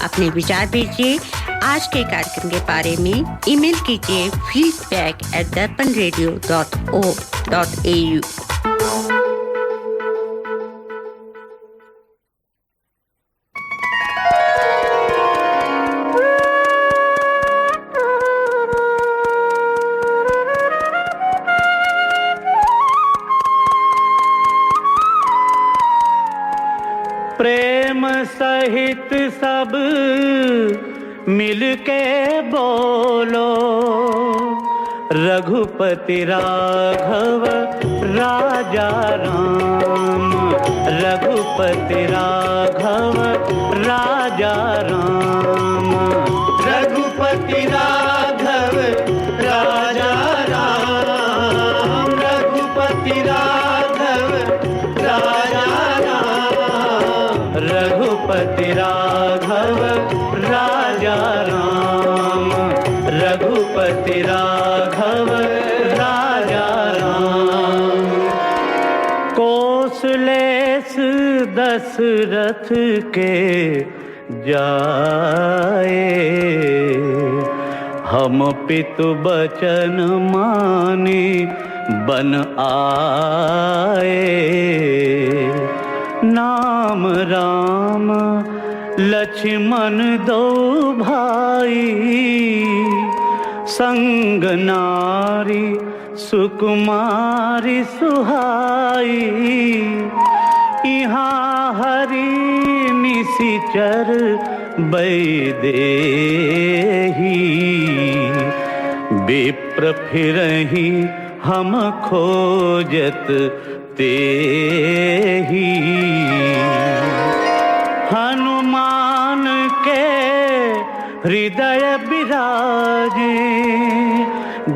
अपने विचार भेजिए आज के कार्यक्रम के बारे में। ईमेल कीजिए feedback@dapanradio.org.au। प्रेम सहित सब मिलके बोलो, रघुपति राघव राजा राम, रघुपति राघव राजा राम, रघुपति राघव राजा राम, रघुपति राघव राजा राम, रघुपति राघव राजा राम, रघुपति राघव राजा राम। कौशलेश दशरथ के जाए, हम पितु बचन माने बन आए। नाम राम लक्ष्मण दो भाई, संग नारी सुकुमारी सुहाई। यहाँ हरि निशिचर बैदेही, विप्र फिरहि हम खोजत तेही। हनुमान के हृदय विराजे,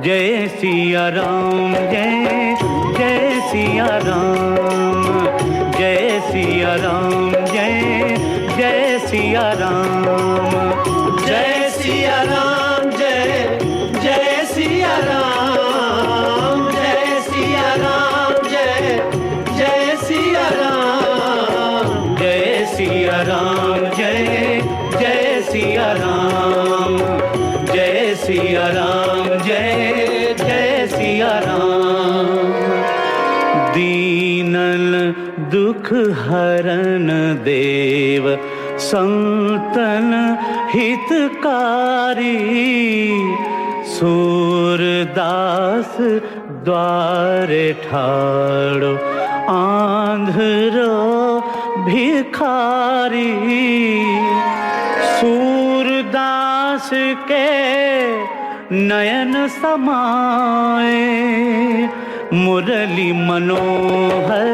जय सिया राम जय जय सिया राम, जय सिया राम जय जय सिया राम, जय सिया राम जय जय सिया राम, जय सिया राम जय जय सिया राम, जय सिया राम जय जय सिया राम, जय सिया राम जय जय सिया राम। दीनल दुख हरन देव संतन हितकारी, सूरदास द्वारे ठाड़ो आंध्रो भिखारी। सूरदास के नयन समाए, मुरली मनोहर